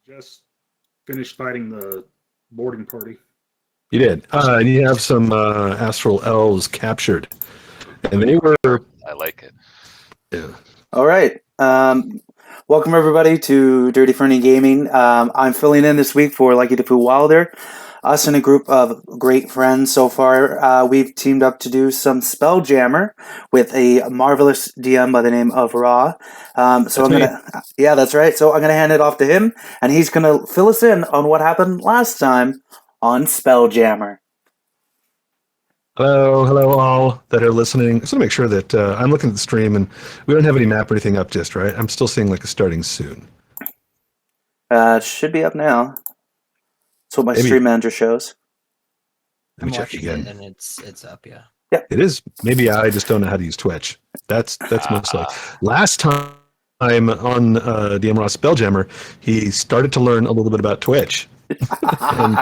Just finished fighting the boarding party. You did. And you have some astral elves captured. And they were... I like it. Yeah. All right. Welcome, everybody, to Dirty Fernie Gaming. I'm filling in this week for Lucky the Pooh Wilder. Us and a group of great friends so far. We've teamed up to do some Spelljammer with a marvelous DM by the name of Ra. Yeah, that's right. So I'm going to hand it off to him, and he's going to fill us in on what happened last time on Spelljammer. Hello all that are listening. I just want to make sure that I'm looking at the stream and we don't have any map or anything up just, right? I'm still seeing like a starting soon. It should be up now. That's what my stream manager shows. Let me check again. And it's up, yeah. Yeah. It is. Maybe I just don't know how to use Twitch. That's most likely. Last time on DM Ross Spelljammer, he started to learn a little bit about Twitch. And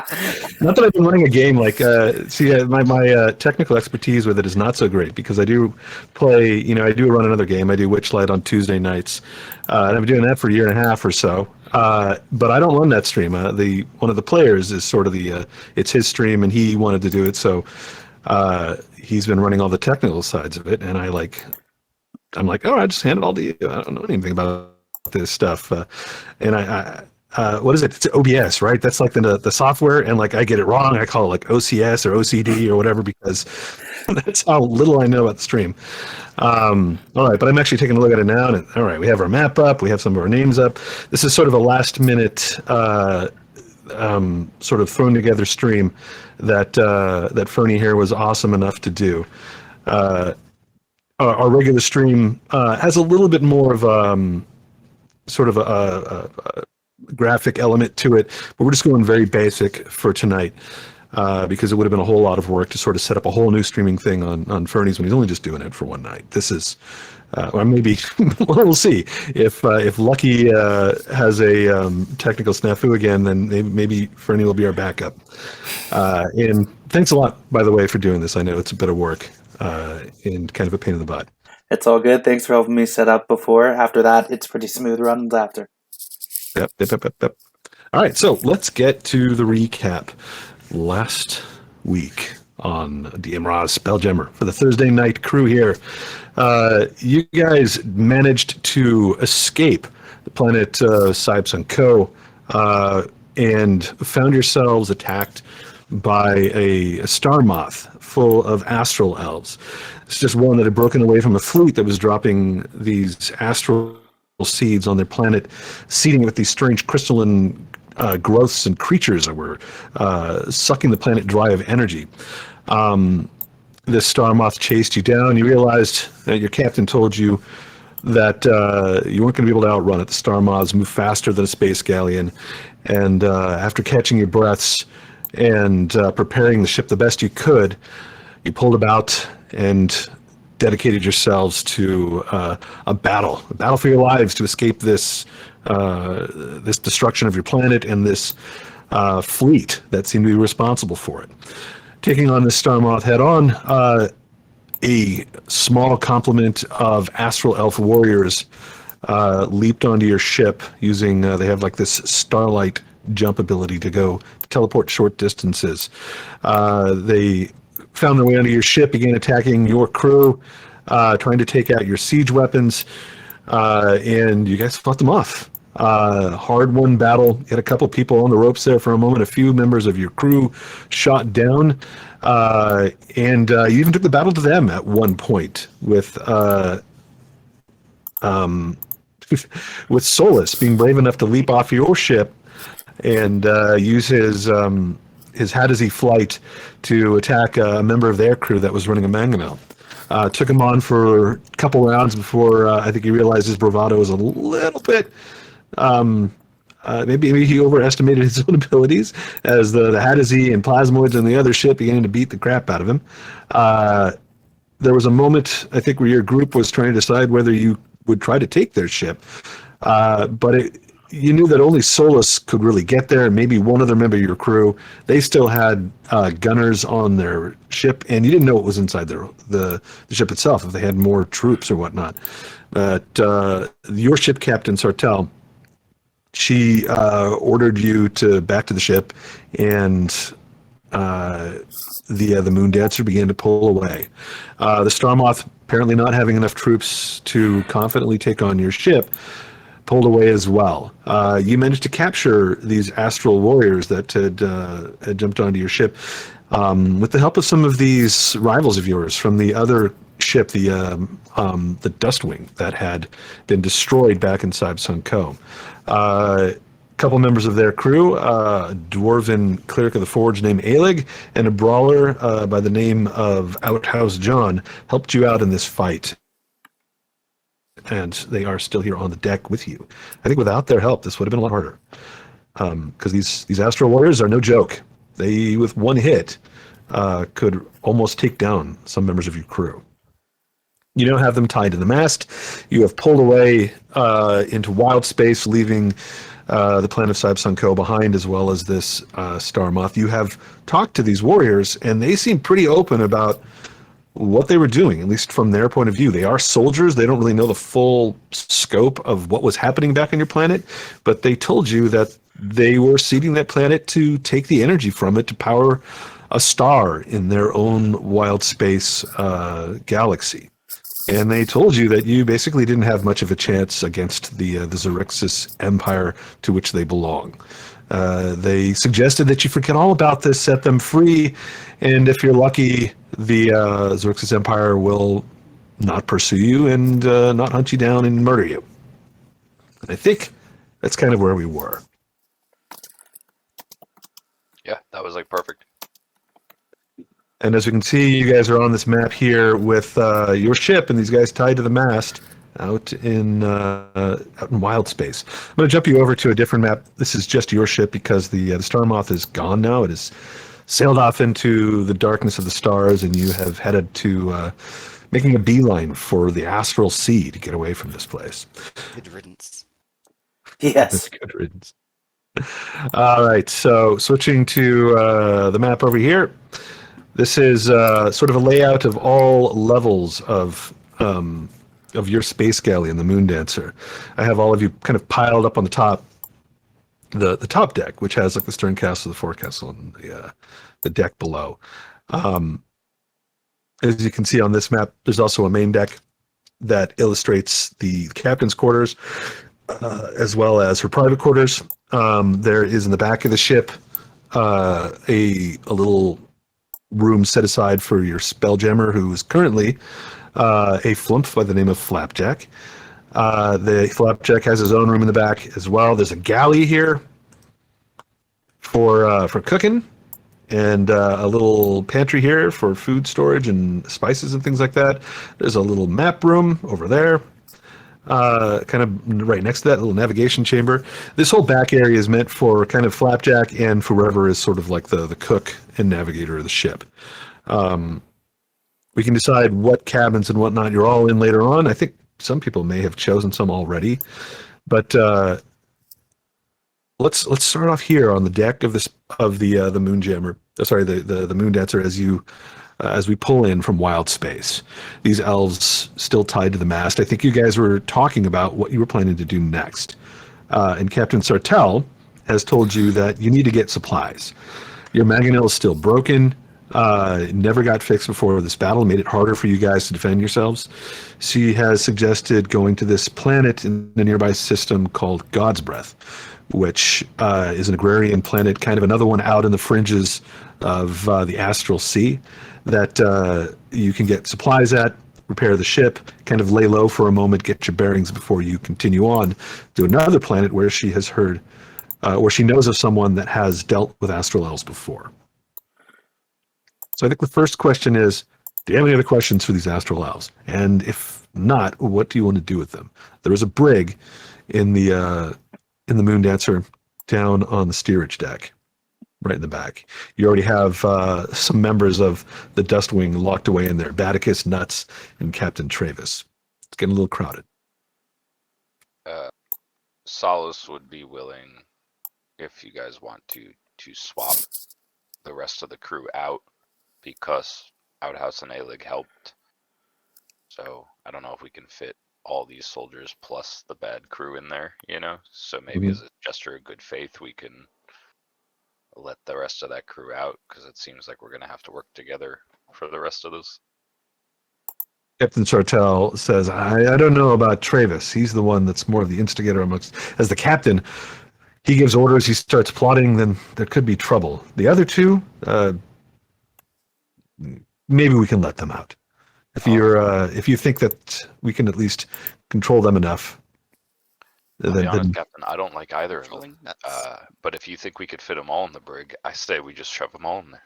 not that I've been running a game like my technical expertise with it is not so great because I do play, I do run another game. I do Witchlight on Tuesday nights, and I've been doing that for a year and a half or so. But I don't run that stream. One of the players is sort of it's his stream, and he wanted to do it, so he's been running all the technical sides of it, and I'm like, oh, I just hand it all to you. I don't know anything about this stuff, and I what is it? It's OBS, right? That's like the software, and like I get it wrong. I call it like OCS or OCD or whatever because that's how little I know about the stream. All right, but I'm actually taking a look at it now, and all right, we have our map up, we have some of our names up. This is sort of a last minute sort of thrown together stream that Fernie here was awesome enough to do. Our regular stream has a little bit more of sort of a graphic element to it, but we're just going very basic for tonight because it would have been a whole lot of work to sort of set up a whole new streaming thing on Fernie's when he's only just doing it for one night. This is, or maybe we'll see if Lucky has a technical snafu again, then maybe Fernie will be our backup. And thanks a lot, by the way, for doing this. I know it's a bit of work and kind of a pain in the butt. It's all good. Thanks for helping me set up before. After that, it's pretty smooth runs after. Yep. All right, so let's get to the recap. Last week on DM Ra's Spelljammer for the Thursday night crew here, you guys managed to escape the planet Sibes and Co. And found yourselves attacked by a star moth full of astral elves. It's just one that had broken away from a fleet that was dropping these astral seeds on their planet, seeding it with these strange crystalline growths and creatures that were sucking the planet dry of energy. This star moth chased you down. You realized that your captain told you that you weren't going to be able to outrun it. The star moths move faster than a space galleon. And after catching your breaths and preparing the ship the best you could, you pulled about and dedicated yourselves to a battle for your lives to escape this destruction of your planet and this fleet that seemed to be responsible for it. Taking on this star moth head on, a small complement of astral elf warriors leaped onto your ship using they have like this starlight jump ability to teleport short distances. They found their way onto your ship, began attacking your crew, trying to take out your siege weapons, and you guys fought them off. Hard-won battle. You had a couple people on the ropes there for a moment. A few members of your crew shot down, and you even took the battle to them at one point with Solus being brave enough to leap off your ship and use his Hadesy flight to attack a member of their crew that was running a mangonel. Took him on for a couple rounds before I think he realized his bravado was a little bit maybe he overestimated his own abilities as the Hadesy and Plasmoids and the other ship began to beat the crap out of him. There was a moment, I think, where your group was trying to decide whether you would try to take their ship, but you knew that only Solus could really get there, and maybe one other member of your crew. They still had gunners on their ship, and you didn't know what was inside the ship itself, if they had more troops or whatnot. But your ship captain, Sartell, she ordered you back to the ship, and the Moon Dancer began to pull away. The Star Moth, apparently not having enough troops to confidently take on your ship, pulled away as well. You managed to capture these astral warriors that had jumped onto your ship with the help of some of these rivals of yours from the other ship, the Dustwing, that had been destroyed back inside Sun Co. A couple members of their crew, a dwarven cleric of the Forge named Aelig, and a brawler by the name of Outhouse John, helped you out in this fight. And they are still here on the deck with you. I think without their help, this would have been a lot harder. Because these Astral Warriors are no joke. They, with one hit, could almost take down some members of your crew. You now have them tied to the mast. You have pulled away into wild space, leaving the planet of Cyb Sun Co behind, as well as this Star Moth. You have talked to these warriors, and they seem pretty open about what they were doing, at least from their point of view. They are soldiers. They don't really know the full scope of what was happening back on your planet, but they told you that they were seeding that planet to take the energy from it to power a star in their own wild space galaxy. And they told you that you basically didn't have much of a chance against the Xerxes Empire to which they belong. They suggested that you forget all about this, set them free, and if you're lucky, the Xerxes Empire will not pursue you and not hunt you down and murder you. And I think that's kind of where we were. Yeah, that was like perfect. And as we can see, you guys are on this map here with your ship and these guys tied to the mast out in wild space. I'm going to jump you over to a different map. This is just your ship because the Star Moth is gone now. It has sailed off into the darkness of the stars, and you have headed to making a beeline for the Astral Sea to get away from this place. Good riddance. Yes. Good riddance. All right, so switching to the map over here. This is sort of a layout of all levels of your space galleon, the Moon Dancer. I have all of you kind of piled up on the top, the top deck, which has like the stern castle, the forecastle, and the deck below. As you can see on this map, there's also a main deck that illustrates the captain's quarters, as well as her private quarters. There is in the back of the ship a little room set aside for your Spelljammer, who is currently a flump by the name of Flapjack. The Flapjack has his own room in the back as well. There's a galley here for cooking, and a little pantry here for food storage and spices and things like that. There's a little map room over there, kind of right next to that little navigation chamber. This whole back area is meant for kind of Flapjack and for whoever is sort of like the cook and navigator of the ship. We can decide what cabins and whatnot you're all in later on. I think some people may have chosen some already, but let's start off here on the deck of the Moonjammer. Sorry, the Moon Dancer as we pull in from wild space. These elves still tied to the mast. I think you guys were talking about what you were planning to do next. And Captain Sartell has told you that you need to get supplies. Your mangonel is still broken. It never got fixed before this battle, made it harder for you guys to defend yourselves. She has suggested going to this planet in the nearby system called God's Breath, which is an agrarian planet, kind of another one out in the fringes of the Astral Sea that you can get supplies at, repair the ship, kind of lay low for a moment, get your bearings before you continue on to another planet where she has heard, where she knows of someone that has dealt with astral elves before. So I think the first question is, do you have any other questions for these astral elves? And if not, what do you want to do with them? There is a brig in the Moon Dancer down on the steerage deck, right in the back. You already have some members of the Dustwing locked away in there, Baticus, Nuts, and Captain Travis. It's getting a little crowded. Solace would be willing, if you guys want to swap the rest of the crew out, because Outhouse and Aelig helped. So I don't know if we can fit all these soldiers plus the bad crew in there, you know? So maybe as a gesture of good faith, we can let the rest of that crew out, because it seems like we're going to have to work together for the rest of this. Captain Sartell says, I don't know about Travis. He's the one that's more of the instigator amongst. As the captain, he gives orders, he starts plotting, then there could be trouble. The other two, maybe we can let them out. If you think that we can at least control them enough. I'll be honest, Captain, I don't like either of them. But if you think we could fit them all in the brig, I say we just shove them all in there.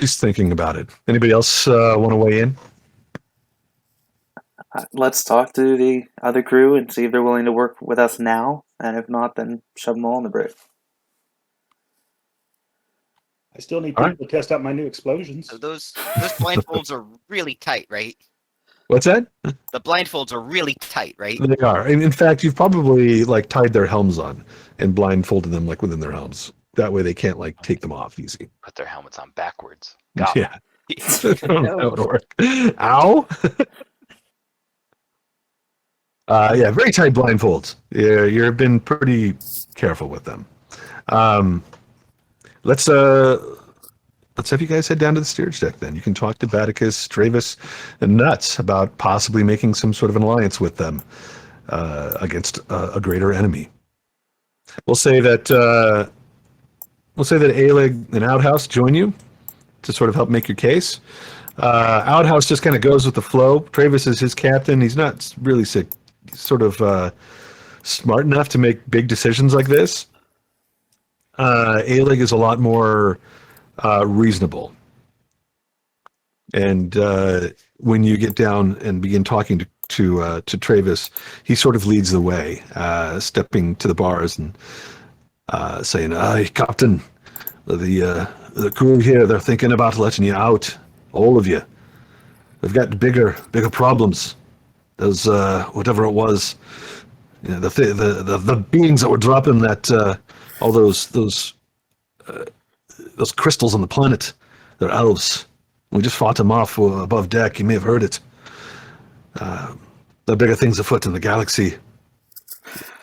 Just thinking about it. Anybody else want to weigh in? Let's talk to the other crew and see if they're willing to work with us now. And if not, then shove them all in the brig. I still need people to test out my new explosions. So those blindfolds are really tight, right? What's that? The blindfolds are really tight, right? They are. In fact, you've probably like tied their helms on and blindfolded them like within their helms. That way they can't like take them off easy. Put their helmets on backwards. Got Yeah. I don't know how it would work. Ow! Yeah, very tight blindfolds. Yeah, you've been pretty careful with them. Let's have you guys head down to the steerage deck then. You can talk to Baticus, Travis, and Nuts about possibly making some sort of an alliance with them against a greater enemy. We'll say that Aelig and Outhouse join you to sort of help make your case. Outhouse just kind of goes with the flow. Travis is his captain. He's not really sort of smart enough to make big decisions like this. Aelig is a lot more reasonable. And when you get down and begin talking to Travis, he sort of leads the way, stepping to the bars and saying, "Aye, Captain, the crew here, they're thinking about letting you out, all of you. They've got bigger problems. There's whatever it was, you know, the beings that were dropping that all those crystals on the planet. They're elves. We just fought them off above deck. You may have heard it. There are bigger things afoot in the galaxy,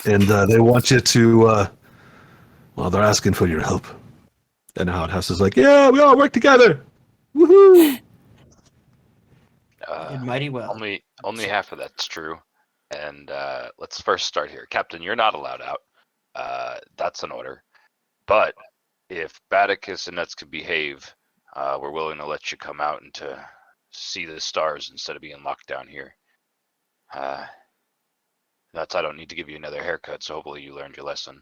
and they want you to. Well, they're asking for your help." And Outhouse is like, "Yeah, we all work together. Woohoo!" Did mighty well. Only half of that's true. And let's first start here. Captain, you're not allowed out. That's an order. But if Baticus and Nuts could behave, we're willing to let you come out and to see the stars instead of being locked down here. Nuts, I don't need to give you another haircut, so hopefully you learned your lesson.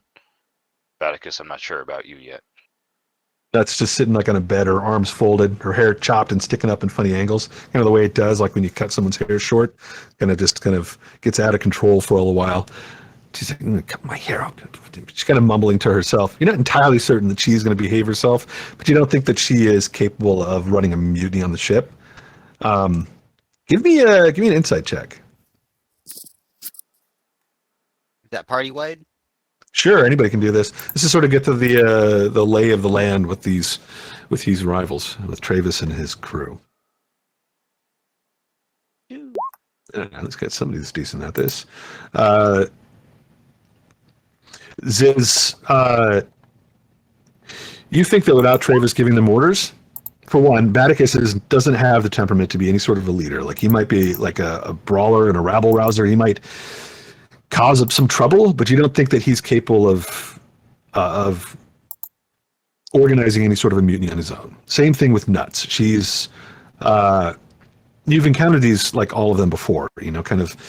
Baticus, I'm not sure about you yet. That's just sitting like on a bed, her arms folded, her hair chopped and sticking up in funny angles. Kind of the way it does, like when you cut someone's hair short, kind of gets out of control for a little while. She's like, "I'm gonna cut my hair out." She's kind of mumbling to herself. You're not entirely certain that she's going to behave herself, but you don't think that she is capable of running a mutiny on the ship. Give me an insight check. Is that party wide? Sure, anybody can do this. This is sort of get to the lay of the land with these rivals, with Travis and his crew. Let's get somebody that's decent at this. Ziz, you think that without Travis giving them orders, for one, Baticus doesn't have the temperament to be any sort of a leader. Like, he might be like a brawler and a rabble rouser. He might cause up some trouble, but you don't think that he's capable of organizing any sort of a mutiny on his own. Same thing with Nuts. She's you've encountered these, like, all of them before, you know, kind of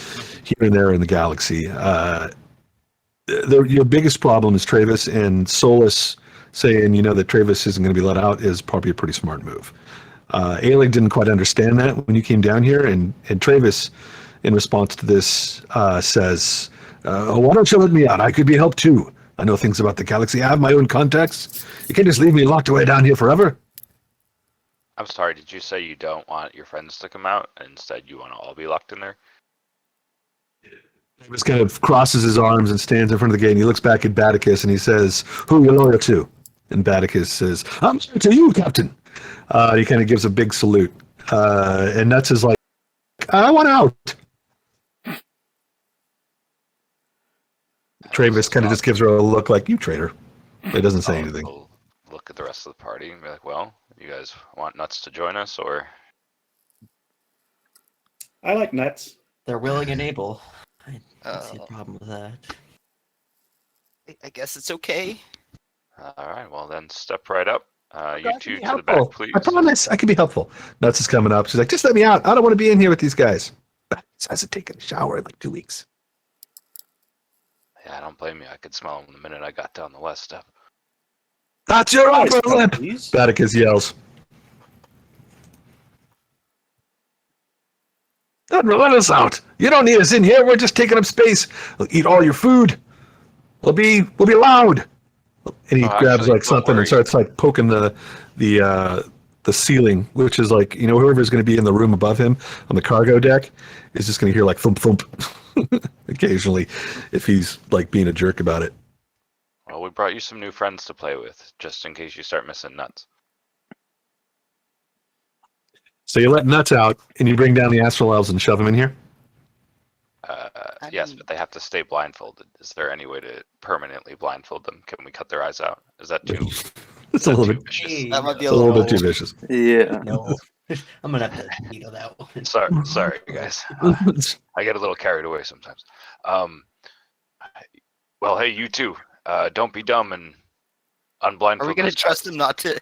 here and there in the galaxy. Your biggest problem is Travis, and Solus saying, you know, that Travis isn't going to be let out is probably a pretty smart move. Aelig didn't quite understand that when you came down here, and Travis, in response to this, says, "Why don't you let me out? I could be helped too. I know things about the galaxy. I have my own contacts. You can't just leave me locked away down here forever." I'm sorry, did you say you don't want your friends to come out, and instead you want to all be locked in there? Travis kind of crosses his arms and stands in front of the gate, and he looks back at Baticus and he says, "Who are you loyal to?" And Baticus says, "I'm to you, Captain." He kind of gives a big salute, And Nuts is like, I want out. Travis kind of just gives her a look like, you traitor. It doesn't say anything. We'll look at the rest of the party and be like, well, you guys want Nuts to join us, or? I like nuts. They're willing and able. I don't see a Oh. problem with that. I guess it's okay. All right, well then step right up. You I can two be to the back, helpful. please. I promise I can be helpful. Nuts is coming up. She's like, just let me out. I don't want to be in here with these guys. He hasn't taken a shower in like 2 weeks. Yeah, I don't blame you. I could smell them the minute I got down the west step. That's your Nice, upper lip. please. Baticus yells. Don't let us out. You don't need us in here. We're just taking up space. We'll eat all your food. We'll be loud. And he Oh, grabs actually, like don't something worry. and starts like poking the ceiling, which is like, you know, whoever's going to be in the room above him on the cargo deck is just going to hear like thump thump occasionally if he's like being a jerk about it. Well, we brought you some new friends to play with, just in case you start missing Nuts. So you let Nuts out and you bring down the astral elves and shove them in here. Yes, mean- but they have to stay blindfolded. Is there any way to permanently blindfold them? Can we cut their eyes out? Is that too? It's a little bit, vicious? That might be it's a little bit too No. vicious. Yeah. No. I'm gonna have to veto that one. Sorry, guys. I get a little carried away sometimes. Well, hey, you two. Don't be dumb and unblindfold. Are we gonna those trust guys. him not to?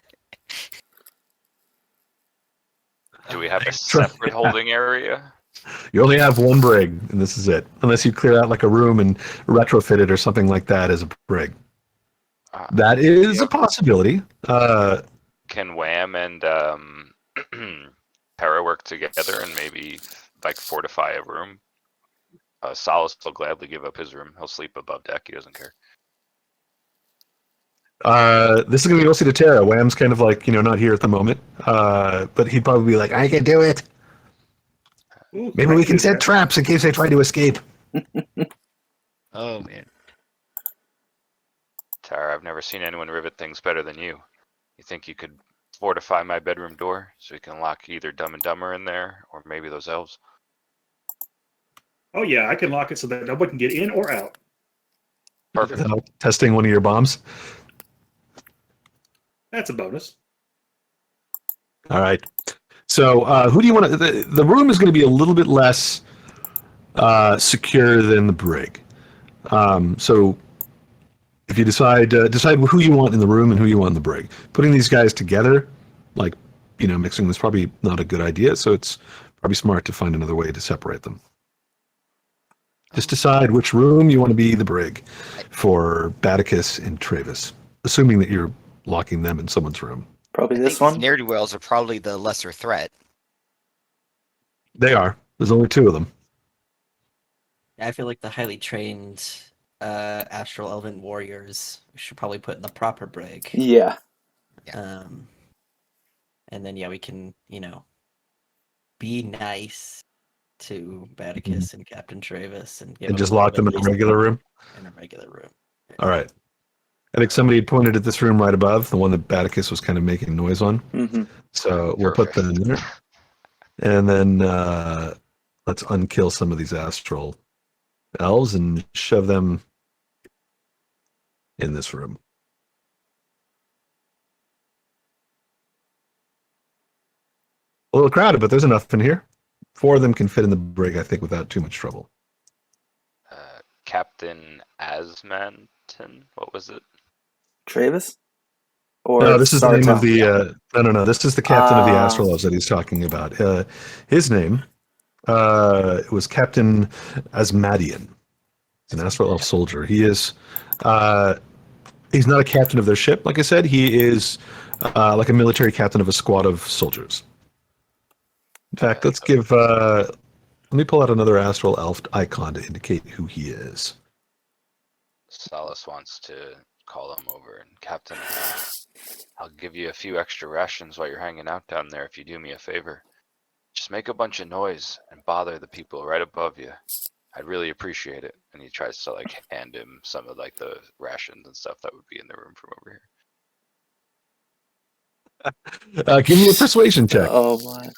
Do we have a separate holding area? You only have one brig, and this is it. Unless you clear out like a room and retrofit it or something like that as a brig. That is a possibility. Can Wham and Para work together and maybe like fortify a room? Solace will gladly give up his room. He'll sleep above deck. He doesn't care. This is going to be mostly to Tara. Wham's kind of like, you know, not here at the moment. But he'd probably be like, I can do it. Ooh, Maybe we can set that. traps in case they try to escape. Oh man. Tara, I've never seen anyone rivet things better than you. You think you could fortify my bedroom door so you can lock either Dumb and Dumber in there or maybe those elves? Oh yeah, I can lock it so that nobody can get in or out. Perfect. Testing one of your bombs. That's a bonus. All right. So who do you want to... The room is going to be a little bit less secure than the brig. So if you decide who you want in the room and who you want in the brig. Putting these guys together, like, you know, mixing them is probably not a good idea. So it's probably smart to find another way to separate them. Just decide which room you want to be the brig for Baticus and Travis, assuming that you're locking them in someone's room. Probably I this think one. ne'er-do-wells are probably the lesser threat. They are. There's only two of them. I feel like the highly trained astral elven warriors we should probably put in the proper brig. Yeah. And then we can, you know, be nice to Baticus and Captain Travis and give And just a little lock them in bit a regular room. in a regular room. All right. I think somebody had pointed at this room right above, the one that Baticus was kind of making noise on. Hmm. So we'll put them in there. And then let's unkill some of these astral elves and shove them in this room. A little crowded, but there's enough in here. 4 of them can fit in the brig, I think, without too much trouble. Captain Asmanton, what was it? Travis? Or No, this is the name of Sartell? the no. This is the captain of the astral elves that he's talking about. His name was Captain Asmadian. He's an astral elf soldier. He is he's not a captain of their ship, like I said. He is like a military captain of a squad of soldiers. In fact, let's give let me pull out another astral elf icon to indicate who he is. Solace wants to call him over. And Captain, I'll give you a few extra rations while you're hanging out down there if you do me a favor. Just make a bunch of noise and bother the people right above you. I'd really appreciate it. And he tries to like hand him some of like the rations and stuff that would be in the room from over here. Give me a persuasion check. Oh my.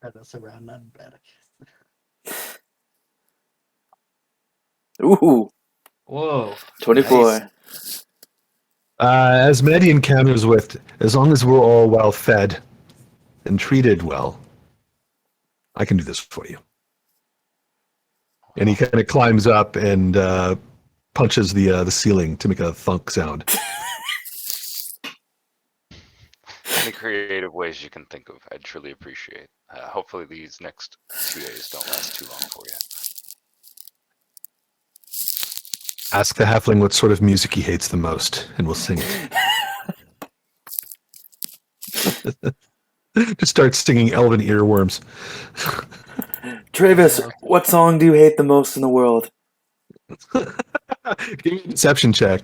That's around Baticus. Ooh, Whoa. 24. Nice. As Maddie encounters with, as long as we're all well fed and treated well, I can do this for you. And he kind of climbs up and punches the ceiling to make a thunk sound. Any creative ways you can think of, I'd truly appreciate. Hopefully these next 2 days don't last too long for you. Ask the halfling what sort of music he hates the most, and we'll sing it. Just start singing elven earworms. Travis, what song do you hate the most in the world? Give me a deception check.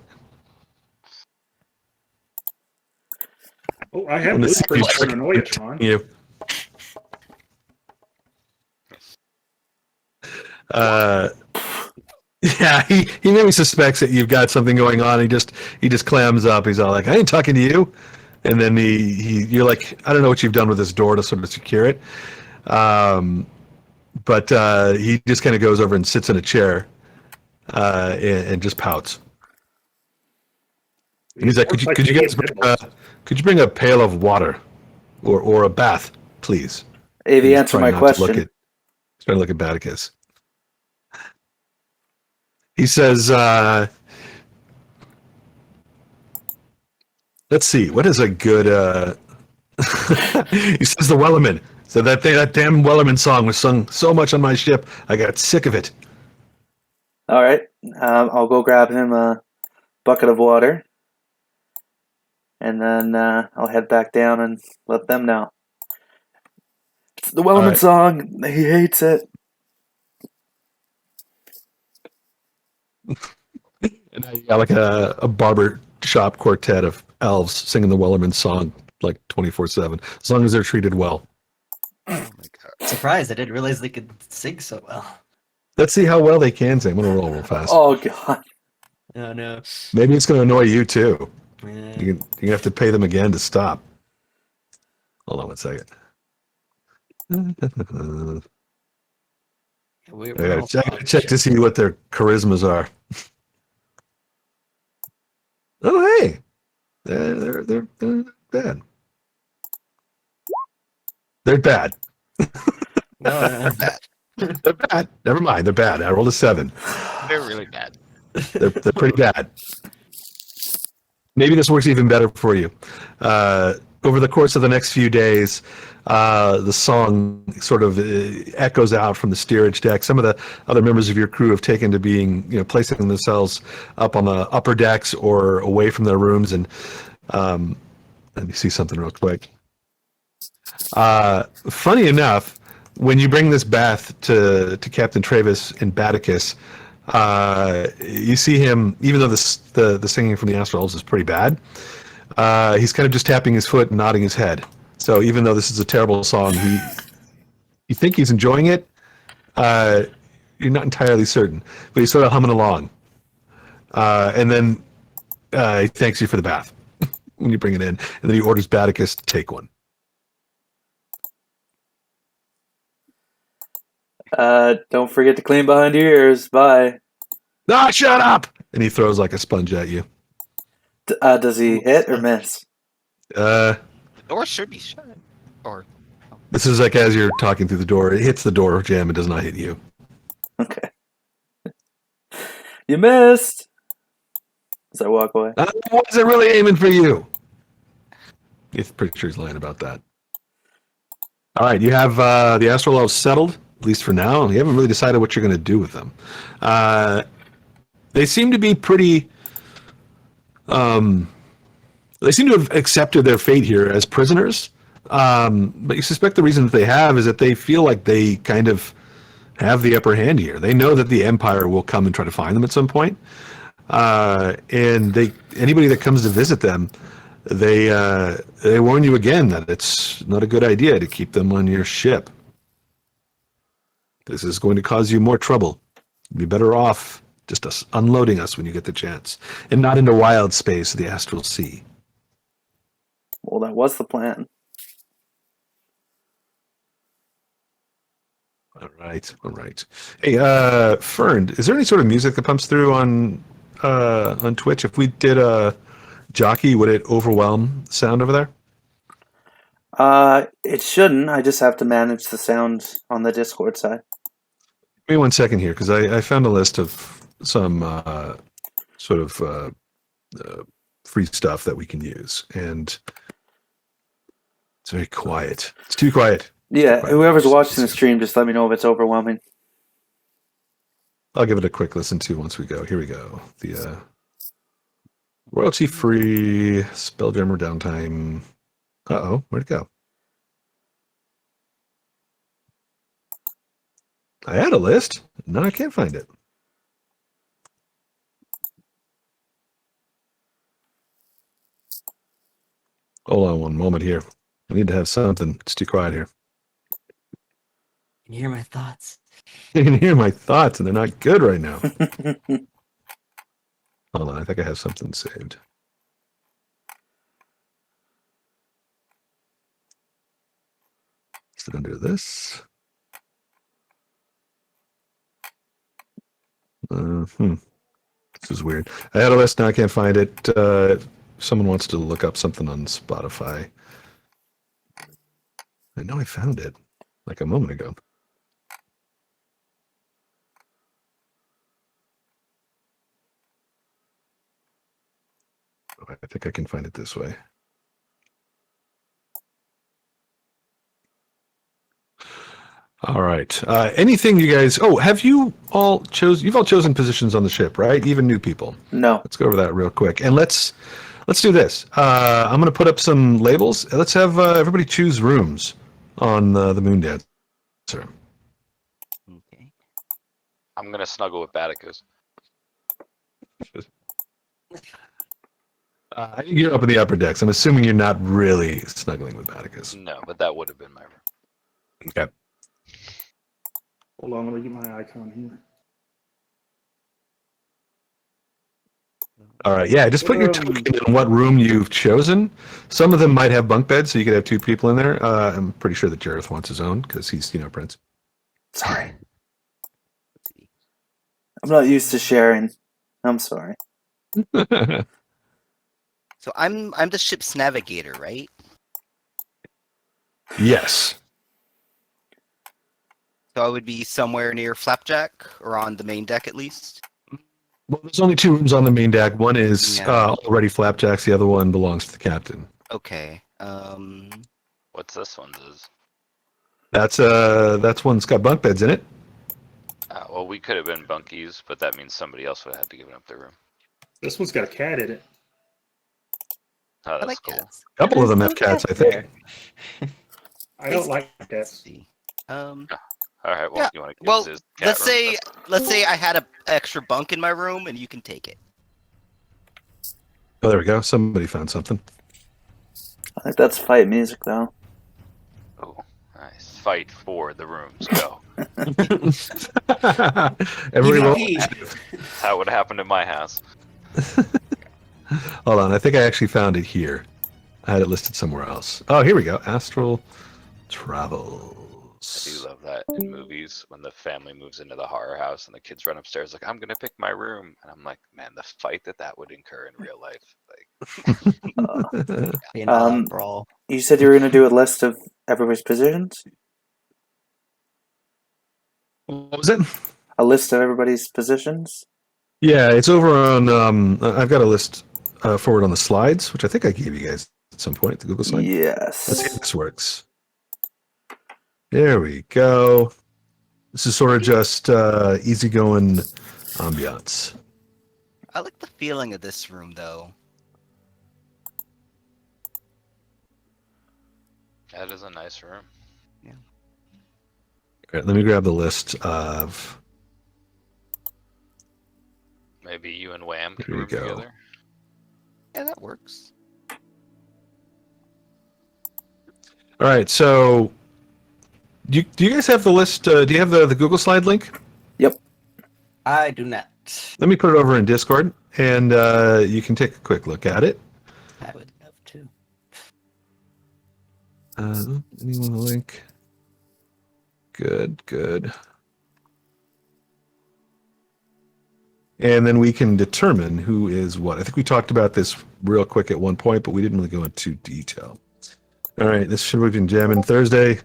Oh, I have I'm gonna good see if you person trick annoy it, Sean. you. Yeah, he maybe suspects that you've got something going on. He just clams up. He's all like, "I ain't talking to you," and then you're like, "I don't know what you've done with this door to sort of secure it," but he just kind of goes over and sits in a chair and just pouts. And he's like, "Could you guys bring a pail of water or a bath, please?" Hey, And the he's answer to trying my not to look question. He's trying to look at Baticus. He says, let's see, what is a good, he says the Wellerman. So that damn Wellerman song was sung so much on my ship, I got sick of it. All right. I'll go grab him a bucket of water. And then I'll head back down and let them know. It's the Wellerman right. song. He hates it. And I got like a barber shop quartet of elves singing the Wellerman song like 24/7, as long as they're treated well. Oh my god. Surprised, I didn't realize they could sing so well. Let's see how well they can sing. I'm going to roll real fast. Oh, God. Oh no. Maybe it's going to annoy you too. Yeah. You're going to have to pay them again to stop. Hold on one second. I gotta check to see what their charismas are. Oh, hey, they're bad. They're bad. No. Bad. They're bad. Never mind. They're bad. I rolled a 7. They're really bad. They're pretty bad. Maybe this works even better for you. Over the course of the next few days, the song sort of echoes out from the steerage deck. Some of the other members of your crew have taken to being, placing themselves up on the upper decks or away from their rooms. And let me see something real quick. Funny enough, when you bring this bath to Captain Travis in Baticus, you see him, even though the singing from the Astral Elves is pretty bad, he's kind of just tapping his foot and nodding his head. So even though this is a terrible song, you think he's enjoying it. You're not entirely certain, but he's sort of humming along. And then he thanks you for the bath when you bring it in, and then he orders Baticus to take one. Don't forget to clean behind your ears. Bye. Ah, shut up! And he throws like a sponge at you. Does he hit or miss? Or should be shut. Or This is like as you're talking through the door. It hits the door jam. It does not hit you. Okay. You missed. As I walk away. Was it really aiming for you? It's pretty sure he's lying about that. All right, you have the Astral Elves settled, at least for now. You haven't really decided what you're going to do with them. They seem to be pretty... they seem to have accepted their fate here as prisoners. But you suspect the reason that they have is that they feel like they kind of have the upper hand here. They know that the Empire will come and try to find them at some point. And anybody that comes to visit them, they warn you again that it's not a good idea to keep them on your ship. This is going to cause you more trouble. You'd be better off just unloading us when you get the chance, and not into wild space of the Astral Sea. Well, that was the plan. All right. Hey, Fern, is there any sort of music that pumps through on Twitch? If we did a jockey, would it overwhelm sound over there? It shouldn't. I just have to manage the sound on the Discord side. Give me 1 second here, because I found a list of some sort of free stuff that we can use, and it's very quiet. It's too quiet. Yeah, Quiet. whoever's watching the stream, just let me know if it's overwhelming. I'll give it a quick listen to once we go. Here we go. The royalty-free Spelljammer downtime. Uh-oh, where'd it go? I had a list. No, I can't find it. Hold on one moment here. I need to have something. It's too quiet here. Can you hear my thoughts? You can hear my thoughts, and they're not good right now. Hold on, I think I have something saved. Still gonna do this. This is weird. I had a list, now I can't find it. If someone wants to look up something on Spotify. I know I found it like a moment ago. Oh, I think I can find it this way. All right. Anything you guys? Oh, have you all chosen? You've all chosen positions on the ship, right? Even new people. No. Let's go over that real quick, and let's do this. I'm going to put up some labels. Let's have everybody choose rooms on the Moon Dancer. Okay. I'm gonna snuggle with Baticus. You're up in the upper decks. I'm assuming you're not really snuggling with Baticus. No, but that would have been my room. Okay. Hold on, let me get my icon here. All right. Yeah, just put your token in what room you've chosen. Some of them might have bunk beds, so you could have two people in there. I'm pretty sure that Jareth wants his own because he's, Prince. Sorry. I'm not used to sharing. I'm sorry. So I'm the ship's navigator, right? Yes. So I would be somewhere near Flapjack or on the main deck at least. Well, there's only two rooms on the main deck. One is Yeah. already Flapjacks. The other one belongs to the captain. Okay. What's this one's is? That's one that's got bunk beds in it. Well, we could have been bunkies, but that means somebody else would have had to give up their room. This one's got a cat in it. Oh, I that's like cool. cats. A couple of them have cats, I think. I don't like cats. All right. Well, Yeah, you want to give well, us his cat room? let's say I had an extra bunk in my room and you can take it. Oh, there we go. Somebody found something. I think that's fight music, though. Oh, nice. Fight for the rooms. Go. Everybody roll. That would happen in my house. Hold on. I think I actually found it here. I had it listed somewhere else. Oh, here we go. Astral Travels. I do love that in movies when the family moves into the horror house and the kids run upstairs like, I'm gonna pick my room, and I'm like, man, the fight that would incur in real life. Like, Brawl. You said you were going to do a list of everybody's positions? What was it? A list of everybody's positions? Yeah, it's over on. I've got a list forward on the slides, which I think I gave you guys at some point. The Google slide. Yes. Let's see if this works. There we go. This is sort of just easygoing ambiance. I like the feeling of this room though. that is a nice room. All right, let me grab the list of. Maybe you and Wham can Here we room go. together. Yeah, that works. All right, so do you guys have the list? Do you have the Google slide link? Yep. I do not. Let me put it over in Discord, and you can take a quick look at it. I would love to. Anyone a link? Good. And then we can determine who is what. I think we talked about this real quick at one point, but we didn't really go into detail. All right, this should have been jamming Thursday.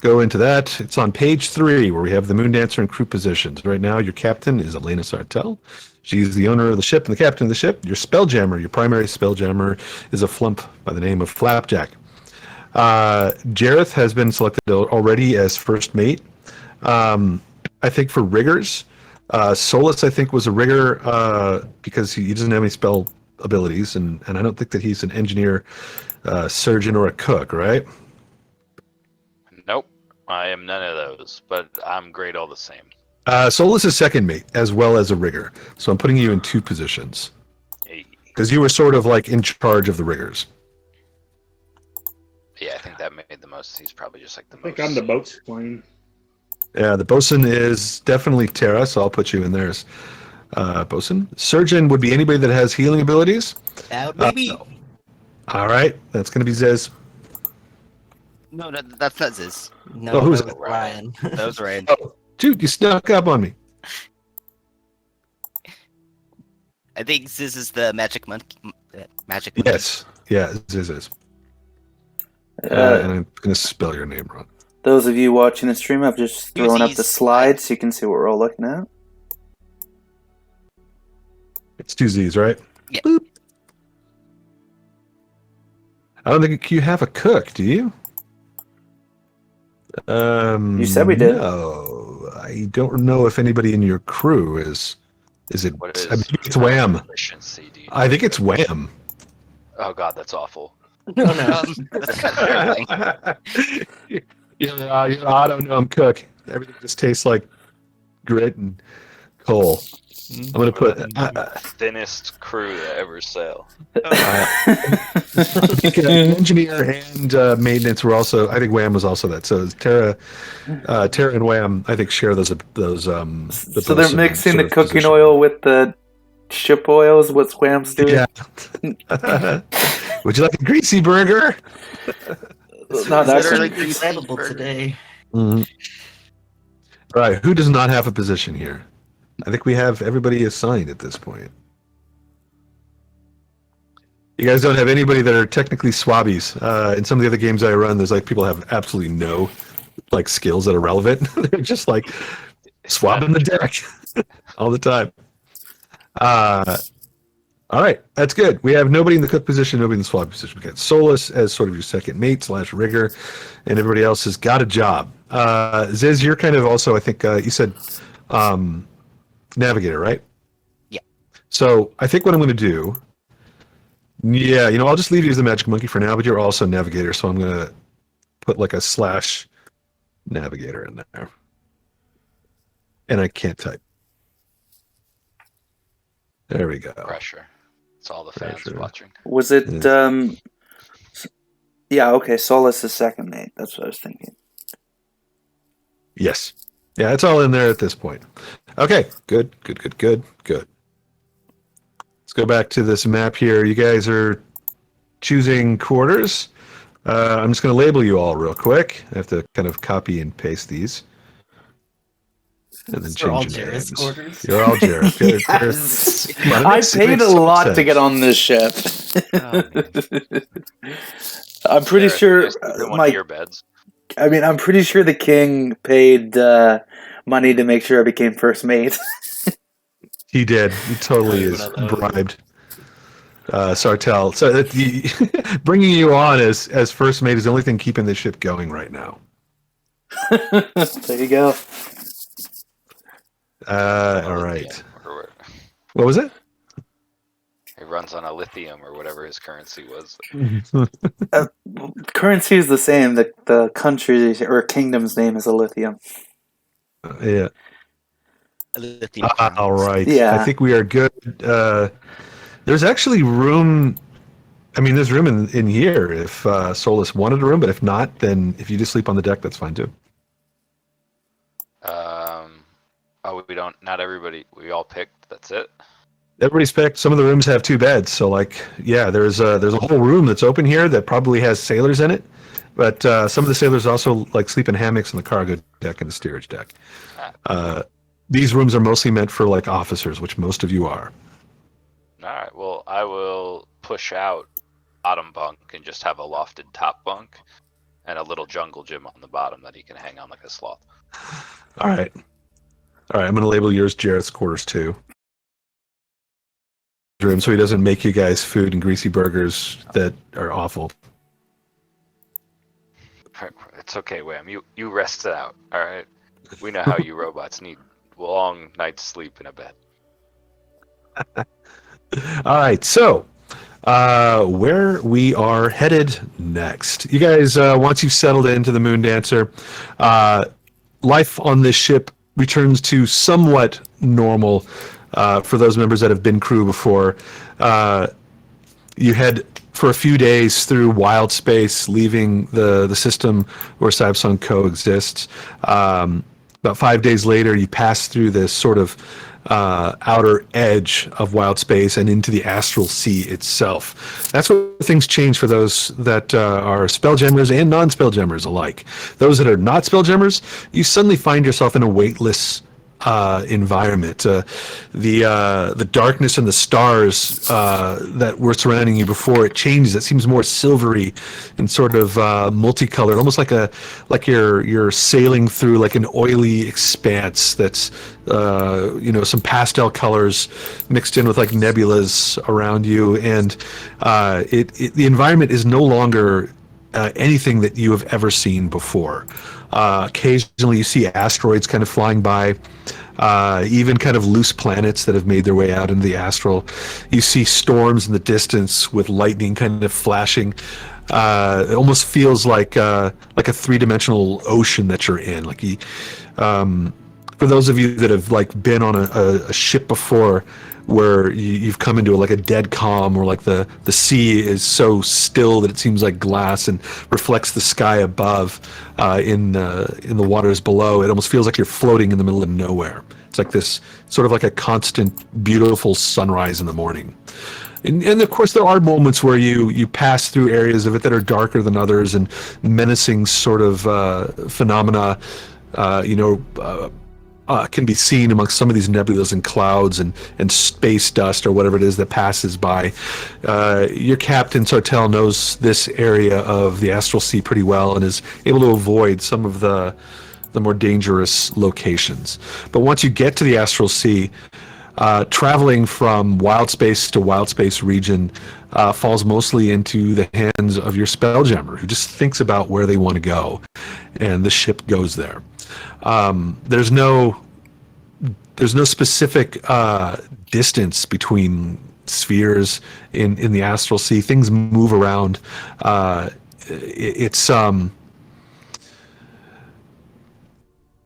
Go into that. It's on page 3 where we have the Moon Dancer and crew positions. Right now, your captain is Elena Sartell. She's the owner of the ship and the captain of the ship. Your Spelljammer, your primary Spelljammer, is a flump by the name of Flapjack. Jareth has been selected already as first mate. I think for riggers, Solus, I think, was a rigger because he doesn't have any spell abilities, and I don't think that he's an engineer, surgeon, or a cook, right? Nope, I am none of those, but I'm great all the same. Solus is second mate as well as a rigger, so I'm putting you in 2 positions Hey. because you were sort of like in charge of the riggers. Yeah, I think that made the most. He's probably just like the I think most. I'm the boat's plane. Yeah, the bosun is definitely Terra, so I'll put you in there as bosun. Surgeon would be anybody that has healing abilities. That would be me. All right, that's going to be Ziz. No, that's not Ziz. No, Oh, who's that was it? Ryan. That was Ryan. Oh, dude, you snuck up on me. I think Ziz is the magic monkey. Magic monkey. Yes, yeah, Ziz is. And I'm going to spell your name wrong. Those of you watching the stream, I've just thrown up the Uzis. slide so you can see what we're all looking at. It's 2 Z's, right? Yeah. Boop. I don't think you have a cook, do you? You said we did. No, I don't know if anybody in your crew is. Is it? What is I think it's Wham. proficiency, do you I think it's Wham. Oh god, that's awful. No, no. That's kind of terrifying. You're auto gnome cook. Everything just tastes like grit and coal. I'm gonna put. Thinnest crew to ever sail. I think engineer and maintenance were also. I think Wham was also that. So Terra and Wham, I think, share those. The So they're bosun mixing sort the of cooking position. oil with the ship oils. What's Wham's doing? Yeah. Would you like a greasy burger? Not that Literally good. greasy Incredible burger. today. Mhm. All right. Who does not have a position here? I think we have everybody assigned at this point. You guys don't have anybody that are technically swabbies. In some of the other games I run, there's like people have absolutely no like skills that are relevant. They're just like swabbing the deck all the time. All right, that's good. We have nobody in the cook position, nobody in the swab position. We got Solus as sort of your second mate / rigger, and everybody else has got a job. Ziz, you're kind of also, I think you said navigator, right? Yeah. So I think what I'm going to do, yeah, I'll just leave you as the magic monkey for now, but you're also navigator, so I'm going to put like a / navigator in there. And I can't type. There we go. Pressure. It's all the fans Pressure. watching. Was it? Yeah. Okay. Solus is second mate. That's what I was thinking. Yes. Yeah, it's all in there at this point. Okay, good. Let's go back to this map here. You guys are choosing quarters. I'm just going to label you all real quick. I have to kind of copy and paste these. And then We're all change your Jareth's names. quarters. You're all Jareth. Good, Yes. good. Well, it I makes- it paid makes a some lot to sense. get on this ship. Oh, I'm pretty sure one my. of your beds. I mean, I'm pretty sure the king paid money to make sure I became first mate. He did. He totally is bribed. Sartell. So that bringing you on as first mate is the only thing keeping this ship going right now. There you go. All right. Or What was it? he runs on Elythium or whatever his currency was. Currency is the same. The country or kingdom's name is Elythium. Yeah. Elythium. All right. Yeah. I think we are good. There's actually room. I mean, there's room in here if Solus wanted a room, but if not, then if you just sleep on the deck, that's fine too. Oh, we don't. Not everybody. We all picked. That's it. Everybody's picked. Some of the rooms have 2 beds, so like, yeah, there's a whole room that's open here that probably has sailors in it, But some of the sailors also like sleep in hammocks on the cargo deck and the steerage deck. These rooms are mostly meant for like officers, which most of you are. All right. Well, I will push out bottom bunk and just have a lofted top bunk and a little jungle gym on the bottom that he can hang on like a sloth. All right. I'm going to label yours Jareth's quarters too. Room so he doesn't make you guys food and greasy burgers that are awful. It's okay, Wham. You rest it out. All right. We know how you robots need long night's sleep in a bed. All right, so where we are headed next. You guys, once you've settled into the Moon Dancer, life on this ship returns to somewhat normal for those members that have been crew before. You head for a few days through wild space, leaving the system where Cybersun coexists. About 5 days later, you pass through this sort of outer edge of wild space and into the Astral Sea itself. That's where things change for those that are spelljammers and non-spelljammers alike. Those that are not spelljammers, you suddenly find yourself in a weightless environment. The darkness and the stars that were surrounding you before it changes. It seems more silvery and sort of multicolored, almost like you're sailing through like an oily expanse that's some pastel colors mixed in with like nebulas around you, and the environment is no longer anything that you have ever seen before. Occasionally you see asteroids kind of flying by, even kind of loose planets that have made their way out into the astral. You see storms in the distance with lightning kind of flashing. It almost feels like a three-dimensional ocean that you're in. For those of you that have like been on a ship before, where you've come into like a dead calm, or like the sea is so still that it seems like glass and reflects the sky above in the waters below. It almost feels like you're floating in the middle of nowhere. It's like this sort of like a constant beautiful sunrise in the morning. And of course there are moments where you pass through areas of it that are darker than others, and menacing sort of phenomena can be seen amongst some of these nebulas and clouds and space dust or whatever it is that passes by. Your captain, Sartell, knows this area of the Astral Sea pretty well and is able to avoid some of the more dangerous locations. But once you get to the Astral Sea, traveling from wild space to wild space region falls mostly into the hands of your spelljammer, who just thinks about where they want to go, and the ship goes there. There's no specific distance between spheres in the Astral Sea. Things move around.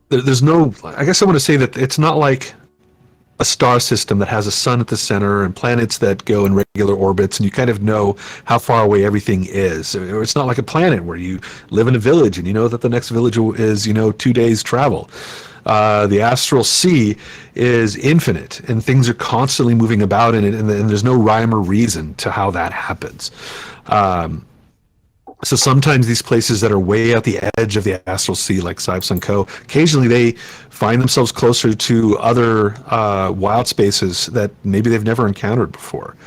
There's no. I guess I want to say that it's not like a star system that has a sun at the center and planets that go in regular orbits, and you kind of know how far away everything is. Or it's not like a planet where you live in a village and you know that the next village is 2 days travel. The Astral Sea is infinite, and things are constantly moving about in it, and there's no rhyme or reason to how that happens. So sometimes these places that are way at the edge of the Astral Sea, like Cybersun Co., occasionally they find themselves closer to other wild spaces that maybe they've never encountered before.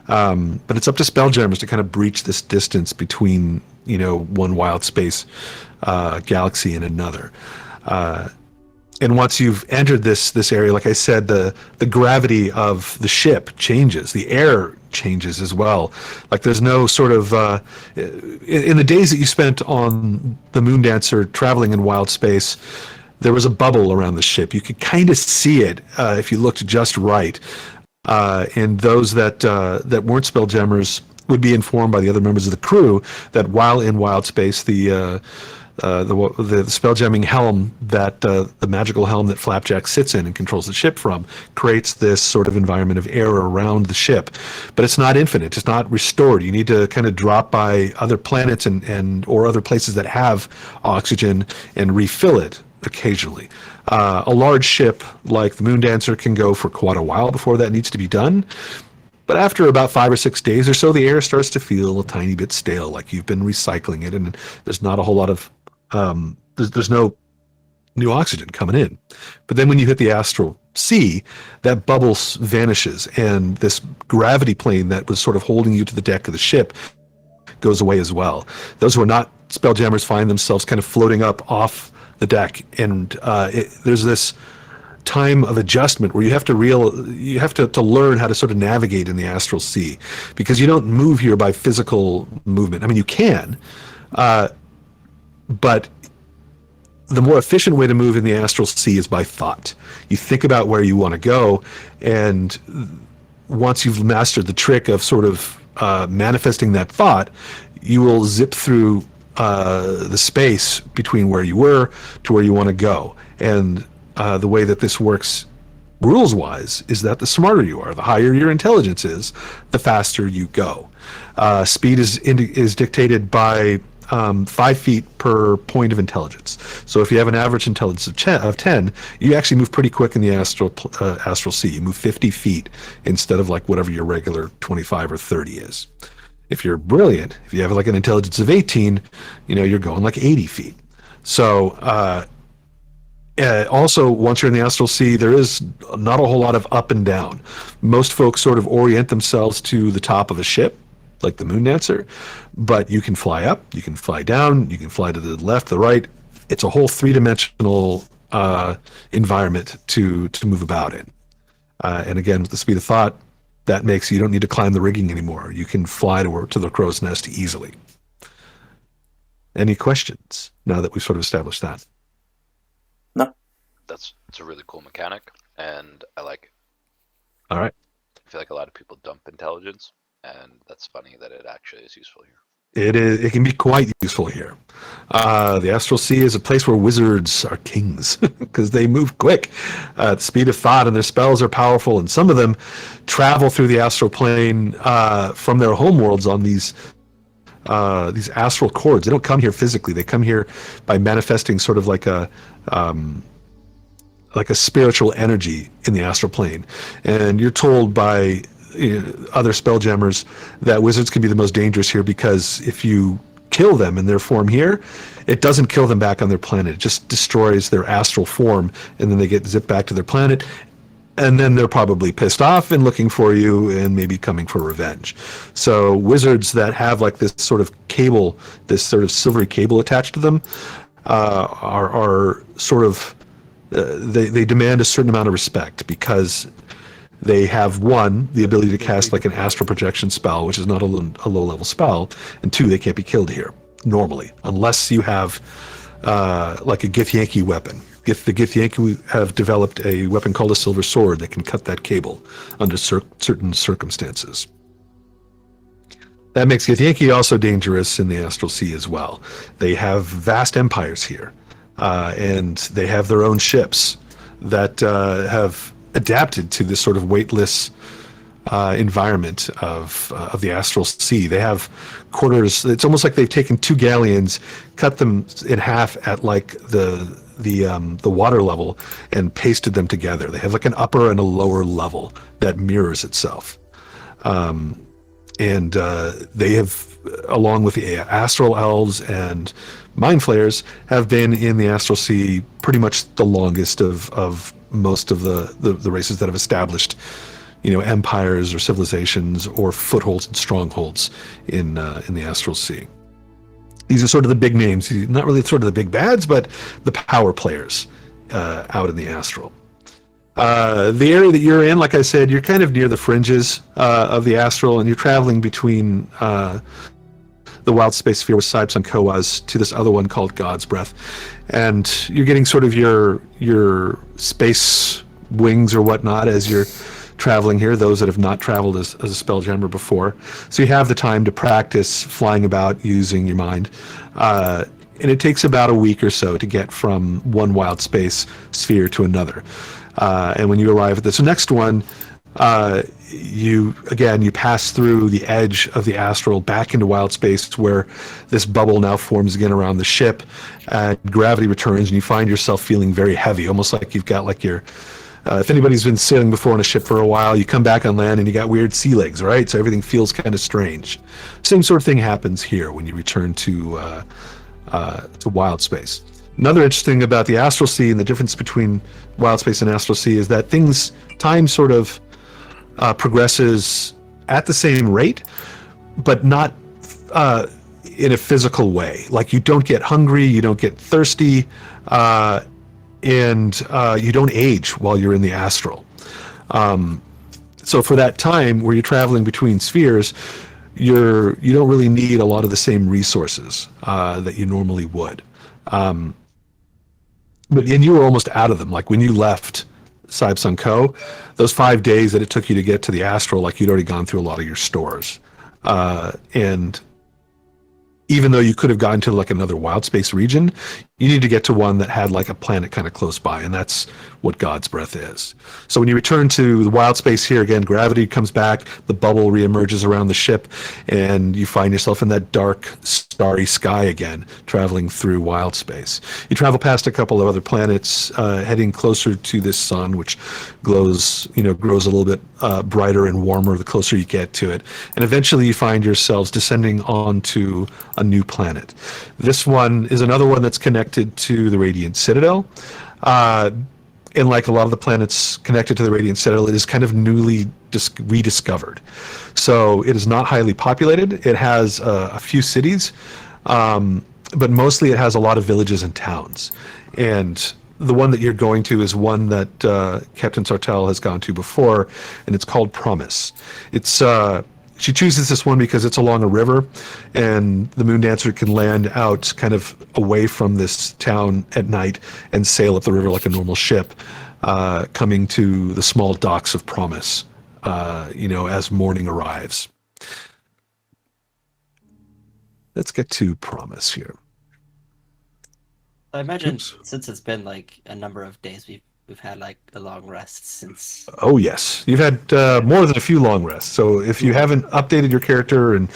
But it's up to spelljammers to kind of breach this distance between, one wild space galaxy and another. And once you've entered this area, like I said, the gravity of the ship changes. The air changes as well. Like there's no sort of in the days that you spent on the Moon Dancer traveling in wild space, there was a bubble around the ship. You could kind of see it if you looked just right. And those that weren't spelljammers would be informed by the other members of the crew that while in wild space, the spelljamming helm that the magical helm that Flapjack sits in and controls the ship from creates this sort of environment of air around the ship, but it's not infinite. It's not restored. You need to kind of drop by other planets or other places that have oxygen and refill it occasionally. A large ship like the Moon Dancer can go for quite a while before that needs to be done. But after about 5 or 6 days or so, the air starts to feel a tiny bit stale, like you've been recycling it, and there's not a whole lot of there's no new oxygen coming in. But then when you hit the Astral Sea, that bubble vanishes, and this gravity plane that was sort of holding you to the deck of the ship goes away as well. Those who are not Spelljammers find themselves kind of floating up off the deck, and there's this time of adjustment where you have to learn how to sort of navigate in the Astral Sea, because you don't move here by physical movement. I mean, you can, but the more efficient way to move in the Astral Sea is by thought. You think about where you want to go, and once you've mastered the trick of sort of manifesting that thought, you will zip through the space between where you were to where you want to go. And the way that this works rules-wise is that the smarter you are, the higher your intelligence is, the faster you go. Speed is dictated by 5 feet per point of intelligence. So if you have an average intelligence of 10, you actually move pretty quick in the Astral Sea. You move 50 feet instead of like whatever your regular 25 or 30 is. If you're brilliant, if you have like an intelligence of 18, you're going like 80 feet. So also, once you're in the Astral Sea, there is not a whole lot of up and down. Most folks sort of orient themselves to the top of a ship, like the Moon Dancer, but you can fly up, you can fly down, you can fly to the left, the right. It's a whole three-dimensional environment to move about in. And again, with the speed of thought, that makes you don't need to climb the rigging anymore. You can fly to the crow's nest easily. Any questions now that we've sort of established that? No. It's a really cool mechanic, and I like it. All right. I feel like a lot of people dump intelligence, and that's funny that it actually is useful here. It can be quite useful here. The Astral Sea is a place where wizards are kings because they move quick at the speed of thought, and their spells are powerful, and some of them travel through the astral plane from their homeworlds on these astral cords. They don't come here physically. They come here by manifesting sort of like a spiritual energy in the astral plane. And you're told by other spelljammers that wizards can be the most dangerous here, because if you kill them in their form here, it doesn't kill them back on their planet. It just destroys their astral form, and then they get zipped back to their planet, and then they're probably pissed off and looking for you and maybe coming for revenge. So wizards that have like this sort of cable, this sort of silvery cable attached to them, are sort of they demand a certain amount of respect, because they have, one, the ability to cast like an astral projection spell, which is not a low-level spell, and two, they can't be killed here normally, unless you have like a Githyanki weapon. The Githyanki have developed a weapon called a Silver Sword that can cut that cable under certain circumstances. That makes Githyanki also dangerous in the Astral Sea as well. They have vast empires here, and they have their own ships that have adapted to this sort of weightless environment of the Astral Sea. They have quarters. It's almost like they've taken 2 galleons, cut them in half at like the water level, and pasted them together. They have like an upper and a lower level that mirrors itself. And they have, along with the Astral Elves and Mind Flayers, have been in the Astral Sea pretty much the longest of most of the races that have established, empires or civilizations or footholds and strongholds in the Astral Sea. These are sort of the big names, not really sort of the big bads, but the power players out in the Astral. The area that you're in, like I said, you're kind of near the fringes of the Astral, and you're traveling between the wild space sphere with Sibes and Koaz to this other one called God's Breath. And you're getting sort of your space wings or whatnot as you're traveling here, those that have not traveled as a spelljammer before. So you have the time to practice flying about using your mind. And it takes about a week or so to get from one wild space sphere to another. And when you arrive at this next one, you pass through the edge of the astral back into wild space, where this bubble now forms again around the ship, and gravity returns, and you find yourself feeling very heavy, almost like you've got like your If anybody's been sailing before on a ship for a while, you come back on land and you got weird sea legs, right? So everything feels kind of strange. Same sort of thing happens here when you return to wild space. Another interesting about the Astral Sea and the difference between wild space and Astral Sea is that time sort of progresses at the same rate, but not in a physical way. Like you don't get hungry, you don't get thirsty, and you don't age while you're in the astral. So for that time where you're traveling between spheres, you don't really need a lot of the same resources that you normally would. And you were almost out of them. Like when you left Saib Sun Ko, those 5 days that it took you to get to the astral, like you'd already gone through a lot of your stores. And even though you could have gotten to like another wild space region, you need to get to one that had like a planet kind of close by, and that's what God's breath is. So when you return to the wild space here again, gravity comes back, the bubble reemerges around the ship, and you find yourself in that dark, starry sky again, traveling through wild space. You travel past a couple of other planets, heading closer to this sun, which grows a little bit brighter and warmer the closer you get to it, and eventually you find yourselves descending onto a new planet. This one is another one that's connected to the Radiant Citadel. And like a lot of the planets connected to the Radiant Citadel, it is kind of newly rediscovered. So it is not highly populated. It has a few cities, but mostly it has a lot of villages and towns. And the one that you're going to is one that Captain Sartell has gone to before, and it's called Promise. She chooses this one because it's along a river, and the Moon Dancer can land out kind of away from this town at night and sail up the river like a normal ship, coming to the small docks of Promise, as morning arrives. Let's get to Promise here. I imagine Oops. since it's been like a number of days, we've had like a long rest since. Oh yes, you've had more than a few long rests. So if you haven't updated your character and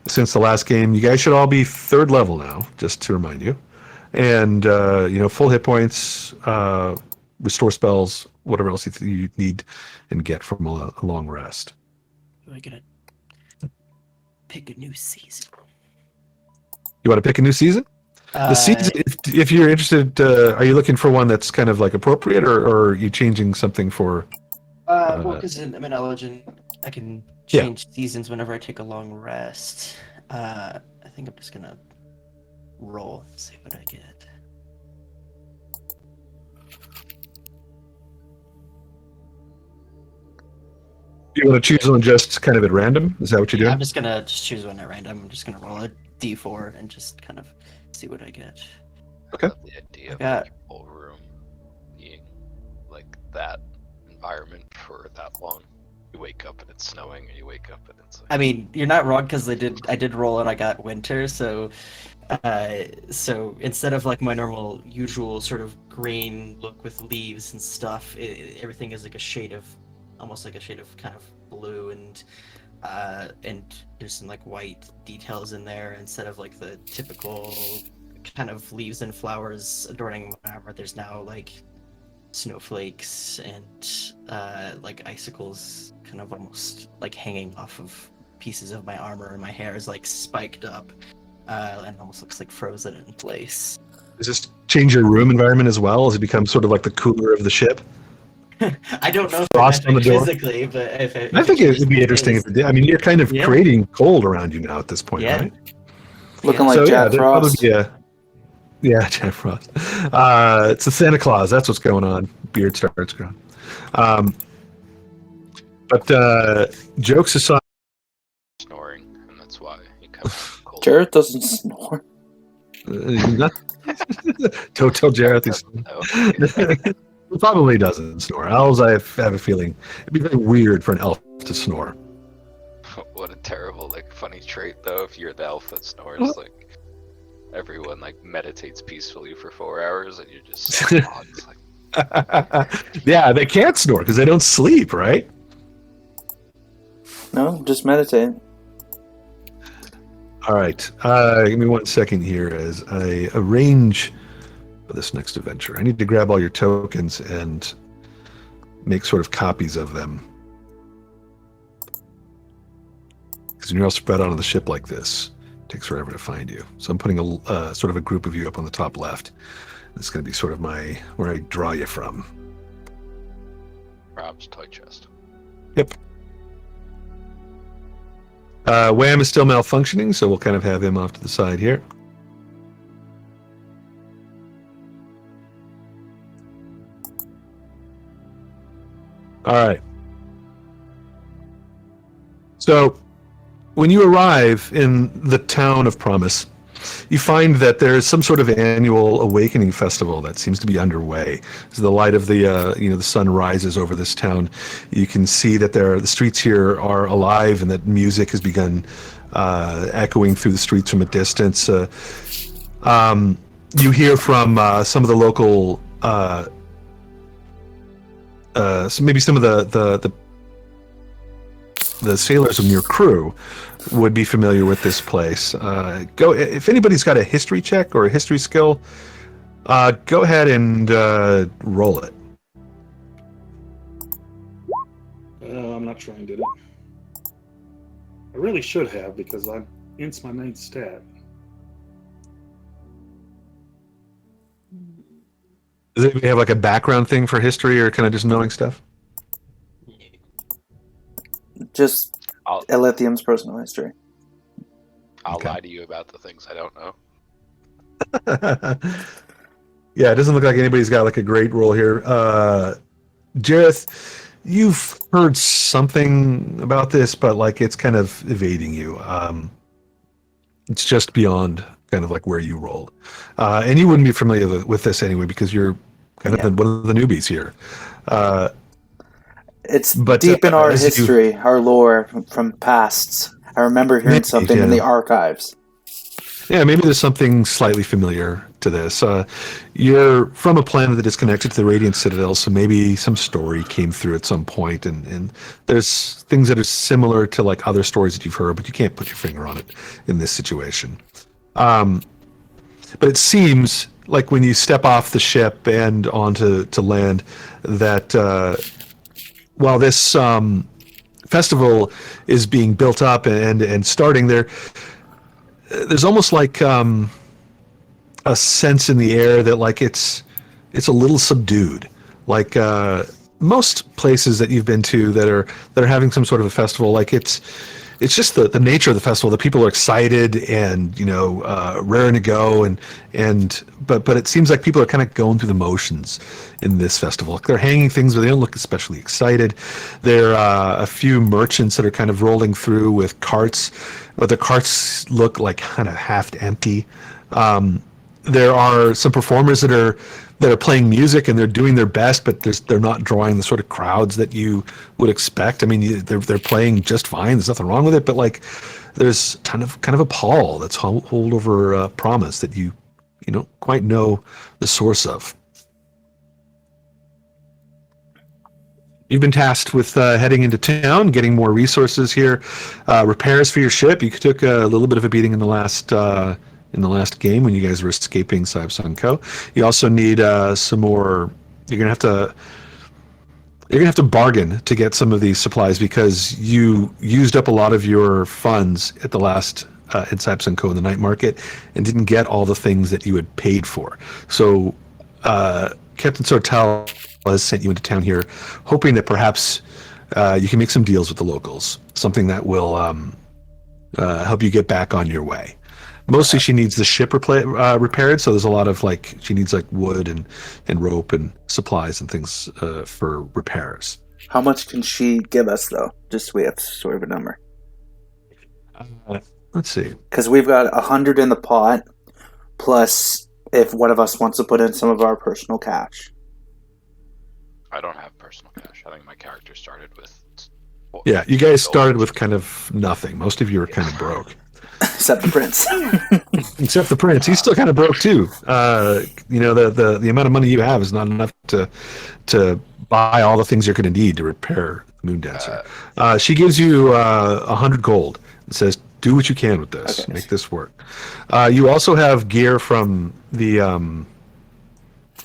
since the last game, you guys should all be 3rd level now, just to remind you. And full hit points, restore spells, whatever else you need and get from a long rest. We're gonna pick a new season. You want to pick a new season? The season, if you're interested, are you looking for one that's kind of like appropriate, or are you changing something for? Well, because I'm an Elogen, I can change seasons whenever I take a long rest. I think I'm just gonna roll and see what I get. You want to choose one just kind of at random? Is that what you're doing? I'm just gonna choose one at random. I'm just gonna roll a d4 and just kind of see what I get. Okay. I love the idea of got- like, your whole room being like that environment for that long. You wake up and it's snowing, or you wake up and it's like... I mean, you're not wrong because I did roll and I got winter, so instead of like my normal usual sort of green look with leaves and stuff, everything is like almost like a shade of kind of blue, and there's some like white details in there instead of like the typical kind of leaves and flowers adorning my armor. There's now like snowflakes and like icicles kind of almost like hanging off of pieces of my armor, and my hair is like spiked up and almost looks like frozen in place. Does this change your room environment as well? As it becomes sort of like the cooler of the ship? I don't know if Frost on the door? physically, but if I think it would be interesting if it did. I mean, you're kind of creating cold around you now at this point, right? Looking like Jack Frost. Jack Frost. It's the Santa Claus. That's what's going on. Beard starts growing. But jokes aside, snoring, and that's why you come out cold. Jareth doesn't snore. Don't tell Jareth he's No. He probably doesn't snore. Elves, I have a feeling, it'd be very weird for an elf to snore. What a terrible, like, funny trait, though, if you're the elf that snores, like, everyone, like, meditates peacefully for 4 hours, and you're just it's like... Yeah, they can't snore because they don't sleep, right? No, just meditate. All right, give me 1 second here as I arrange for this next adventure. I need to grab all your tokens and make sort of copies of them. Because when you're all spread out on the ship like this, it takes forever to find you. So I'm putting a sort of a group of you up on the top left. It's going to be sort of where I draw you from. Rob's toy chest. Yep. Wham is still malfunctioning, so we'll kind of have him off to the side here. All right. So, when you arrive in the town of Promise, you find that there is some sort of annual awakening festival that seems to be underway. As the light of the sun rises over this town, you can see that the streets here are alive and that music has begun echoing through the streets from a distance. You hear from some of the local, maybe some of the sailors in your crew would be familiar with this place. If anybody's got a history check or a history skill, go ahead and roll it. I'm not sure I did it. I really should have because it's my main stat. Does anybody have like a background thing for history or kind of just knowing stuff? Just Elythium's personal history. I'll Okay. lie to you about the things I don't know. Yeah, it doesn't look like anybody's got like a great role here. Jareth, you've heard something about this, but like it's kind of evading you. It's just beyond kind of like where you rolled. And you wouldn't be familiar with this anyway because you're kind of one of the newbies here. It's deep in our history, our lore from pasts. I remember hearing something in the archives. Yeah, maybe there's something slightly familiar to this. You're from a planet that is connected to the Radiant Citadel, so maybe some story came through at some point, and there's things that are similar to like other stories that you've heard, but you can't put your finger on it in this situation. But it seems like when you step off the ship and onto land that while this festival is being built up and starting there's almost like a sense in the air that like it's a little subdued. Like most places that you've been to that are having some sort of a festival, like it's just the nature of the festival. The people are excited and raring to go but it seems like people are kind of going through the motions in this festival. They're hanging things, but they don't look especially excited. There are a few merchants that are kind of rolling through with carts, but the carts look like kind of half empty. There are some performers that are playing music and they're doing their best, but they're not drawing the sort of crowds that you would expect. I mean, they're playing just fine. There's nothing wrong with it, but like there's kind of a pall that's hold over Promise that you don't quite know the source of. You've been tasked with heading into town, getting more resources here, repairs for your ship. You took a little bit of a beating in the last game when you guys were escaping Saib Co. You also need some more. You're gonna have to bargain to get some of these supplies because you used up a lot of your funds at the last in Saib Co. in the night market and didn't get all the things that you had paid for. So Captain Sortel has sent you into town here, hoping that perhaps you can make some deals with the locals, something that will help you get back on your way. Mostly she needs the ship repaired, so there's a lot of she needs wood and rope and supplies and things for repairs. How much can she give us, though? Just so we have sort of a number. Let's see. Because we've got 100 in the pot, plus if one of us wants to put in some of our personal cash. I don't have personal cash. I think my character started with. Yeah, you guys started with kind of nothing. Most of you are kind of broke. Except the prince. Except the prince. He's still kind of broke too. The amount of money you have is not enough to buy all the things you're going to need to repair Moon Dancer. She gives you 100 gold and says, do what you can with this. Okay. Make this work. You also have gear from the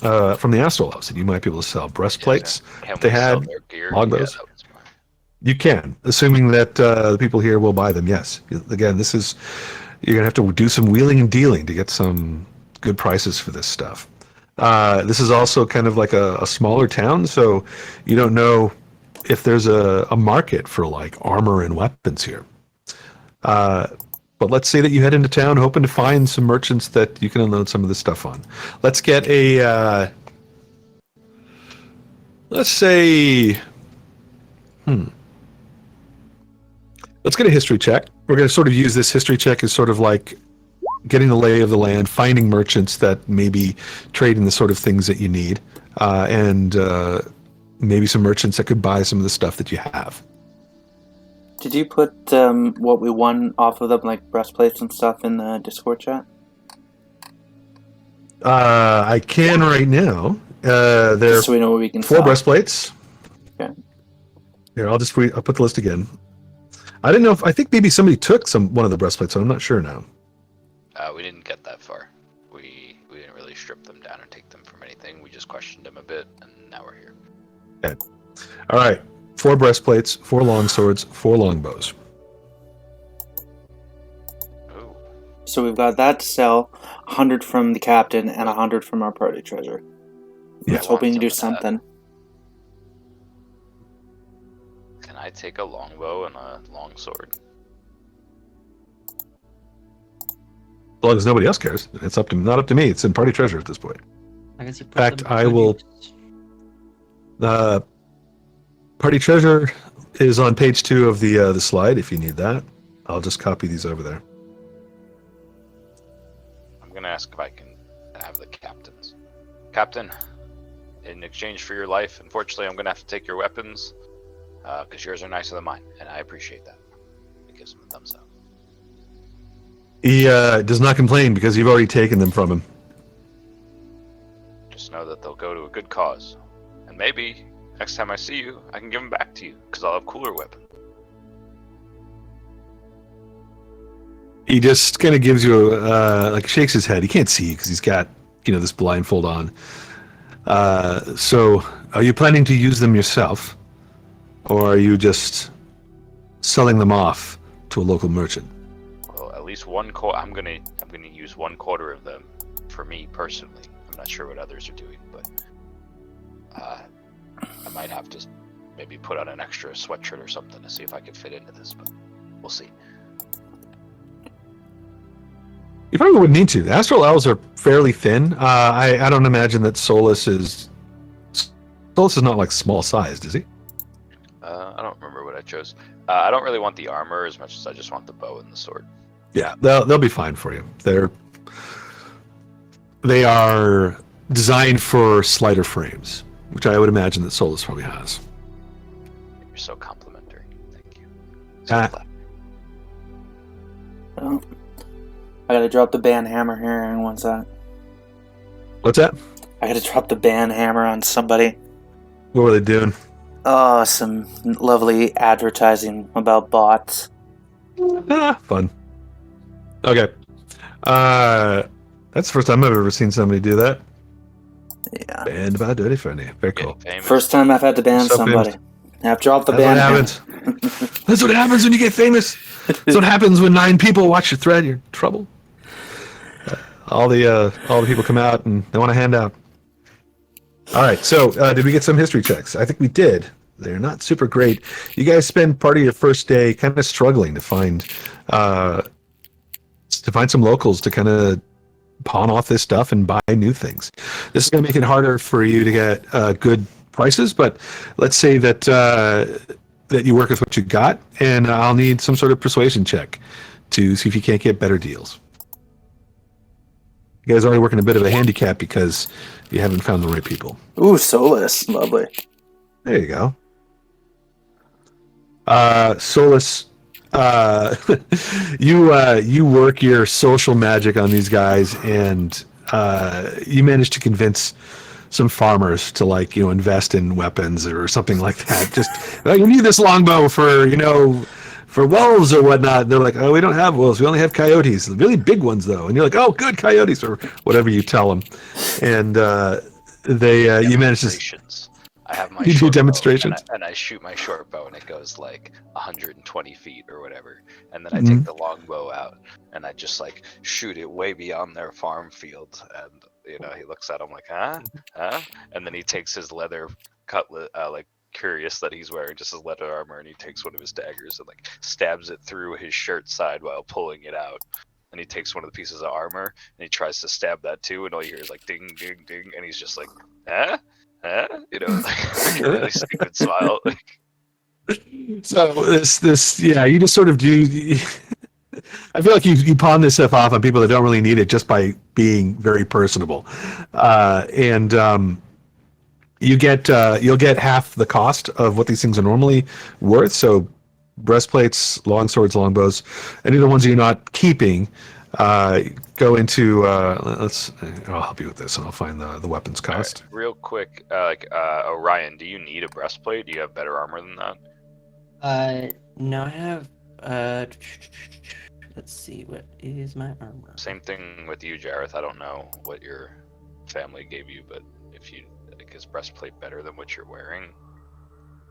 from the Astral House, and you might be able to sell breastplates. Can They we sell had their gear? longbows. Yeah, that was my- You can, assuming that the people here will buy them. Yes. Again, you're gonna have to do some wheeling and dealing to get some good prices for this stuff. This is also kind of like a smaller town, so you don't know if there's a market for like armor and weapons here. But let's say that you head into town hoping to find some merchants that you can unload some of this stuff on. Let's get a, let's say, let's get a history check. We're going to sort of use this history check as sort of like getting the lay of the land, finding merchants that maybe trade in the sort of things that you need, and maybe some merchants that could buy some of the stuff that you have. Did you put what we won off of them, like breastplates and stuff, in the Discord chat? I can right now. There Just so we know what we can 4 sell. breastplates. Okay. Here, I'll put the list again. I didn't know I think maybe somebody took one of the breastplates, so I'm not sure now. We didn't get that far. We didn't really strip them down or take them from anything. We just questioned them a bit, and now we're here. Okay. All right. 4 breastplates, 4 long swords, 4 longbows. Ooh. So we've got that to sell, 100 from the captain and 100 from our party treasure. Yeah. Let's hoping to do Some of that. something. Can I take a longbow and a longsword? As long as nobody else cares, it's not up to me. It's in party treasure at this point. I guess you put fact, them I to will- use. Party treasure is on page 2 of the slide. If you need that, I'll just copy these over there. I'm gonna ask if I can have the captains. Captain, in exchange for your life, unfortunately, I'm gonna have to take your weapons, because yours are nicer than mine, and I appreciate that. It gives him a thumbs up. He does not complain because you've already taken them from him. Just know that they'll go to a good cause, and maybe next time I see you, I can give them back to you, because I'll have cooler weapons. He just kind of gives you like shakes his head. He can't see because he's got this blindfold on. So, are you planning to use them yourself, or are you just selling them off to a local merchant? Well, at least one quarter. I'm gonna use 1/4 of them for me personally. I'm not sure what others are doing, but I might have to maybe put on an extra sweatshirt or something to see if I can fit into this, but we'll see. You probably wouldn't need to. The Astral Elves are fairly thin. I don't imagine that Solus is not like small sized, is he? I don't remember what I chose. I don't really want the armor as much as I just want the bow and the sword. Yeah, they'll be fine for you. They are designed for slighter frames, which I would imagine that Solus probably has. You're so complimentary. Thank you. Ah. Oh. I gotta drop the ban hammer here, and what's that? What's that? I gotta drop the ban hammer on somebody. What were they doing? Oh, some lovely advertising about bots. Fun. Okay. That's the first time I've ever seen somebody do that. Yeah. Banned about Dirty Friendly. Very cool. Getting famous. First time I've had to ban So somebody. I've dropped the That's ban what hammer. happens. That's what happens when you get famous. That's what happens when 9 people watch your thread. You're in trouble. All the people come out and they want a handout. All right. So did we get some history checks? I think we did. They're not super great. You guys spend part of your first day kind of struggling to find some locals to kind of pawn off this stuff and buy new things. This is going to make it harder for you to get good prices, but let's say that that you work with what you got, and I'll need some sort of persuasion check to see if you can't get better deals. You guys are already working a bit of a handicap because you haven't found the right people. Ooh, Solus. Lovely. There you go. Solus, you work your social magic on these guys, and you manage to convince some farmers to invest in weapons or something like that. Just you need this longbow for wolves or whatnot. They're like, oh, we don't have wolves. We only have coyotes. The really big ones though. And you're like, oh, good, coyotes or whatever you tell them. And They you managed to Demonstrations. I have my You do short bow, demonstrations? and I shoot my short bow, and it goes like 120 feet or whatever. And then I take the long bow out, and I just like shoot it way beyond their farm field. And he looks at him like, huh? And then he takes his leather cutlet, like curious that he's wearing just his leather armor, and he takes one of his daggers and like stabs it through his shirt side while pulling it out. And he takes one of the pieces of armor, and he tries to stab that too, and all you hear is like ding, ding, ding, and he's just like, huh? Like a really stupid smile. So this you just sort of do. I feel like you pawn this stuff off on people that don't really need it just by being very personable, and you'll get half the cost of what these things are normally worth. So breastplates, long swords, longbows, any of the ones you're not keeping, go into. I'll help you with this, and I'll find the weapons cost. Right, real quick, Orion, do you need a breastplate? Do you have better armor than that? No, I have. Let's see, what is my armor? Same thing with you, Jareth. I don't know what your family gave you, but if you is breastplate better than what you're wearing?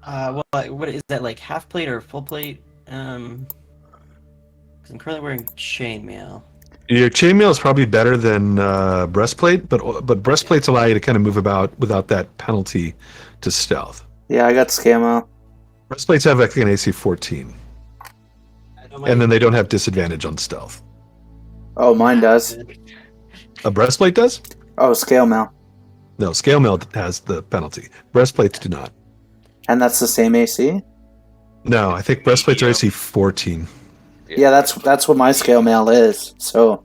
Well, what is that, like half plate or full plate? Because I'm currently wearing chainmail. Your chainmail is probably better than breastplate, but breastplates allow you to kind of move about without that penalty to stealth. Yeah, I got scammo. Breastplates have like an AC 14, and then they don't have disadvantage on stealth. Oh, mine does. A breastplate does? Oh, scale mail. No, scale mail has the penalty. Breastplates do not. And that's the same AC? No, I think breastplates are AC 14. Yeah, that's what my scale mail is. So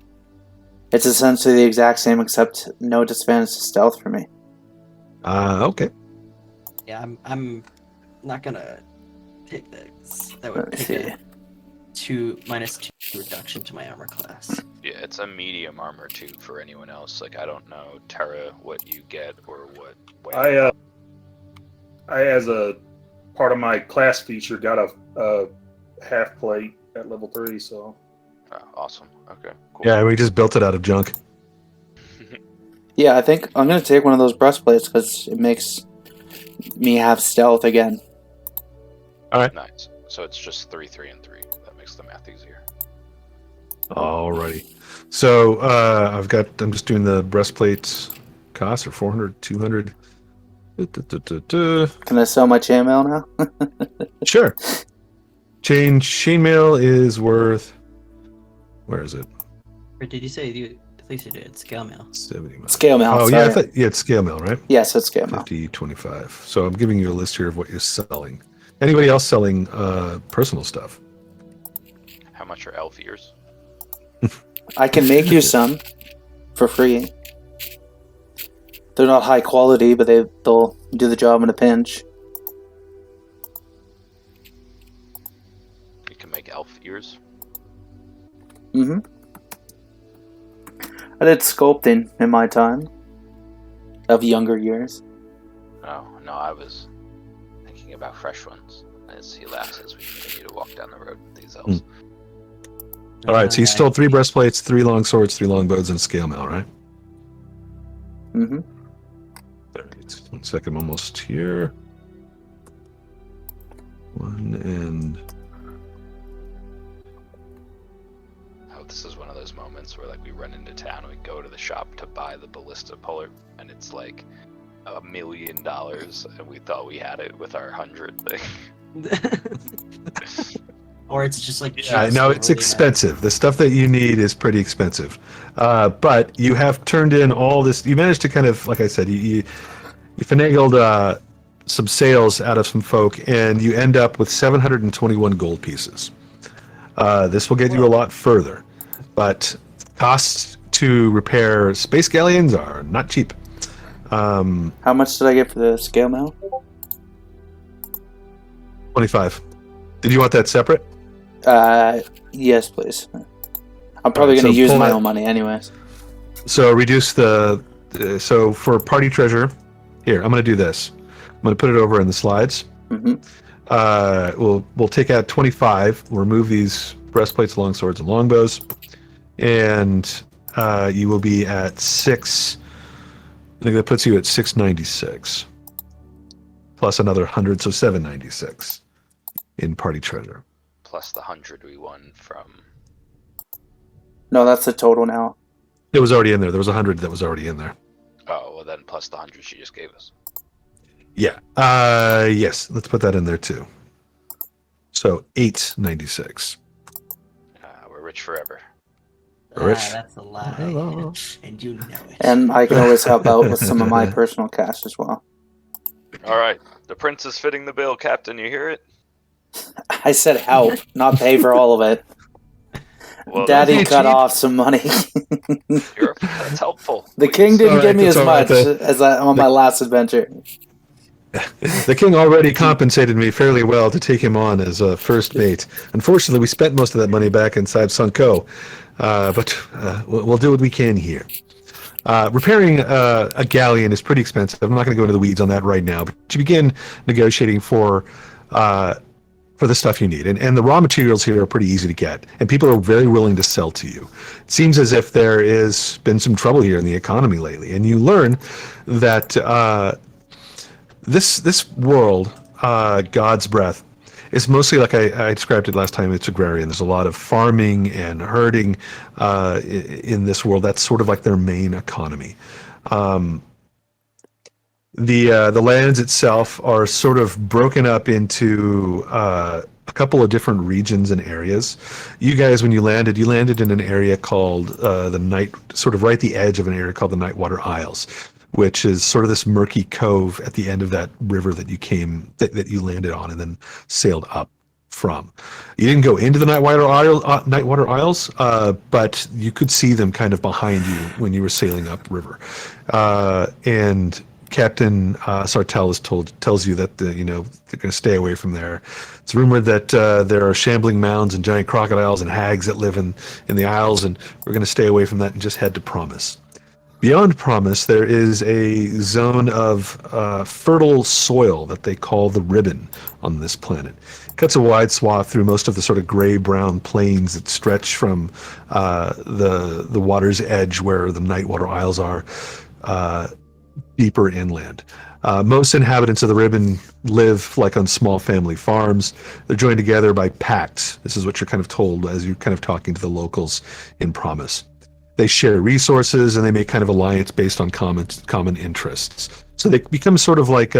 it's essentially the exact same, except no disadvantage to stealth for me. Okay. Yeah, I'm not gonna pick that. That would Let's take see. a -2 reduction to my armor class. Yeah, it's a medium armor too for anyone else. Like I don't know, Terra, what you get or what. I as a part of my class feature got a half plate at level 3. So Oh, awesome. Okay. Cool. Yeah, we just built it out of junk. Yeah, I think I'm going to take one of those breastplates because it makes me have stealth again. Nice. So it's just 3, 3, and 3. That makes the math easier. Alrighty. So I'm just doing the breastplates cost are 400, 200. Can I sell my chainmail now? Sure. Chainmail is worth. Where is it? Or did you say you? At least you did scale mail. 70 miles. Scale mail. Oh, sorry. yeah, it's scale mail, right? Yes, it's scale mail. 50, 25. So I'm giving you a list here of what you're selling. Anybody else selling personal stuff? How much are elf ears? I can make you some for free. They're not high quality, but they'll do the job in a pinch. You can make elf ears. Mm-hmm. I did sculpting in my time of younger years. Oh, no, I was thinking about fresh ones. As he laughs as we continue to walk down the road with these elves. All right, so you stole 3 breastplates, 3 long swords, 3 longbows, and a scale mail, right? Mm-hmm. All right, 1 second, I'm almost here. 1 and... Oh, this is one of those moments where like we run into town and we go to the shop to buy the ballista puller, and it's like $1 million, and we thought we had it with our 100 thing. Or it's just like. Yeah, no, it's expensive. The stuff that you need is pretty expensive. But you have turned in all this. You managed to kind of, like I said, you finagled some sales out of some folk, and you end up with 721 gold pieces. This will get you a lot further, but costs to repair space galleons are not cheap. How much did I get for the scale mail? 25. Did you want that separate? Yes, please. I'm probably Alright, going so to use pull my that- own money anyways. So reduce so for party treasure, here, I'm going to do this. I'm going to put it over in the slides. Mm-hmm. We'll take out 25, we'll remove these breastplates, long swords, and longbows, and you will be at 6 I think that puts you at 696. Plus another 100, so 796 in party treasure. Plus the 100 we won from. No, that's the total now. It was already in there. There was 100 that was already in there. Oh, well then plus the 100 she just gave us. Yeah. Yes, let's put that in there too. So 896. We're rich forever. Rich. That's a lie. Hello. And you know it. And I can always help out with some of my personal cash as well. All right, the prince is fitting the bill, Captain. You hear it? I said help, not pay for all of it. Well, Daddy that's cut cheap. off some money. that's helpful. The king didn't Alright, give me it's as alright, much as on my last adventure. The king already compensated me fairly well to take him on as a first mate. Unfortunately, we spent most of that money back inside Sunko, but we'll do what we can here. Repairing a galleon is pretty expensive. I'm not going to go into the weeds on that right now, but you begin negotiating for the stuff you need. And the raw materials here are pretty easy to get, and people are very willing to sell to you. It seems as if there has been some trouble here in the economy lately, and you learn that this world, God's Breath, is mostly like I described it last time. It's agrarian. There's a lot of farming and herding in this world. That's sort of like their main economy. The lands itself are sort of broken up into a couple of different regions and areas. You guys, when you landed in an area called the Night, sort of right at the edge of an area called the Nightwater Isles, which is sort of this murky cove at the end of that river that you landed on and then sailed up from. You didn't go into the Nightwater Isles, but you could see them kind of behind you when you were sailing upriver. And Captain Sartell tells you that they're going to stay away from there. It's rumored that there are shambling mounds and giant crocodiles and hags that live in the Isles, and we're going to stay away from that and just head to Promise. Beyond Promise, there is a zone of fertile soil that they call the Ribbon on this planet. It cuts a wide swath through most of the sort of gray-brown plains that stretch from the water's edge where the Nightwater Isles are deeper inland. Most inhabitants of the Ribbon live like on small family farms. They're joined together by pacts. This is what you're kind of told as you're kind of talking to the locals in Promise. They share resources and they make kind of alliance based on common interests. So they become sort of like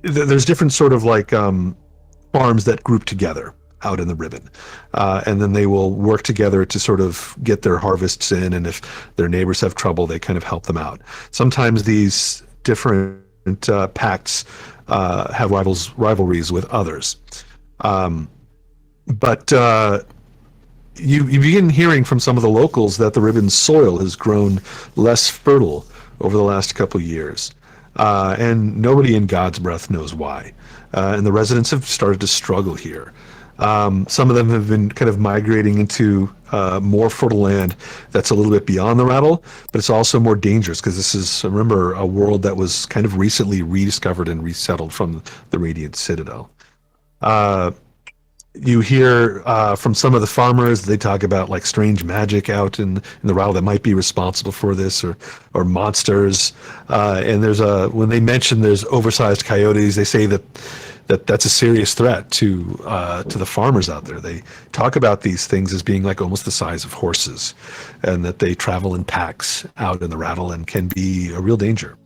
there's different sort of like farms that group together out in the Ribbon, and then they will work together to sort of get their harvests in, and if their neighbors have trouble, they kind of help them out. Sometimes these different pacts have rivalries with others, but you begin hearing from some of the locals that the Ribbon's soil has grown less fertile over the last couple of years, and nobody in God's Breath knows why. And the residents have started to struggle here. Some of them have been kind of migrating into more fertile land that's a little bit beyond the Rattle, but it's also more dangerous because this is, remember, a world that was kind of recently rediscovered and resettled from the Radiant Citadel. You hear from some of the farmers, they talk about like strange magic out in the Rattle that might be responsible for this, or monsters. And when they mention there's oversized coyotes, they say that's a serious threat to the farmers out there. They talk about these things as being like almost the size of horses, and that they travel in packs out in the Rattle and can be a real danger.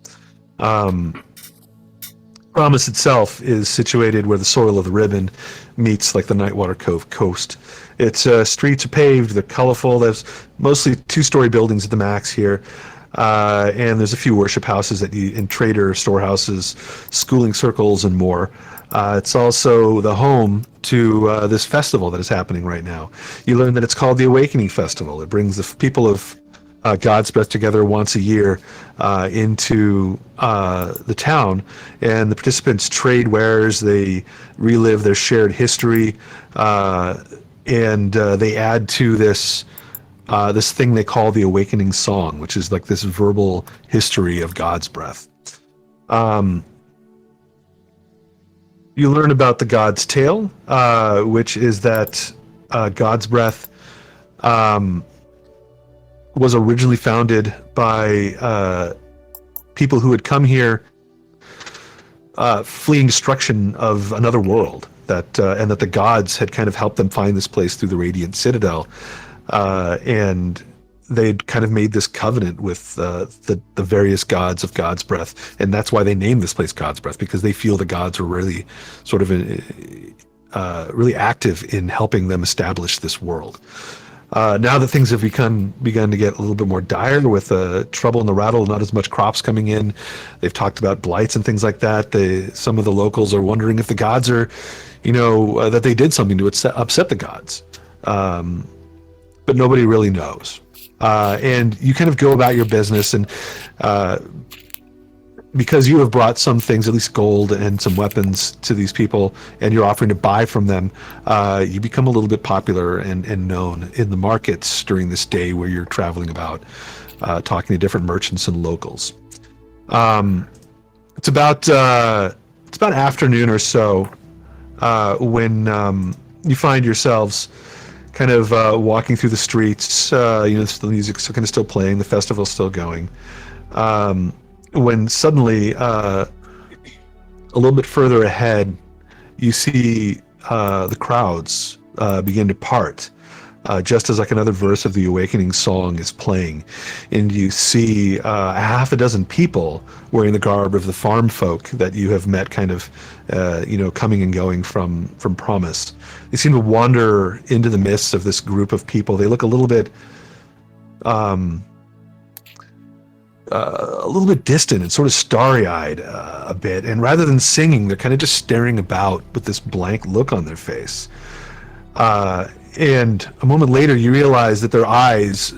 Promise itself is situated where the soil of the Ribbon meets like the Nightwater Cove coast. Its streets are paved, they're colorful. There's mostly two-story buildings at the max here. And there's a few worship houses and trader storehouses, schooling circles, and more. It's also the home to this festival that is happening right now. You learn that it's called the Awakening Festival. It brings the people of God's Breath together once a year into the town, and the participants trade wares, they relive their shared history, and they add to this thing they call the Awakening Song, which is like this verbal history of God's Breath. You learn about the God's Tale, which is that God's Breath was originally founded by people who had come here fleeing destruction of another world, and that the gods had kind of helped them find this place through the Radiant Citadel, and they'd kind of made this covenant with the various gods of God's Breath, and that's why they named this place God's Breath, because they feel the gods were really sort of really active in helping them establish this world. Now that things have begun to get a little bit more dire with trouble in the rattle, not as much crops coming in, they've talked about blights and things like that. Some of the locals are wondering if the gods are, that they did something to upset the gods. But nobody really knows. And you kind of go about your business, and because you have brought some things, at least gold and some weapons, to these people, and you're offering to buy from them, you become a little bit popular and known in the markets during this day where you're traveling about, talking to different merchants and locals. It's about afternoon or so when you find yourselves kind of walking through the streets. The music's kind of still playing, the festival's still going. When suddenly, a little bit further ahead, you see the crowds begin to part, just as like another verse of the Awakening song is playing, and you see a half a dozen people wearing the garb of the farm folk that you have met, kind of, coming and going from Promise. They seem to wander into the midst of this group of people. They look a little bit distant and sort of starry-eyed a bit, and rather than singing, they're kind of just staring about with this blank look on their face. And a moment later, you realize that their eyes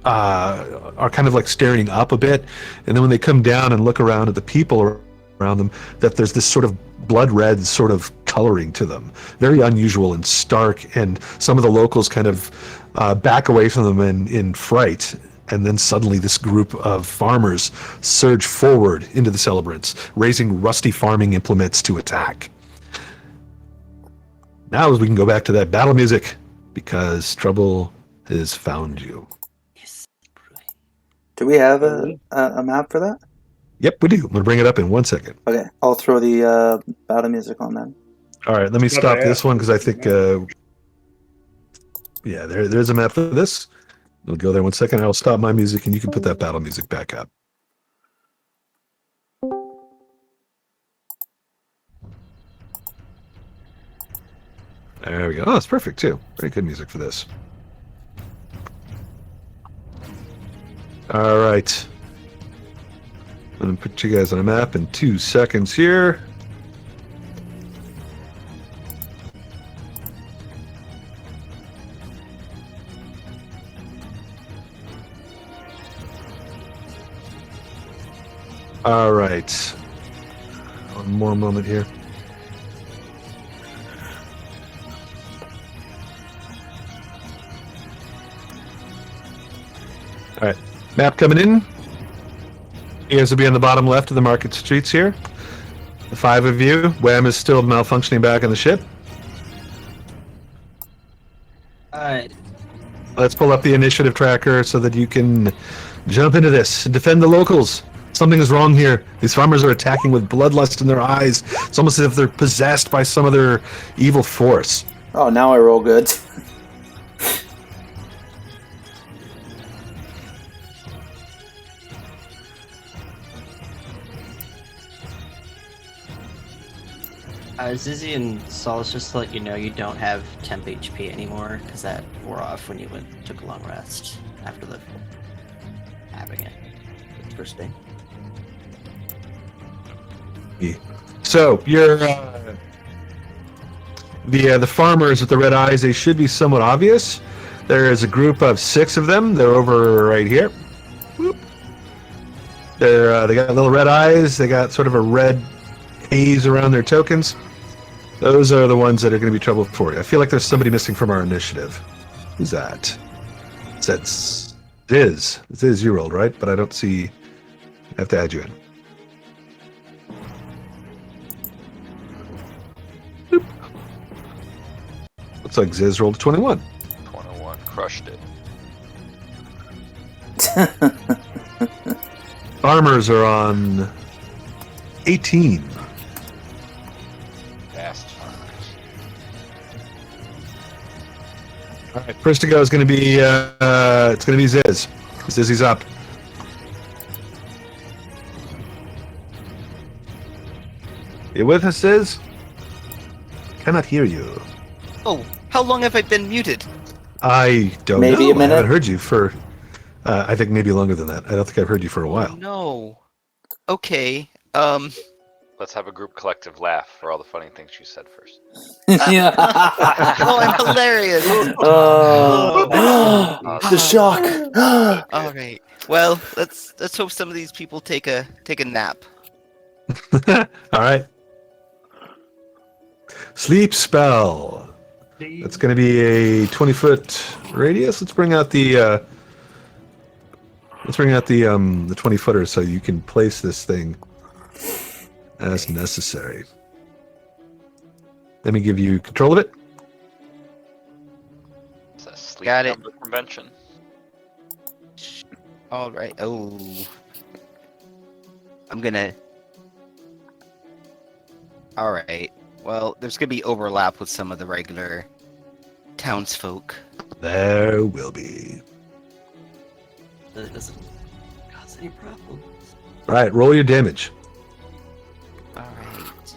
are kind of like staring up a bit, and then when they come down and look around at the people around them, that there's this sort of blood red sort of coloring to them, very unusual and stark, and some of the locals kind of back away from them in fright. And then suddenly this group of farmers surge forward into the celebrants, raising rusty farming implements to attack. Now we can go back to that battle music, because trouble has found you. Yes. Do we have a map for that? Yep, we do. I'm going to bring it up in 1 second. Okay, I'll throw the battle music on then. All right, let me stop this one, because I think, there's a map for this. We'll go there 1 second. I'll stop my music, and you can put that battle music back up. There we go. Oh, it's perfect, too. Very good music for this. All right. I'm going to put you guys on a map in 2 seconds here. All right. One more moment here. All right. Map coming in. You guys will be on the bottom left of the market streets here. The 5 of you. Wham is still malfunctioning back on the ship. Alright. Let's pull up the initiative tracker so that you can jump into this and defend the locals. Something is wrong here. These farmers are attacking with bloodlust in their eyes. It's almost as if they're possessed by some other evil force. Oh, now I roll good. Zizzy and Solace, just to let you know, you don't have temp HP anymore, because that wore off when you took a long rest after the having it the first day. So you're the farmers with the red eyes. They should be somewhat obvious. There is a group of 6 of them. They're over right here. Whoop. They got little red eyes. They got sort of a red haze around their tokens. Those are the ones that are going to be trouble for you. I feel like there's somebody missing from our initiative. Who's that? That's Ziz. Ziz, you rolled, right? But I don't see. I have to add you in. Boop. Looks like Ziz rolled a 21. 21, crushed it. Farmers are on 18. Fast farmers. All right, first to go is going to be it's going to be Ziz. Zizzy's up. You with us, Ziz? Cannot hear you. Oh, how long have I been muted? I don't Maybe know. a minute? I haven't heard you for, I think maybe longer than that. I don't think I've heard you for a Oh, while. no. Okay. Let's have a group collective laugh for all the funny things you said first. Yeah. Oh, I'm hilarious. Oh, the shock. All right. Well, let's hope some of these people take a nap. All right. Sleep spell. That's going to be a 20-foot radius. Let's bring out the 20-footer so you can place this thing as necessary. Let me give you control of it. It's a sleep Got it. number convention. All right. Oh, I'm gonna. All right. Well, there's gonna be overlap with some of the regular townsfolk. There will be. That doesn't cause any problems. All right, roll your damage. All right.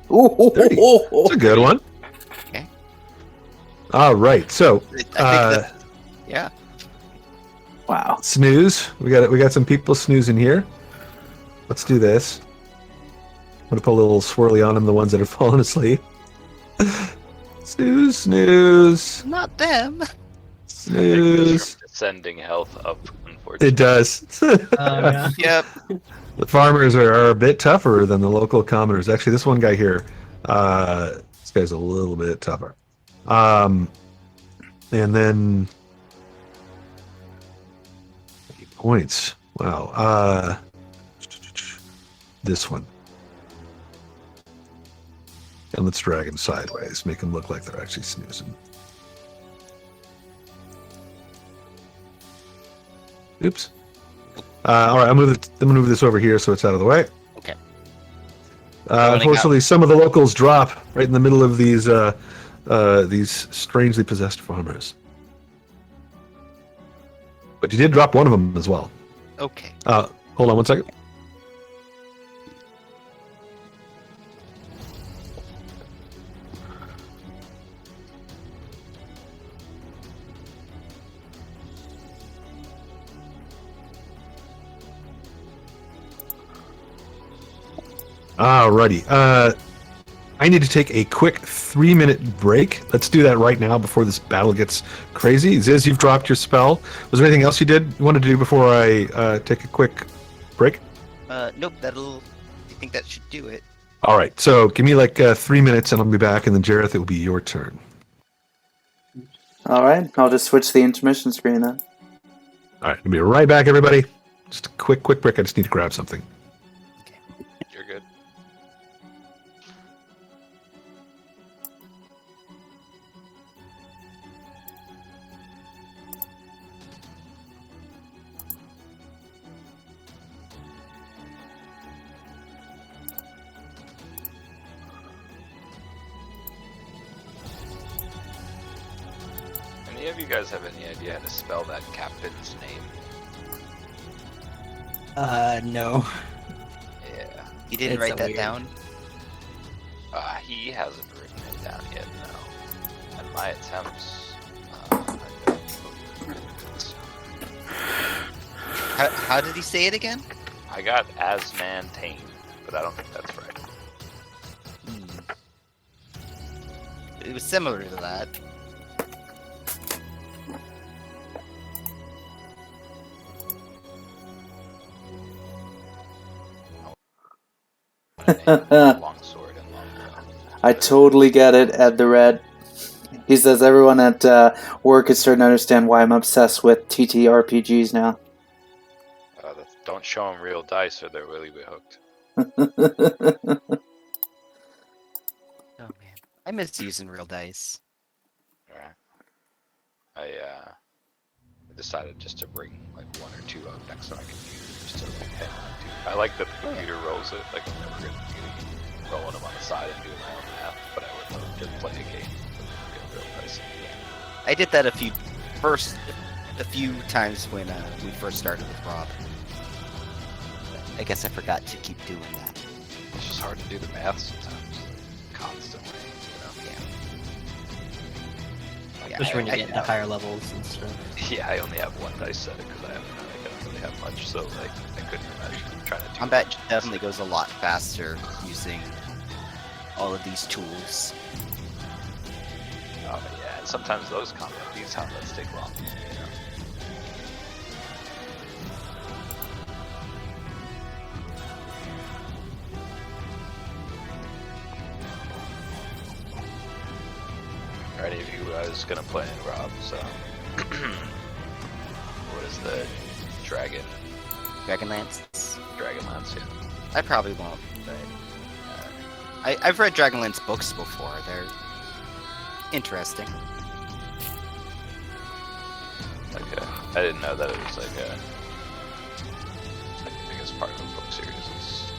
Ooh, 30. That's a good one. Okay. All right, so I think that, yeah. Wow. snooze. We got some people snoozing here. Let's do this. I'm gonna put a little swirly on them, the ones that are falling asleep. Snooze, snooze, Not them. snooze. Descending health up, unfortunately. It does. Yeah. Yep. The farmers are a bit tougher than the local commoners. Actually, this one guy here, this guy's a little bit tougher. And then 8 points. Wow. This one. And let's drag him sideways, make him look like they're actually snoozing. Oops. All right, I'm gonna move this over here so it's out of the way. Okay. Running out. Unfortunately, some of the locals drop right in the middle of these strangely possessed farmers. But you did drop one of them as well. Okay. Hold on one second. Alrighty. I need to take a quick 3-minute break. Let's do that right now before this battle gets crazy. Ziz, you've dropped your spell. Was there anything else you wanted to do before I take a quick break? Nope. I think that should do it. All right. So give me like 3 minutes, and I'll be back. And then Jareth, it will be your turn. All right. I'll just switch the intermission screen then. All right. I'll be right back, everybody. Just a quick break. I just need to grab something. You're good. Any of you guys have any idea how to spell that captain's name? No. Yeah. You didn't It's write so that weird. down? He hasn't written it down yet, no. And my attempts, I don't How did he say it again? I got Asmantane, but I don't think that's right. It was similar to that. Long sword and long bow. I totally get it, Ed the Red. He says everyone at work is starting to understand why I'm obsessed with TTRPGs now. Don't show them real dice or they'll really be hooked. Oh man, I miss using real dice. Alright. decided just to bring like 1 or 2 up next to my computer just to like hang on to. I like that the computer rolls it. Like I'm never gonna be rolling them on the side and doing my own math, but I would love to play a game with real dice. I did that a few times when we first started with Rob. I guess I forgot to keep doing that. It's just hard to do the math sometimes, constantly. Yeah, Especially when you get into higher levels and stuff. Yeah, I only have 1 dice set because I don't really have much, so like I couldn't imagine trying to do combat definitely goes a lot faster using all of these tools. Oh yeah, and sometimes these combats take long. You know? Are any of you guys gonna play in Rob's? What is the dragon? Dragonlance? Dragonlance, yeah. I probably won't, but I've read Dragonlance books before. They're interesting. Okay, I didn't know that it was like the biggest part of the book series.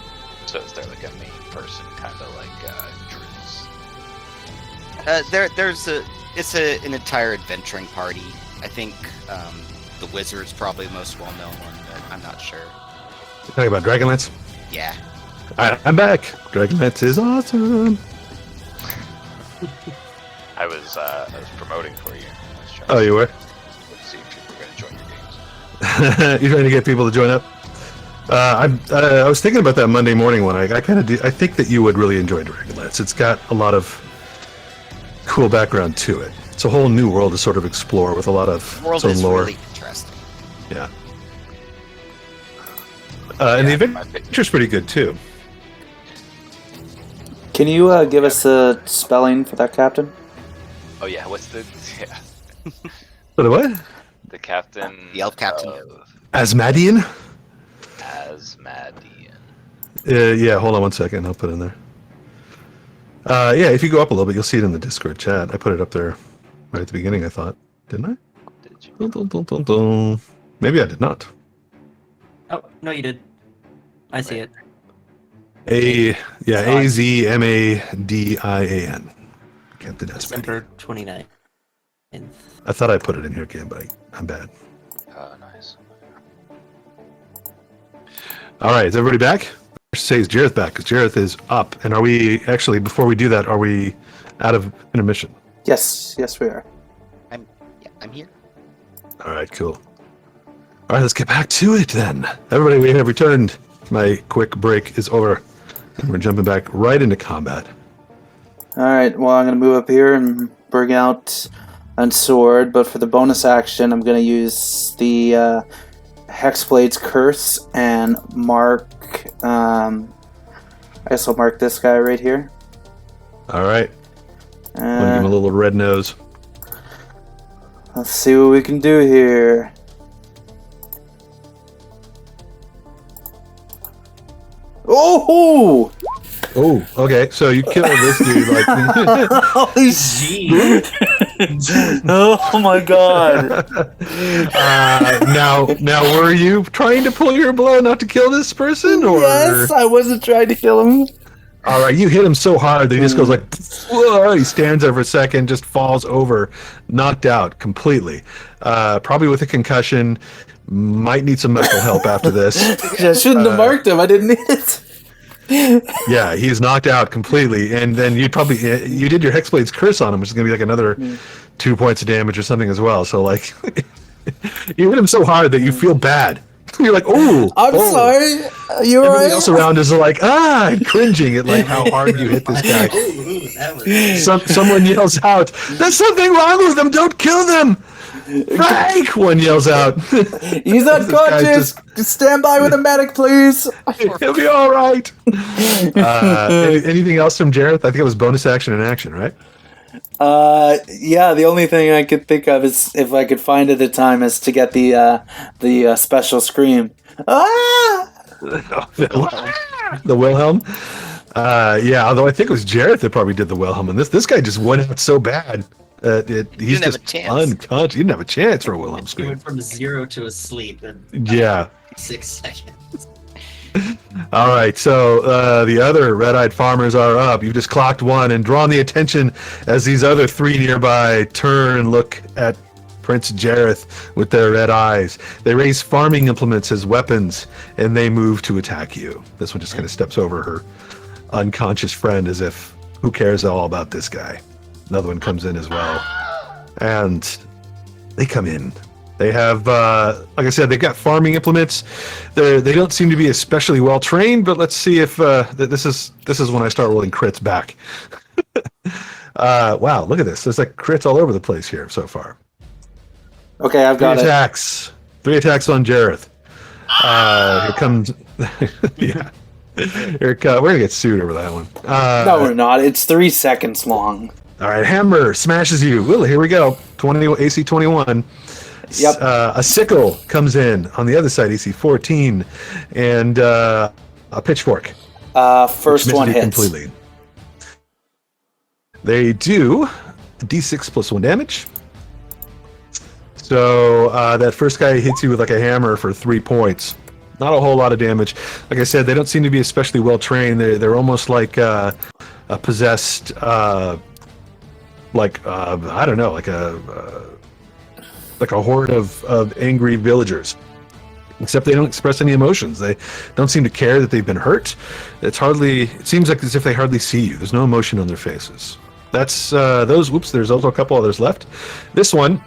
So is there like a main person, kind of like Driz? It's an entire adventuring party. I think the Wizard's probably the most well-known one, but I'm not sure. You talking about Dragonlance? Yeah. Alright, I'm back. Dragonlance is awesome. I was promoting for you. I was trying Oh, you were? to see if people were going to join your games. You're trying to get people to join up? I was thinking about that Monday morning one. I kind of do. I think that you would really enjoy Dragonlance. It's got a lot of cool background to it. It's a whole new world to sort of explore with a lot of The world some is lore. really interesting. Yeah. And the my adventure's pretty good too. Can you give us a spelling for that captain? Oh yeah, what's the For the what? the captain? The elf captain. Of Asmadian? Asmadian. Yeah, hold on one second. I'll put it in there. Yeah, if you go up a little bit, you'll see it in the Discord chat. I put it up there right at the beginning, I thought. Didn't I? Did you? Dun, dun, dun, dun, dun. Maybe I did not. Oh, no, you did. I see it. Azmadian. Captain Asmadian. December 29th. I thought I put it in here again, but I'm bad. Oh, nice. All right, is everybody back? Say is Jareth back, because Jareth is up. And are we, actually, before we do that, are we out of intermission? Yes, we are. I'm here. All right, cool. All right, let's get back to it then. Everybody, we have returned. My quick break is over. And we're jumping back right into combat. All right. Well, I'm gonna move up here and bring out a sword, but for the bonus action, I'm gonna use the Hexblade's Curse and mark. I guess I'll mark this guy right here. All right. I'm going to give him a little red nose. Let's see what we can do here. Oh! Oh, okay. So you kill this dude like. Holy shit! Oh my god! Now, were you trying to pull your blow not to kill this person, or? Yes, I wasn't trying to kill him. All right, you hit him so hard that he just goes like. Whoa, he stands there for a second, just falls over, knocked out completely. Probably with a concussion. Might need some medical help after this. I shouldn't have marked him. I didn't need it. Yeah, he's knocked out completely, and then you did your Hexblade's Curse on him, which is gonna be like another 2 points of damage or something as well. So like, you hit him so hard that you feel bad. You're like, oh, I'm sorry. You Everybody alright? else around is like, cringing at like how hard you hit this guy. Someone yells out, "There's something wrong with them! Don't kill them!" Frank! One yells out. He's unconscious. Just stand by with a medic, please. He'll be all right. Anything else from Jareth? I think it was bonus action and action, right? Yeah. The only thing I could think of is if I could find it at the time is to get the special scream. Ah! The Wilhelm. Yeah, although I think it was Jareth that probably did the Wilhelm, and this guy just went out so bad. He's didn't have just a chance. unconscious. You didn't have a chance for a Wilhelm He scream. went from 0 to asleep in Yeah. 6 seconds. All right, so the other red-eyed farmers are up. You've just clocked one and drawn the attention as these other three nearby turn and look at Prince Jareth with their red eyes. They raise farming implements as weapons, and they move to attack you. This one just kind of steps over her unconscious friend as if, who cares all about this guy? Another one comes in as well. And they come in. They have, like I said, they've got farming implements. They don't seem to be especially well trained, but let's see if this is when I start rolling crits back. Wow, look at this. There's like crits all over the place here so far. Okay, I've got Three it. attacks. 3 attacks on Jareth. Here comes. Yeah. We're gonna get sued over that one. No, we're not. It's 3 seconds long. All right, hammer smashes you. Well, here we go. 20 AC 21. Yep. A sickle comes in on the other side, AC 14, and a pitchfork. First which one misses you hits. completely. They do D6 plus 1 damage. So that first guy hits you with like a hammer for 3 points. Not a whole lot of damage. Like I said, they don't seem to be especially well trained. They're almost like a possessed, I don't know, like a horde of angry villagers. Except they don't express any emotions. They don't seem to care that they've been hurt. It seems like as if they hardly see you. There's no emotion on their faces. That's those. Whoops, there's also a couple others left. This one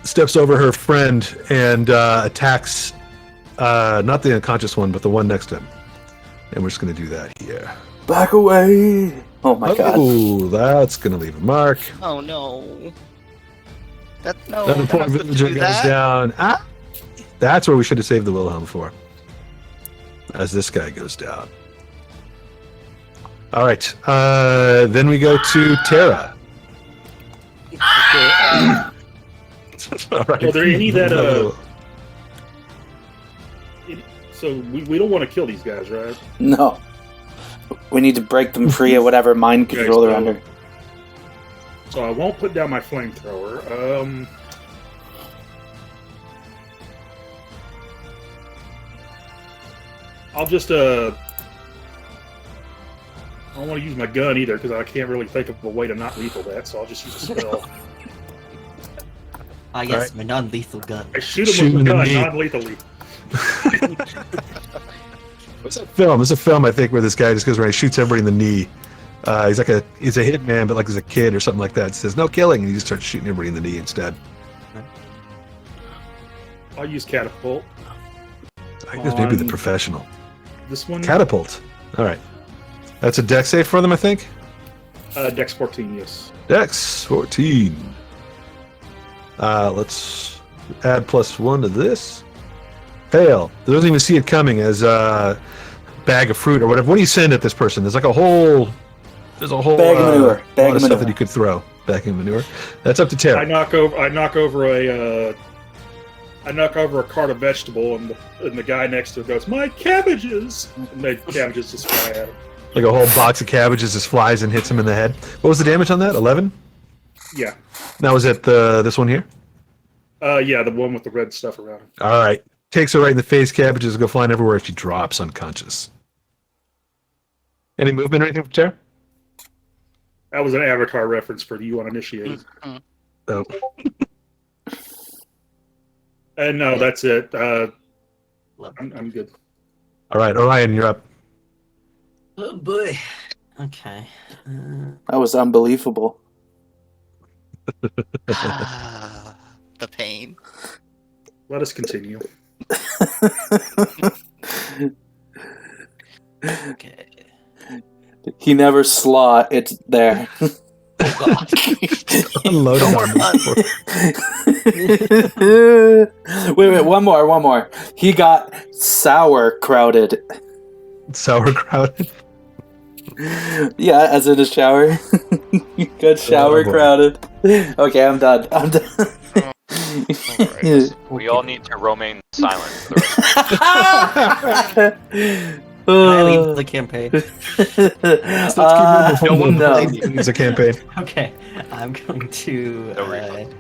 steps over her friend and attacks not the unconscious one, but the one next to him. And we're just going to do that here. Back away! Oh my god. Oh, that's going to leave a mark. Oh no. No. Another poor villager goes down. Ah! That's where we should have saved the Wilhelm for. As this guy goes down. All right. Then we go to Terra. All right. Are there any that so we don't want to kill these guys, right? No. We need to break them free of whatever mind control they're under. So I won't put down my flamethrower. I'll just I don't want to use my gun either because I can't really think of a way to not lethal that. So I'll just use a spell. Ah, yes, Alright. my non-lethal gun. I shoot Shoot him him with in my the gun knee. non-lethally. What's that film? It's a film I think where this guy just goes around and shoots everybody in the knee. He's a hitman, but like as a kid or something like that. It says no killing, and he just starts shooting everybody in the knee instead. I'll use catapult. I guess maybe the professional This one, catapult. All right, that's a dex save for them, I think. Dex 14, yes. Dex 14. Let's add +1 to this. Fail. They doesn't even see it coming as a bag of fruit or whatever. What do you send at this person? There's like a whole. There's a whole Bag of manure. lot Bag of of stuff manure. that you could throw. Bag of manure. That's up to Terra. I knock over a cart of vegetable, and the guy next to it goes, "My cabbages!" And the cabbages just fly at him. Like a whole box of cabbages just flies and hits him in the head. What was the damage on that? 11? Yeah, Now was it this one here? yeah, the one with the red stuff around him. All right. Takes her right in the face. Cabbages go flying everywhere. She drops unconscious. Any movement or anything from Terra? That was an Avatar reference for you uninitiated. Oh. And no, that's it. Love I'm good. All right, Orion, you're up. Oh boy. Okay. That was unbelievable. The pain. Let us continue. Okay. He never slaw. It's there. Unload him on Wait, one more. He got sauerkrauted. sauerkraut. Yeah, as in a shower. He got sauerkrauted. Okay, I'm done. Alright, we all need to remain silent for the rest I lead the campaign? Let's keep moving. no. It's a campaign. Okay, I'm going to. No refund.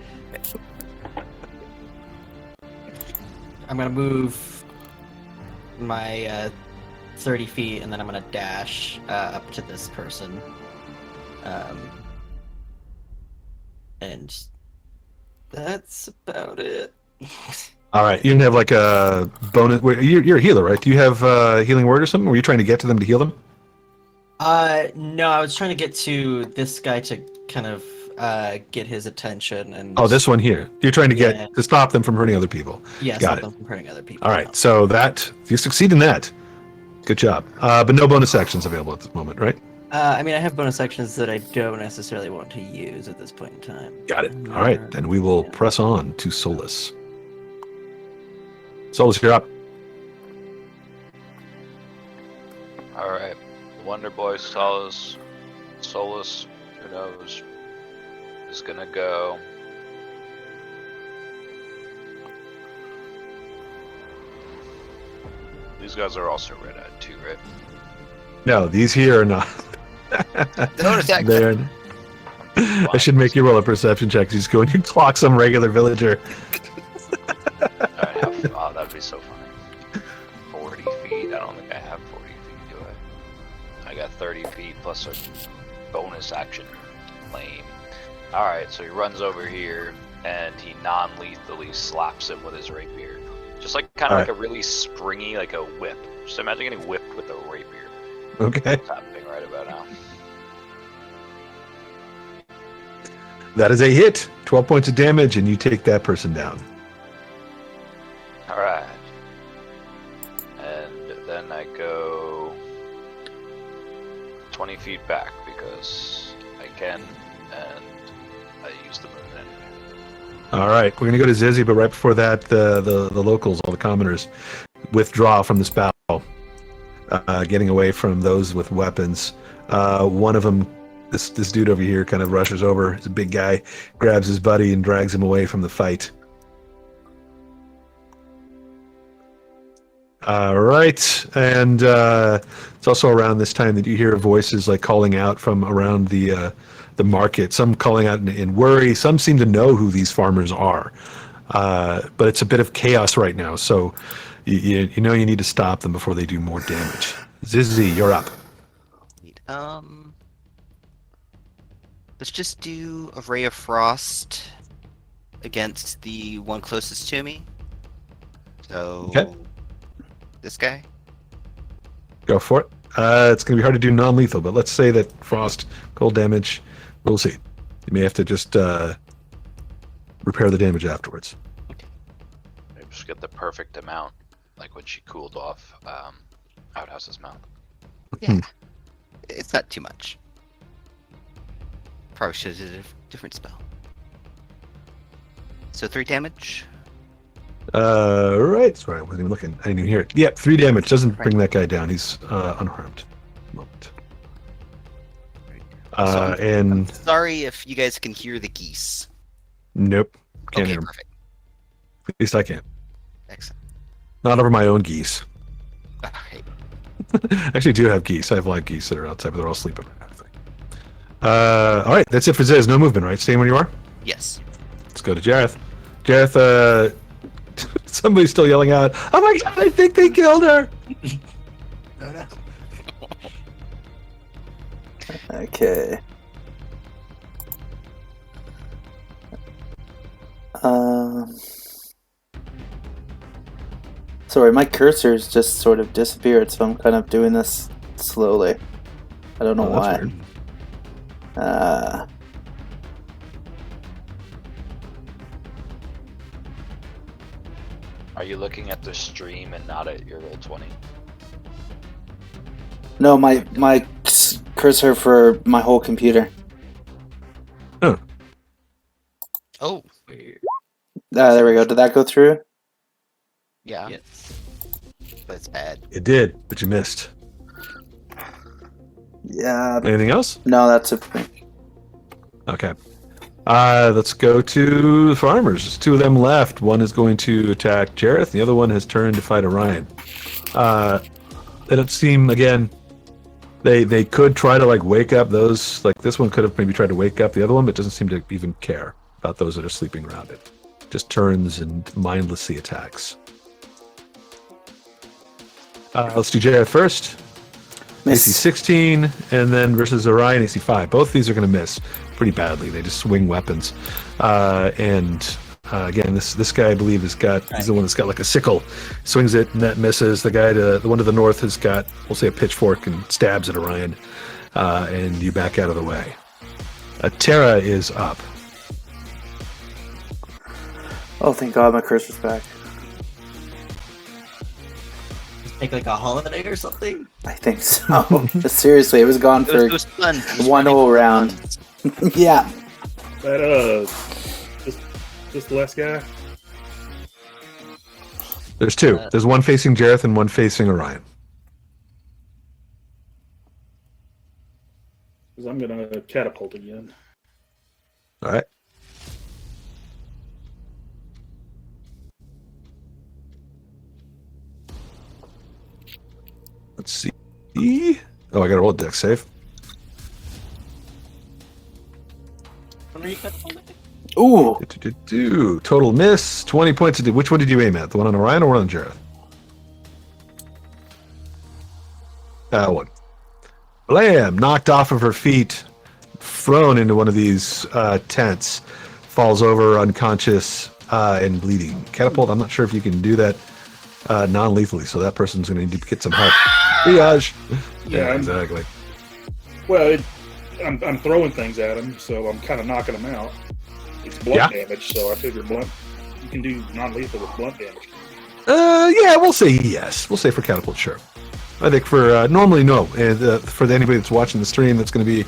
I'm gonna move my 30 feet, and then I'm gonna dash up to this person. And that's about it. All right, you didn't have like a bonus. Wait, you're a healer, right? Do you have a healing word or something? Were you trying to get to them to heal them? No, I was trying to get to this guy to kind of get his attention and. Oh, this one here. You're trying to get Yeah. to stop them from hurting other people. Yeah, Got stop it. them from hurting other people. All right, so that you succeed in that. Good job. But no bonus actions available at this moment, right? I mean, I have bonus actions that I don't necessarily want to use at this point in time. Got it. All right, then we will press on to Solus. Solus, you're up. All right, Wonder Boy Solus, who knows, is gonna go. These guys are also red-eyed too, right? No, these here are not. Don't attack They're. I should make you roll a perception check. Just go and you clock some regular villager. Oh, that'd be so funny. 40 feet. I don't think I have 40 feet, do I? I got 30 feet plus a bonus action. Lame. Alright, so he runs over here and he non-lethally slaps him with his rapier. Just like kind of like a really springy, like a whip. Just imagine getting whipped with a rapier. Okay. That's happening right about now. That is a hit. 12 points of damage, and you take that person down. Alright. And then I go 20 feet back because I can, and I use the movement. All right, we're going to go to Zizzy, but right before that, the locals, all the commoners, withdraw from this battle, getting away from those with weapons. One of them, this dude over here, kind of rushes over. He's a big guy, grabs his buddy and drags him away from the fight. All right, and it's also around this time that you hear voices like calling out from around the market. Some calling out in worry. Some seem to know who these farmers are, but it's a bit of chaos right now. So you know you need to stop them before they do more damage. Zizzy, you're up. Let's just do a Ray of Frost against the one closest to me. So, Okay. This guy? Go for it. It's going to be hard to do non-lethal, but let's say that frost, cold damage. We'll see. You may have to just repair the damage afterwards. Maybe just get the perfect amount, like when she cooled off Outhouse's mouth. Yeah. It's not too much. Probably should have did a different spell. So 3 damage. Right. Sorry, I wasn't even looking. I didn't even hear it. Yep, 3 damage. Doesn't bring that guy down. He's unharmed. Moment. And Sorry if you guys can hear the geese. nope, can't Okay, hear him. perfect. At least I can't. Excellent. Not over my own geese. Okay. I actually do have geese. I have live geese that are outside, but they're all sleeping. All right, that's it for Ziz. No movement, right? Staying where you are. Yes. Let's go to Jareth. Jareth, somebody's still yelling out, "Oh my god, I think they killed her!" Okay. Sorry, my cursor's just sort of disappeared, so I'm kind of doing this slowly. I don't know Oh, that's why. weird. Are you looking at the stream and not at your Roll20? No, my cursor for my whole computer. Oh, There we go. Did that go through? yeah. Yes. But it's bad. It did, but you missed. Yeah. Anything else? No, that's it for me. Okay. Let's go to the farmers. There's 2 of them left. One is going to attack Jareth. The other one has turned to fight Orion. they don't seem, again, they could try to like wake up those, like this one could have maybe tried to wake up the other one, but doesn't seem to even care about those that are sleeping around it. Just turns and mindlessly attacks. Let's do Jareth first. Miss. AC 16, and then versus Orion, AC 5. Both of these are going to miss pretty badly. They just swing weapons. Again, this guy, I believe, he's the one that's got like a sickle. Swings it, and that misses. The one to the north has got, we'll say, a pitchfork and stabs at Orion, and you back out of the way. Terra is up. Oh, thank God my curse was back. Take like a holiday or something. I think so. Seriously, it was gone for It was fun. It was one really whole fun. round. Yeah. That just the last guy. There's two. There's one facing Jareth and one facing Orion. Because I'm gonna catapult again. All right. Let's see. Oh, I got to roll a dex save. Ooh. Total miss. 20 points. Which one did you aim at? The one on Orion or one on Jareth? That one. Blam! Knocked off of her feet. Thrown into one of these tents. Falls over unconscious and bleeding. Catapult, I'm not sure if you can do that non-lethally, so that person's going to need to get some help. Triage. Yeah, exactly. Well, I'm throwing things at him, so I'm kind of knocking him out. It's blunt damage, so I figure blunt. You can do non-lethal with blunt damage. Yeah, we'll say yes. We'll say for catapult, sure. I think for normally no, and for anybody that's watching the stream, that's going to be,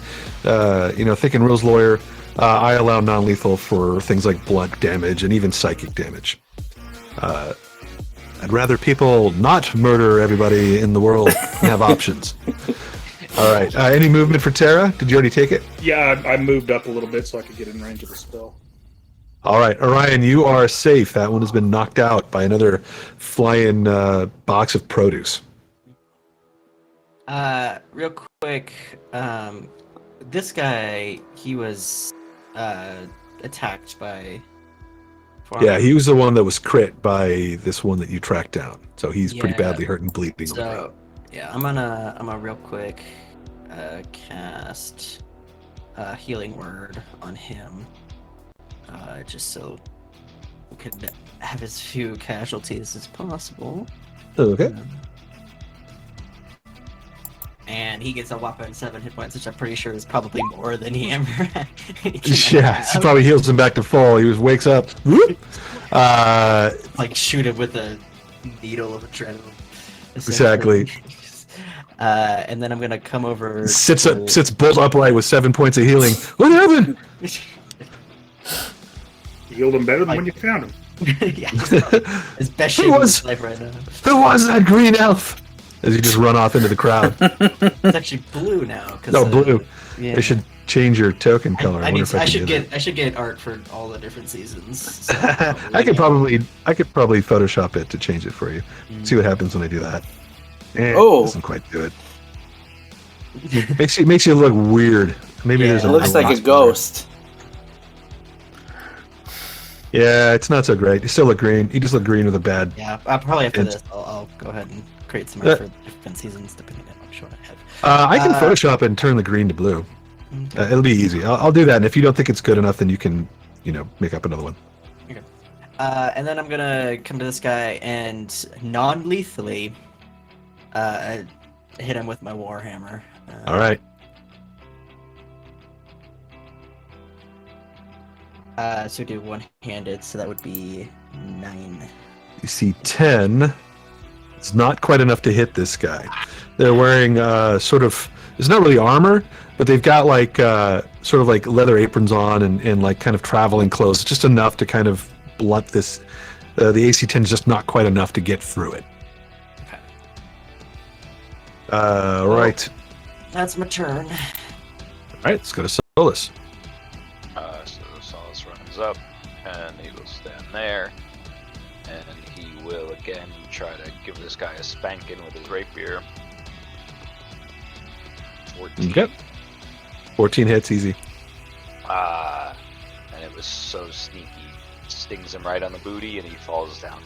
Thick and Rose lawyer. I allow non-lethal for things like blunt damage and even psychic damage. I'd rather people not murder everybody in the world and have options. All right. Any movement for Terra? Did you already take it? Yeah, I moved up a little bit so I could get in range of the spell. All right, Orion, you are safe. That one has been knocked out by another flying box of produce. Real quick, this guy, he was attacked by. Yeah, he was the one that was crit by this one that you tracked down. So he's pretty badly hurt and bleeding. So, yeah, I'm gonna real quick cast Healing Word on him, just so we could have as few casualties as possible. Okay. And he gets a whopping 7 hit points, which I'm pretty sure is probably more than he ever had. Yeah, he probably heals him back to full. He wakes up. Whoop! Like shoot him with a needle of adrenaline. Exactly. And then I'm gonna come over. Sits bolt upright with 7 points of healing. What happened? You healed him better than when you found him. Yeah, his best shape of his life right now. Who was that green elf? As you just run off into the crowd. It's actually blue now. Blue. Yeah. They should change your token color. I should get art for all the different seasons. So I could probably Photoshop it to change it for you. See what happens when I do that. Doesn't quite do it. Makes you look weird. Maybe there's it looks like a ghost. Yeah, it's not so great. You still look green. You just look green with a bad. Yeah, probably after this, I'll go ahead and create some art for different seasons depending on how much I have. I can Photoshop it and turn the green to blue. Okay. It'll be easy. I'll do that. And if you don't think it's good enough, then you can, make up another one. Okay. And then I'm gonna come to this guy and non-lethally hit him with my warhammer. All right. So do one-handed, so that would be 9. You see 10. It's not quite enough to hit this guy. They're wearing it's not really armor, but they've got like sort of like leather aprons on and like kind of traveling clothes, just enough to kind of blunt this. The AC 10 is just not quite enough to get through it. Okay. Right. That's my turn. All right, let's go to Solus. So Solus runs up, and he will stand there, and he will again try to give this guy a spanking with his rapier. 14. Okay. 14 hits, easy. And it was so sneaky. Stings him right on the booty, and he falls down.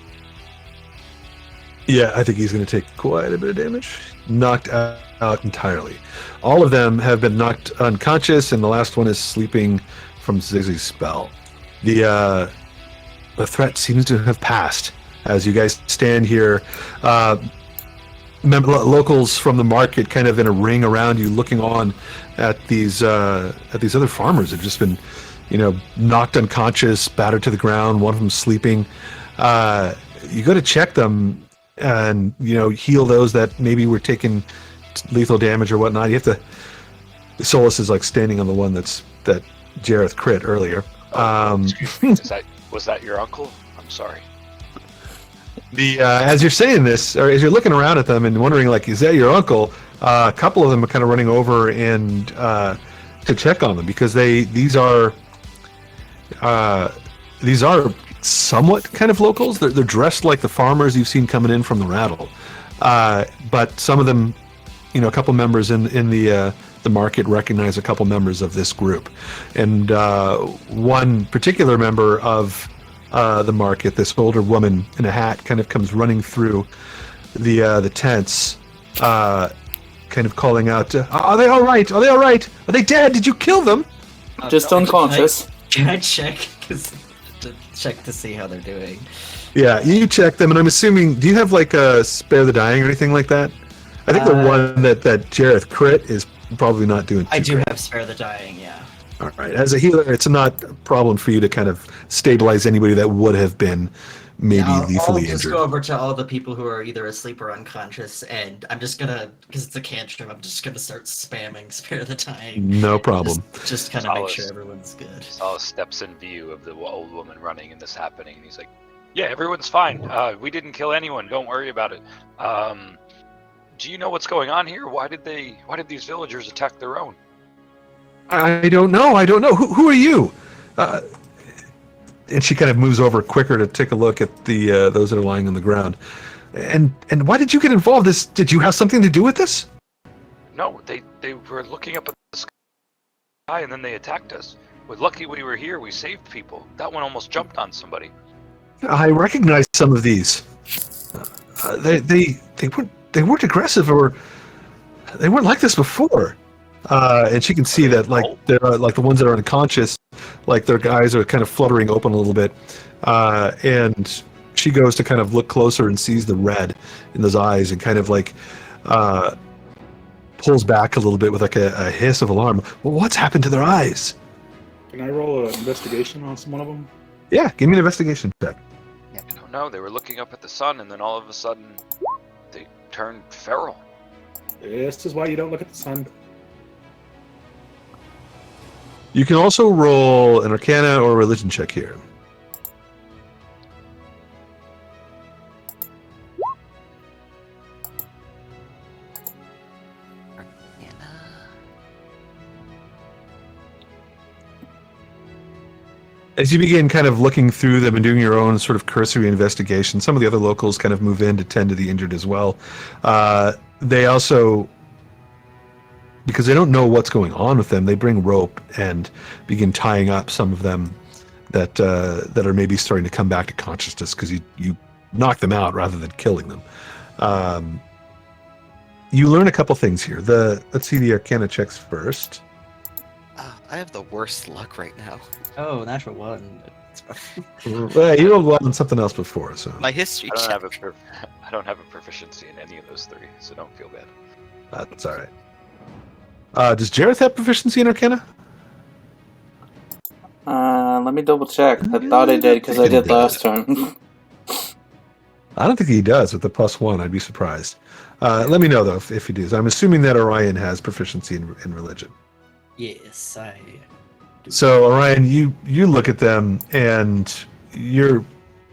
Yeah, I think he's going to take quite a bit of damage. Knocked out entirely. All of them have been knocked unconscious, and the last one is sleeping from Ziggy's spell. The threat seems to have passed as you guys stand here. Locals from the market kind of in a ring around you, looking on at these other farmers have just been, knocked unconscious, battered to the ground. One of them sleeping. You go to check them and heal those that maybe were taking lethal damage or whatnot. You have to. Solus is like standing on the one that Jareth crit earlier. Was that your uncle? I'm sorry. As you're saying this, or as you're looking around at them and wondering, like, is that your uncle? A couple of them are kind of running over and to check on them because these are somewhat kind of locals. They're dressed like the farmers you've seen coming in from the Rattle, but some of them, a couple members in the market recognize a couple members of this group, and one particular member of the market, this older woman in a hat, kind of comes running through the tents, kind of calling out, "Are they all right? Are they all right? Are they dead? Did you kill them?" Just unconscious. Can I check? To check to see how they're doing. Yeah, you check them, and I'm assuming, do you have like a spare the dying or anything like that? I think the one that Jareth crit is probably not doing too I do great. have spare the dying, yeah. All right. As a healer, it's not a problem for you to kind of stabilize anybody that would have been maybe I'll lethally just injured. go over to all the people who are either asleep or unconscious, and I'm just gonna, because it's a cantrip, I'm just gonna start spamming spare the dying. No problem. Just kind of make Solace. sure everyone's good. Solace steps in view of the old woman running and this happening, and he's like, "Yeah, everyone's fine. We didn't kill anyone. Don't worry about it. Do you know what's going on here? Why did these villagers attack their own?" I don't know. Who are you? And she kind of moves over quicker to take a look at the those that are lying on the ground. And why did you get involved? Did you have something to do with this? No, they were looking up at the sky and then they attacked us. We're lucky we were here. We saved people. That one almost jumped on somebody. I recognize some of these. They weren't aggressive, or they weren't like this before. And she can see that, like, they're like the ones that are unconscious, like their eyes are kind of fluttering open a little bit. And she goes to kind of look closer and sees the red in those eyes and kind of like pulls back a little bit with like a hiss of alarm. Well, what's happened to their eyes? Can I roll an investigation on one of them? Yeah, give me an investigation check. I don't know. They were looking up at the sun, and then all of a sudden, they turned feral. This is why you don't look at the sun. You can also roll an Arcana or a Religion check here. As you begin kind of looking through them and doing your own sort of cursory investigation, some of the other locals kind of move in to tend to the injured as well. They also, because they don't know what's going on with them, they bring rope and begin tying up some of them that are maybe starting to come back to consciousness because you knock them out rather than killing them. You learn a couple things here. Let's see the Arcana checks first. I have the worst luck right now. Oh, natural one. Well, you rolled well on something else before, so My history I don't check. have a proficiency in any of those three, so don't feel bad. that's all right. Does Jareth have proficiency in Arcana? Let me double check. I thought I did because I did last turn. I don't think he does with the +1. I'd be surprised. Let me know though if he does. I'm assuming that Orion has proficiency in religion. Yes, I do. So Orion, you look at them and you're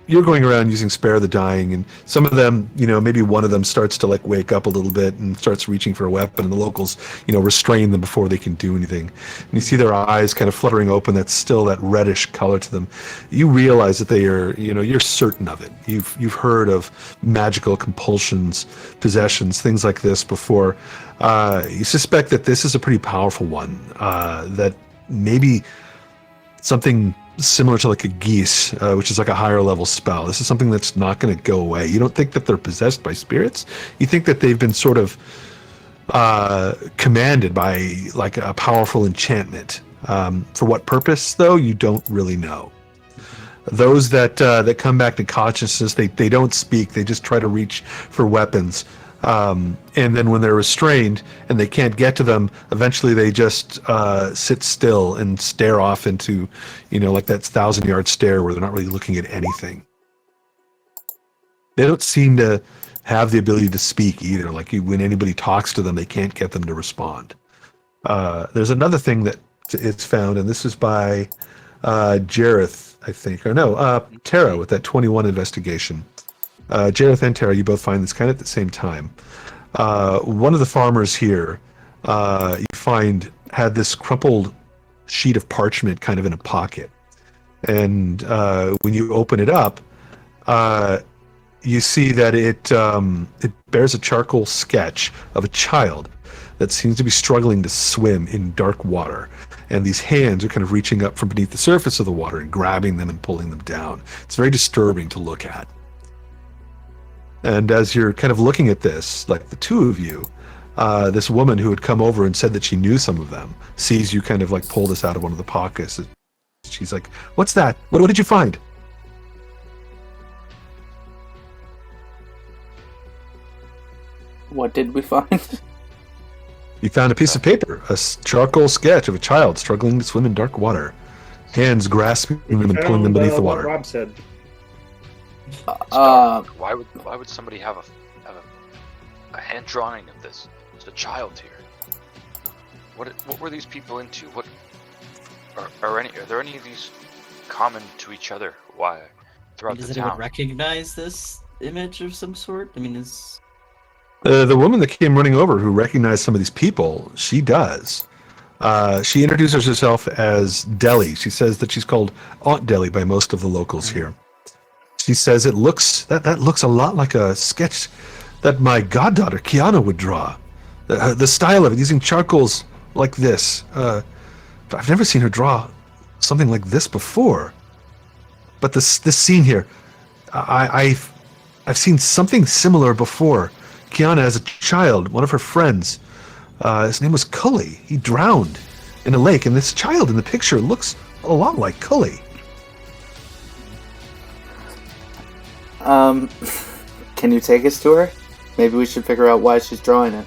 you're going around using Spare the Dying, and some of them, maybe one of them starts to like wake up a little bit and starts reaching for a weapon, and the locals, restrain them before they can do anything. And you see their eyes kind of fluttering open. That's still that reddish color to them. You realize that they are, you're certain of it. You've heard of magical compulsions, possessions, things like this before. You suspect that this is a pretty powerful one. That maybe something similar to like a geese, which is like a higher level spell. This is something that's not going to go away. You don't think that they're possessed by spirits. You think that they've been sort of commanded by like a powerful enchantment. For what purpose, though, you don't really know. Those that come back to consciousness, they don't speak. They just try to reach for weapons. And then when they're restrained and they can't get to them, eventually they just sit still and stare off into, like that 1,000-yard stare where they're not really looking at anything. They don't seem to have the ability to speak either. Like when anybody talks to them, they can't get them to respond. There's another thing that it's found, and this is by Jareth, I think. Or no, Tara with that 21 investigation. Jareth and Tara, you both find this kind of at the same time. One of the farmers here, you find, had this crumpled sheet of parchment kind of in a pocket. And when you open it up, you see that it bears a charcoal sketch of a child that seems to be struggling to swim in dark water. And these hands are kind of reaching up from beneath the surface of the water and grabbing them and pulling them down. It's very disturbing to look at. And as you're kind of looking at this, like the two of you, this woman who had come over and said that she knew some of them sees you kind of like pull this out of one of the pockets. She's like, "What's that? What did you find?" What did we find? You found a piece of paper, a charcoal sketch of a child struggling to swim in dark water, hands grasping them and pulling them beneath the water. Rob said. Why would somebody have a hand drawing of this? There's a child here. What were these people into? Are there any of these common to each other? Why throughout Does the anyone town? recognize this image of some sort? I mean, is The woman that came running over who recognized some of these people, she does. She introduces herself as Dellie. She says that she's called Aunt Dellie by most of the locals here. She says that looks a lot like a sketch that my goddaughter Kiana would draw. The style of it, using charcoals like this. I've never seen her draw something like this before. But this scene here, I've seen something similar before. Kiana, as a child, one of her friends, his name was Cully. He drowned in a lake, and this child in the picture looks a lot like Cully. Can you take us to her? Maybe we should figure out why she's drawing it.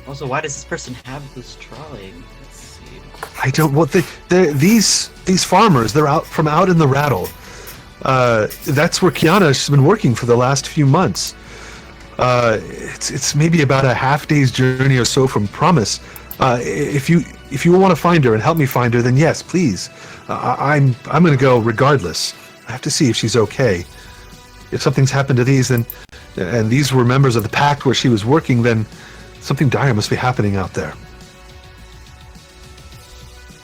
also why does this person have this drawing? Let's see. I don't. What these farmers? They're out in the rattle. That's where Kiana's been working for the last few months. It's maybe about a half day's journey or so from Promise. If you want to find her and help me find her, then yes, please. I'm going to go regardless. I have to see if she's okay. If something's happened to these, and these were members of the pact where she was working, then something dire must be happening out there.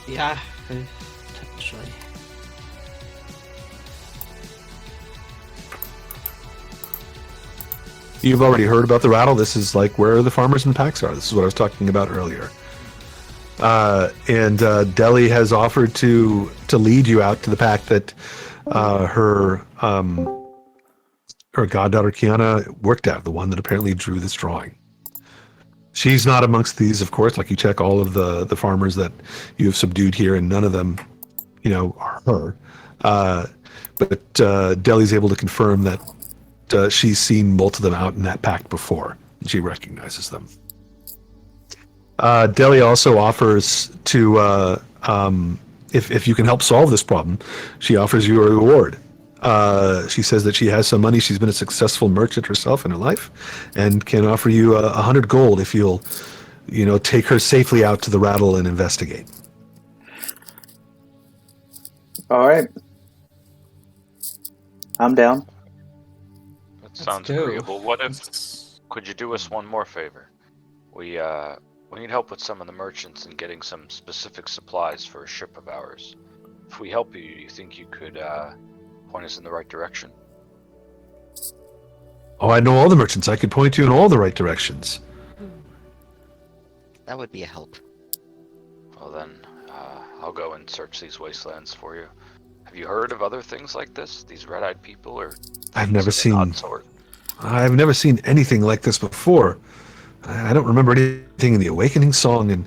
Yeah, potentially. You've already heard about the rattle. This is like where the farmers and the packs are. This is what I was talking about earlier. And Dellie has offered to lead you out to the pack that her goddaughter Kiana worked at, the one that apparently drew this drawing. She's not amongst these, of course. Like, you check all of the farmers that you have subdued here, and none of them, are her. But Dellie's able to confirm that she's seen both of them out in that pack before, and she recognizes them. Dellie also offers to, if you can help solve this problem, she offers you a reward. She says that she has some money. She's been a successful merchant herself in her life, and can offer you 100 gold if you'll, take her safely out to the rattle and investigate. All right. I'm down. That sounds go. agreeable. What if? Could you do us one more favor? We need help with some of the merchants and getting some specific supplies for a ship of ours. If we help you, do you think you could point us in the right direction? Oh, I know all the merchants. I could point you in all the right directions. That would be a help. Well then, I'll go and search these wastelands for you. Have you heard of other things like this? These red-eyed people, or I've never things of an seen. odd sort? I've never seen anything like this before. I don't remember anything in the Awakening song, and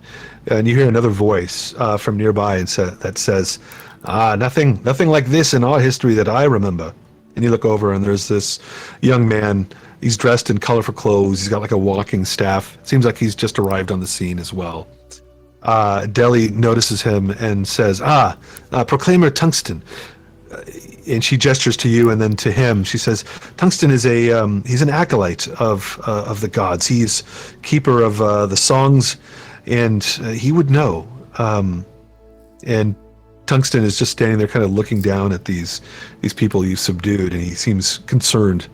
you hear another voice from nearby that says, nothing like this in our history that I remember. And you look over, and there's this young man. He's dressed in colorful clothes. He's got like a walking staff. Seems like he's just arrived on the scene as well. Dellie notices him and says, Proclaimer Tungsten. And she gestures to you and then to him. She says, Tungsten is he's an acolyte of the gods. He's keeper of the songs, and he would know. And Tungsten is just standing there kind of looking down at these people you subdued, and he seems concerned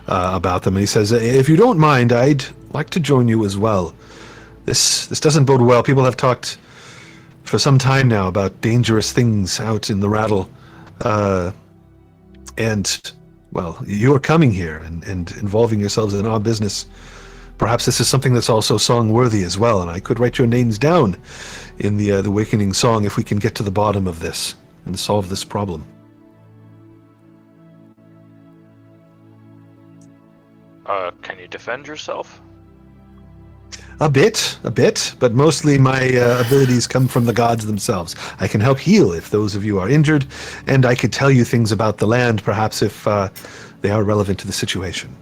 about them. And he says, if you don't mind, I'd like to join you as well. This doesn't bode well. People have talked for some time now about dangerous things out in the rattle. And, well, you're coming here and involving yourselves in our business. Perhaps this is something that's also song-worthy as well, and I could write your names down in the Awakening song if we can get to the bottom of this and solve this problem. Can you defend yourself? A bit, but mostly my abilities come from the gods themselves. I can help heal if those of you are injured, and I could tell you things about the land, perhaps if they are relevant to the situation.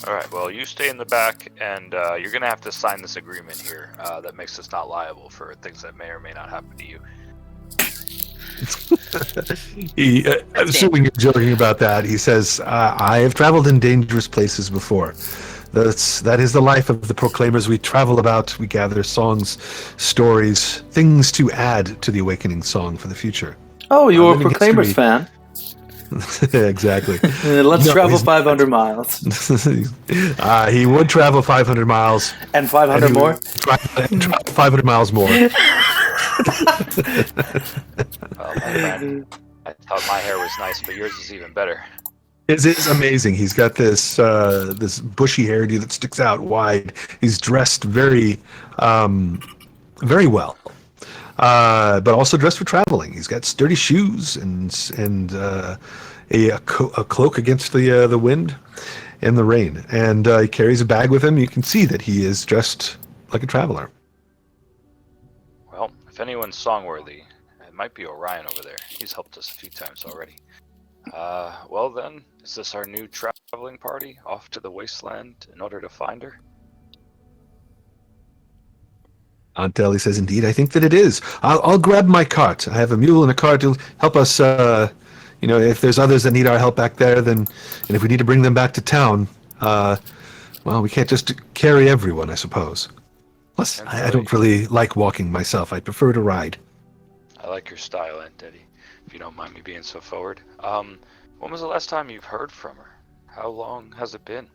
All right, well, you stay in the back, and you're going to have to sign this agreement here that makes us not liable for things that may or may not happen to you. Assuming you're joking about that, he says, I have traveled in dangerous places before. That is the life of the Proclaimers. We travel about, we gather songs, stories, things to add to the Awakening song for the future. Oh, you're a Proclaimers fan. Exactly. Let's travel 500 miles. He would travel 500 miles. And 500 more? 500 miles more. Well, my friend, I thought my hair was nice, but yours is even better. It is amazing. He's got this bushy hairdo that sticks out wide. He's dressed very well, but also dressed for traveling. He's got sturdy shoes and a cloak against the wind and the rain. And he carries a bag with him. You can see that he is dressed like a traveler. Well, if anyone's songworthy, it might be Orion over there. He's helped us a few times already. Well then, is this our new traveling party off to the wasteland in order to find her? Aunt Dellie says, indeed, I think that it is. I'll grab my cart. I have a mule and a cart to help us, if there's others that need our help back there, and if we need to bring them back to town, well, we can't just carry everyone, I suppose. Plus, I don't really like walking myself. I prefer to ride. I like your style, Aunt Dellie. If you don't mind me being so forward. When was the last time you've heard from her? How long has it been?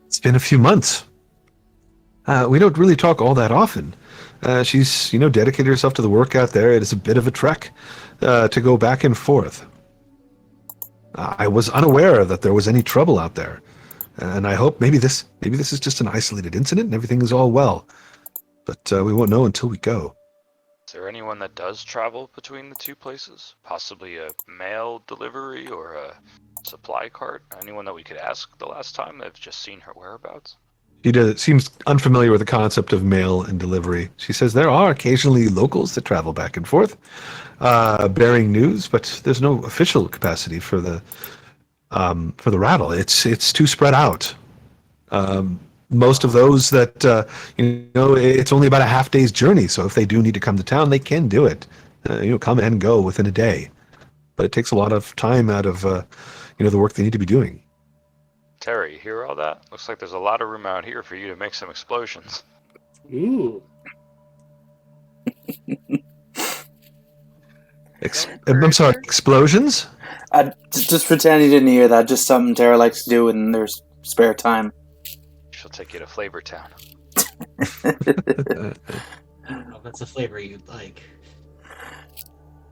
It's been a few months. We don't really talk all that often. She's, dedicated herself to the work out there. It is a bit of a trek to go back and forth. I was unaware that there was any trouble out there, and I hope maybe this is just an isolated incident and everything is all well. But we won't know until we go. Is there anyone that does travel between the two places? Possibly a mail delivery or a supply cart? Anyone that we could ask the last time that have just seen her whereabouts? She seems unfamiliar with the concept of mail and delivery. She says there are occasionally locals that travel back and forth, bearing news, but there's no official capacity for the rattle. It's too spread out. Most of those that it's only about a half day's journey. So if they do need to come to town, they can do it. Come and go within a day. But it takes a lot of time out of the work they need to be doing. Terry, you hear all that? Looks like there's a lot of room out here for you to make some explosions. Ooh. I'm sorry, explosions? Just pretend you didn't hear that. Just something Tara likes to do in their spare time. She'll take you to Flavor Town. Oh, that's a flavor you'd like.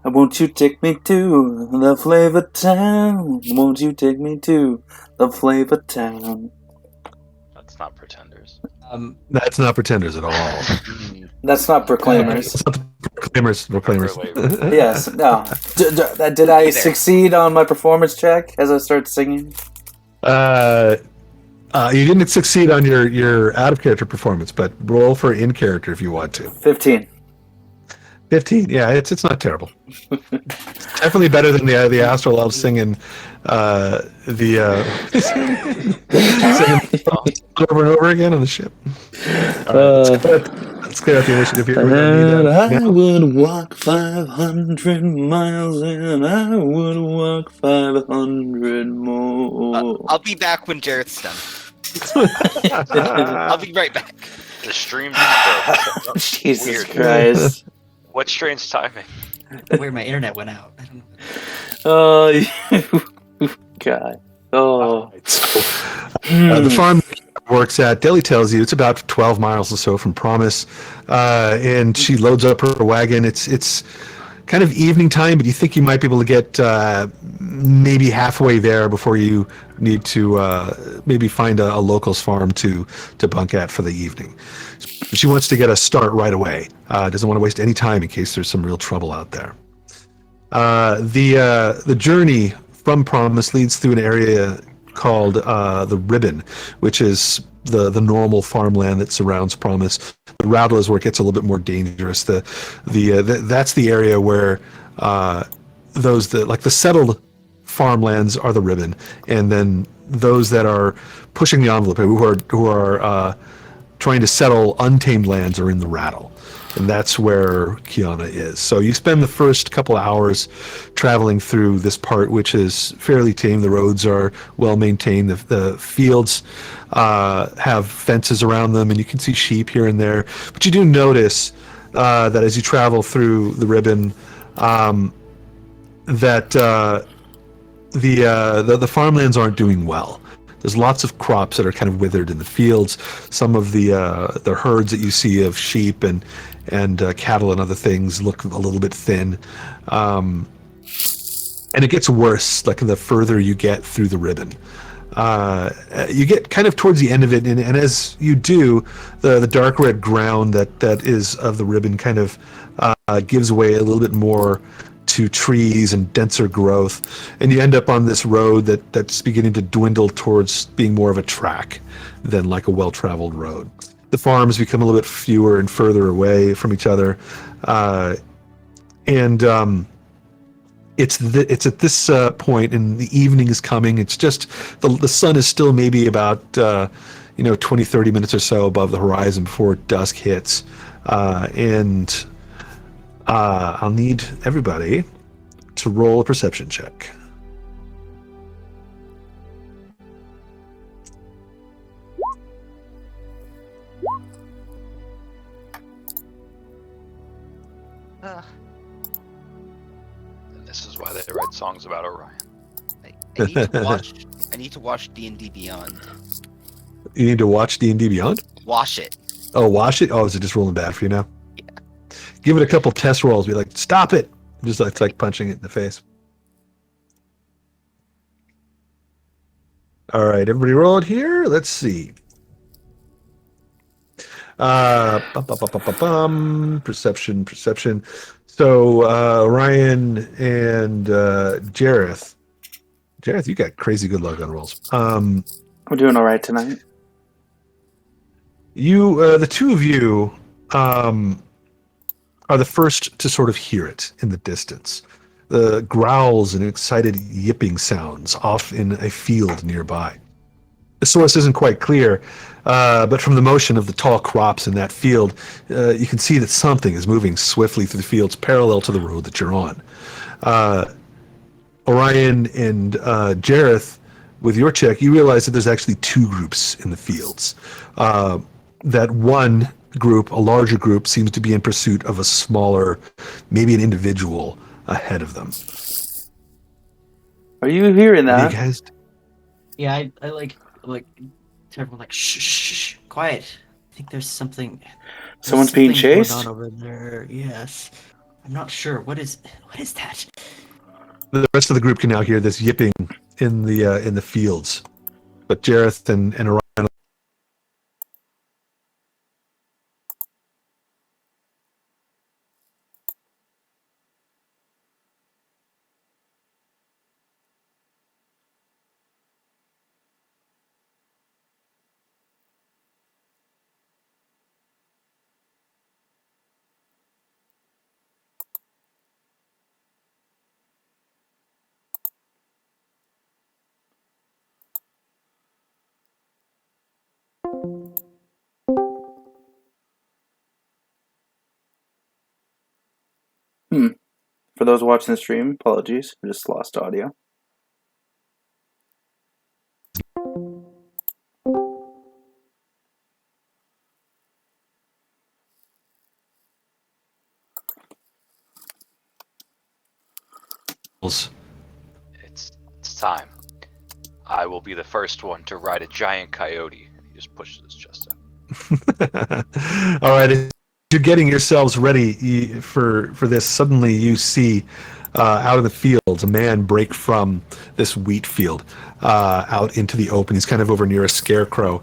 Won't you take me to the Flavor Town? Won't you take me to the Flavor Town? That's not Pretenders. That's not Pretenders at all. That's not Proclaimers. It's not the Proclaimers. Yes. No. Did I succeed on my performance check as I start singing? You didn't succeed on your out of character performance, but roll for in character if you want to. 15. 15. Yeah, it's not terrible. It's definitely better than the Astral Elves singing singing over and over again on the ship. All right, let's clear out the initiative here. I would walk 500 miles and I would walk 500 more. I'll be back when Jareth's done. I'll be right back. The stream's dead. Jesus Weird. Christ. What strange timing? Where my internet went out. I don't know. Oh, God. Oh. The farm works at, Dellie tells you it's about 12 miles or so from Promise, and she loads up her wagon. It's kind of evening time, but you think you might be able to get maybe halfway there before you need to maybe find a local's farm to bunk at for the evening. She wants to get a start right away. Doesn't want to waste any time in case there's some real trouble out there. The journey from Promise leads through an area called the Ribbon, which is the normal farmland that surrounds Promise. The Rattle is where it gets a little bit more dangerous. That's the area where the settled farmlands are the Ribbon, and then those that are pushing the envelope, who are trying to settle untamed lands, are in the Rattle. And that's where Kiana is. So you spend the first couple of hours traveling through this part, which is fairly tame. The roads are well maintained. The fields have fences around them, and you can see sheep here and there. But you do notice that as you travel through the Ribbon, that the farmlands aren't doing well. There's lots of crops that are kind of withered in the fields. Some of the herds that you see of sheep and cattle and other things look a little bit thin, and it gets worse like the further you get through the Ribbon. You get kind of towards the end of it, and as you do, the dark red ground that is of the Ribbon kind of gives way a little bit more to trees and denser growth, and you end up on this road that's beginning to dwindle towards being more of a track than like a well-traveled road. The farms become a little bit fewer and further away from each other, and it's at this point, and the evening is coming. It's just the sun is still maybe about 20-30 minutes or so above the horizon before dusk hits, and I'll need everybody to roll a perception check. And this is why they write songs about Orion. I need to watch D&D Beyond. You need to watch D&D Beyond? Wash it. Oh, wash it? Oh, is it just rolling bad for you now? Give it a couple test rolls. Be like, stop it! Just like punching it in the face. All right, everybody roll it here. Let's see. Perception. So Ryan and Jareth. Jareth, you got crazy good luck on rolls. We're doing all right tonight. The two of you are the first to sort of hear it in the distance. The growls and excited yipping sounds off in a field nearby. The source isn't quite clear, but from the motion of the tall crops in that field, you can see that something is moving swiftly through the fields parallel to the road that you're on. Orion and Jareth, with your check, you realize that there's actually two groups in the fields. That one group, a larger group, seems to be in pursuit of a smaller, maybe an individual ahead of them. Are you hearing What do you that? guys? Yeah, I like to everyone like shh, shh, shh, quiet. I think there's something. Someone's being something going chased? on over there. Yes, I'm not sure. What is that? The rest of the group can now hear this yipping in the fields, but Jareth and Orion. For those watching the stream, apologies. I just lost audio. It's time. I will be the first one to ride a giant coyote. He just pushes his chest out. All right, as you're getting yourselves ready for this, suddenly you see out of the fields a man break from this wheat field out into the open. He's kind of over near a scarecrow,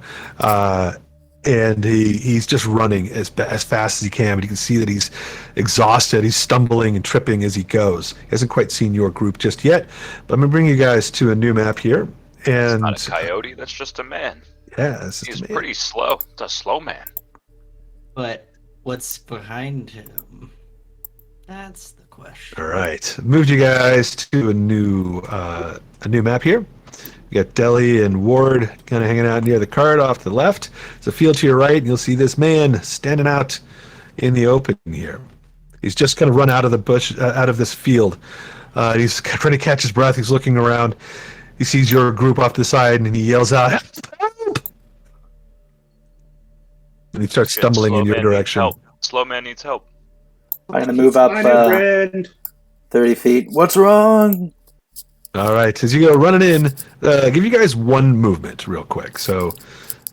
and he's just running as fast as he can. But you can see that he's exhausted. He's stumbling and tripping as he goes. He hasn't quite seen your group just yet. But I'm gonna bring you guys to a new map here. And It's not a coyote. That's just a man. yeah, this is He's the man. pretty slow. It's a slow man. But what's behind him? That's the question. All right, moved you guys to a new map here. You got Dellie and Ward kind of hanging out near the cart off to the left. There's a field to your right, and you'll see this man standing out in the open here. He's just kind of run out of the bush, out of this field. He's trying to catch his breath. He's looking around. He sees your group off to the side, and he yells out, "Help!" And he starts Good, stumbling slow in your man needs direction. help. Slow man needs help. I'm gonna move up I know, friend. 30 feet. What's wrong? All right, as you go running in, give you guys one movement real quick. So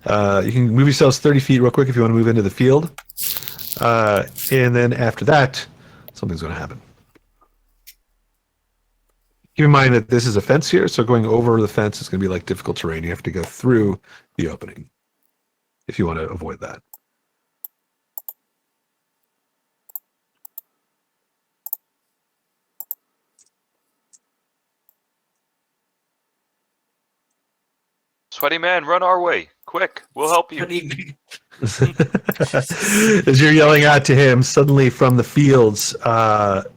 you can move yourselves 30 feet real quick if you want to move into the field. And then after that, something's going to happen. Keep in mind that this is a fence here, so going over the fence is going to be like difficult terrain. You have to go through the opening if you want to avoid that. Sweaty man, run our way. Quick, we'll help you. As you're yelling out to him, suddenly from the fields,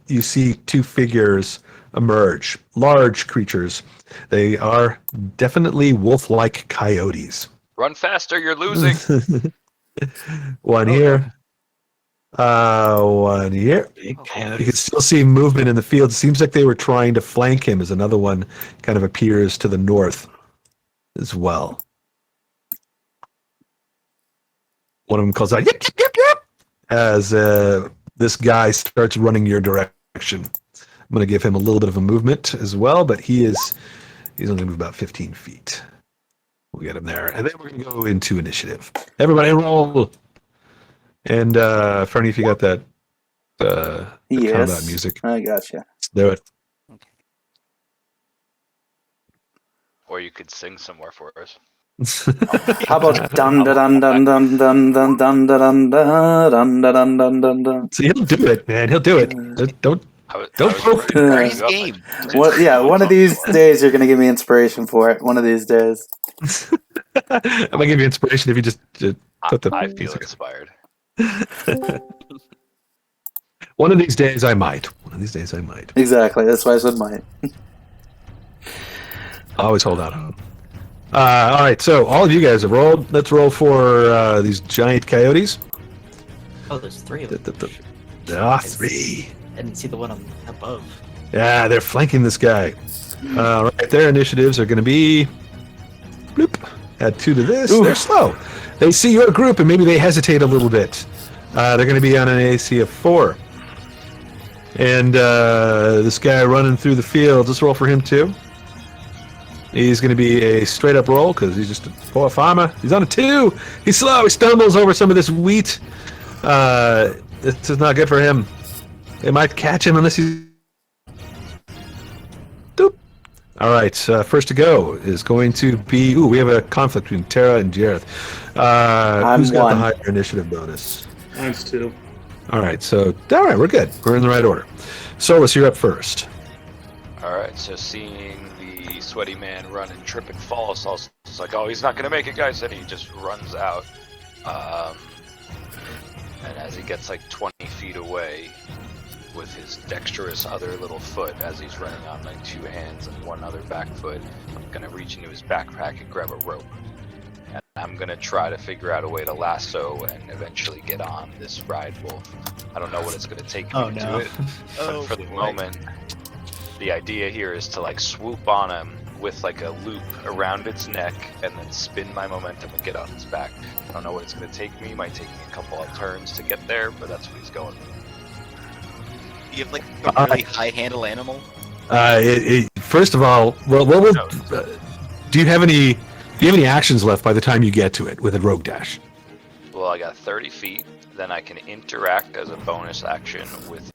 you see two figures emerge. Large creatures. They are definitely wolf-like coyotes. Run faster, you're losing. One here. One here. You can still see movement in the field. Seems like they were trying to flank him as another one kind of appears to the north as well. One of them calls out, "Yip, yip, yip, yip," as this guy starts running your direction. I'm going to give him a little bit of a movement as well, but he's only going to move about 15 feet. We'll get him there. And then we're going to go into initiative. Everybody roll. And Fernie, if you got that combat Yes. music, I gotcha. let's do it. Or you could sing somewhere for us. How about dun dun dun dun dun dun dun dun dun dun dun dun dun dun dun? So he'll do it, man. He'll do it. Don't. Don't poke ready to him. bring you up, Game. What? Yeah, one of these days you're gonna give me inspiration for it. One of these days. I'm gonna give you inspiration if you just put the I feel music. inspired. One of these days I might. One of these days I might. Exactly. That's why I said mine. I always hold out hope. All right, so all of you guys have rolled. Let's roll for these giant coyotes. Oh, there's three of them. Three. I didn't see the one above. Yeah, they're flanking this guy. All right, their initiatives are going to be... Bloop. Add 2 to this. Ooh. They're slow. They see your group and maybe they hesitate a little bit. They're going to be on an AC of 4. And this guy running through the field, let's roll for him too. He's going to be a straight up roll because he's just a poor farmer. He's on a 2. He's slow. He stumbles over some of this wheat. This is not good for him. It might catch him unless he's... Doop. All right, first to go is going to be... Ooh, we have a conflict between Tara and Jareth. Who's got the higher initiative bonus? Mine's 2. All right, so... All right, we're good. We're in the right order. Solus, you're up first. All right, so seeing the sweaty man run and trip and fall, Solus is like, oh, he's not going to make it, guys, and he just runs out. And as he gets like 20 feet away with his dexterous other little foot, as he's running on like 2 hands and 1 other back foot, I'm going to reach into his backpack and grab a rope. And I'm going to try to figure out a way to lasso and eventually get on this ride wolf. I don't know what it's going to take me to do it, but for the moment, the idea here is to like swoop on him with like a loop around its neck and then spin my momentum and get on its back. I don't know what it's going to take me. It might take me a couple of turns to get there, but that's what he's going with. You have like a really high handle animal? First of all, do you have any actions left by the time you get to it with a rogue dash? Well, I got 30 feet. Then I can interact as a bonus action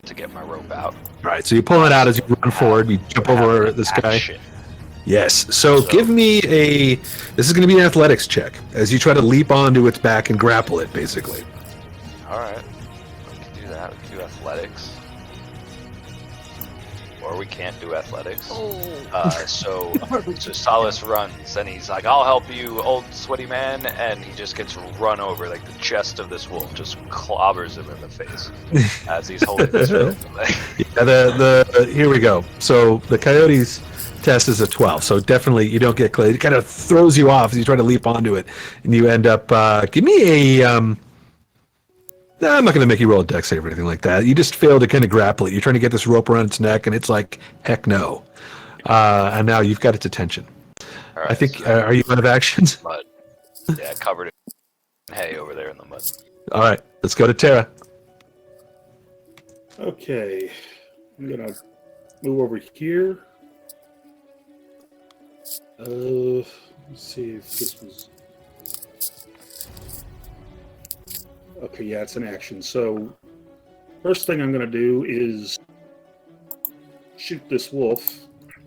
to get my rope out. All right, so you pull it out as you run forward. You jump over this guy. Yes. So give me a... This is going to be an athletics check as you try to leap onto its back and grapple it, basically. All right. We can do that. We can do athletics. Or we can't do athletics. So Solus runs, and he's like, I'll help you, old sweaty man, and he just gets run over. Like, the chest of this wolf just clobbers him in the face as he's holding this rope. Here we go. So the coyote's test is a 12, so definitely you don't get clear. It kind of throws you off as you try to leap onto it, and you end up... give me a... I'm not going to make you roll a dex save or anything like that. You just fail to kind of grapple it. You're trying to get this rope around its neck, and it's like, heck no. And now you've got its attention. Right, I think, so are you out of actions? Mud. Yeah, covered in hay over there in the mud. All right, let's go to Tara. Okay. I'm going to move over here. Let's see if this was... Okay, yeah, it's an action. So, first thing I'm going to do is shoot this wolf.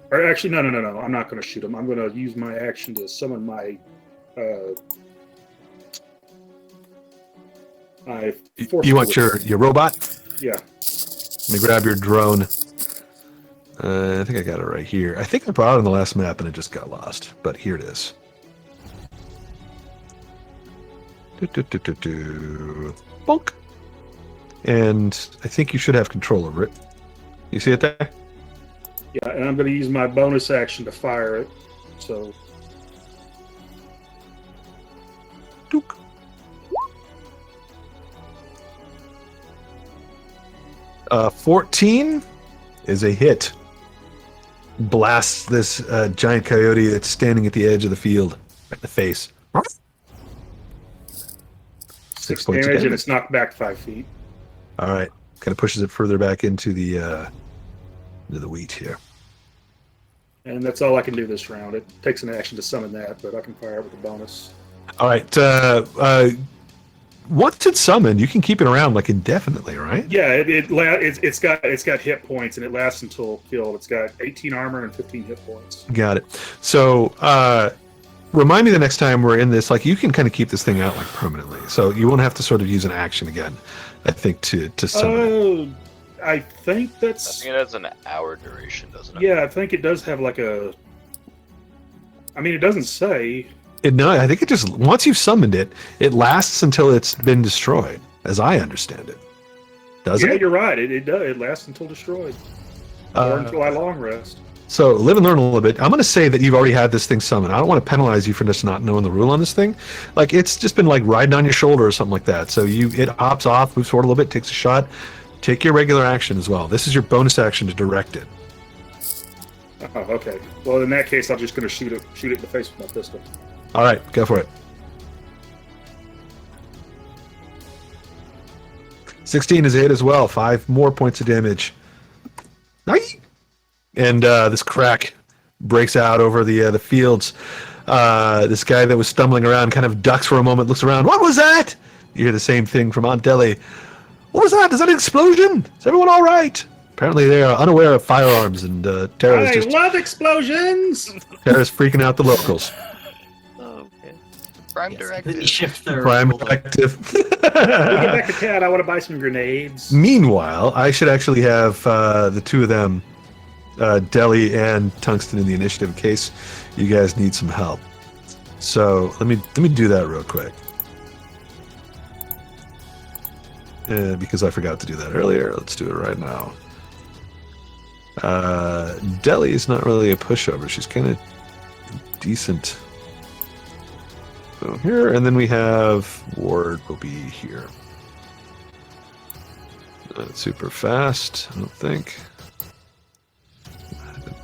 Or actually, no. I'm not going to shoot him. I'm going to use my action to summon my... You want your robot? Yeah. Let me grab your drone. I think I got it right here. I think I brought it on the last map and it just got lost. But here it is. Bonk. And I think you should have control over it. You see it there? Yeah, and I'm going to use my bonus action to fire it. So... Dook. 14 is a hit. Blasts this giant coyote that's standing at the edge of the field right in the face. 6 points damage, and it's knocked back 5 feet. All right, kind of pushes it further back into the wheat here. And that's all I can do this round. It takes an action to summon that, but I can fire it with a bonus. All right. Once it's summoned, you can keep it around like indefinitely, right? Yeah, it's got hit points, and it lasts until killed. It's got 18 armor and 15 hit points. Got it. So remind me the next time we're in this, like you can kind of keep this thing out like permanently. So you won't have to sort of use an action again, I think, to summon it. I think that's... I think it has an hour duration, doesn't it? Yeah, I think it does have like a... I mean, it doesn't say... No, I think it just, once you've summoned it, it lasts until it's been destroyed, as I understand it. Doesn't it? Yeah, you're right. It does. It lasts until destroyed. Or until I long rest. So, live and learn a little bit. I'm going to say that you've already had this thing summoned. I don't want to penalize you for just not knowing the rule on this thing. Like, it's just been like riding on your shoulder or something like that. So, it hops off, moves forward a little bit, takes a shot. Take your regular action as well. This is your bonus action to direct it. Oh, okay. Well, in that case, I'm just going to shoot it in the face with my pistol. All right, go for it. 16 is a hit as well. 5 more points of damage. Aye. And this crack breaks out over the fields. This guy that was stumbling around kind of ducks for a moment, looks around. What was that? You hear the same thing from Aunt Dellie. What was that? Is that an explosion? Is everyone all right? Apparently they are unaware of firearms, and Tara's I love explosions! Tara's freaking out the locals. Okay. Prime Yes, directive. completely shift their Prime role. directive. We get back to Cat, I want to buy some grenades. Meanwhile, I should actually have the two of them, Dellie and Tungsten, in the initiative in case you guys need some help. So let me do that real quick. Because I forgot to do that earlier. Let's do it right now. Dellie is not really a pushover. She's kind of decent. So here, and then we have Ward will be here. Not super fast, I don't think.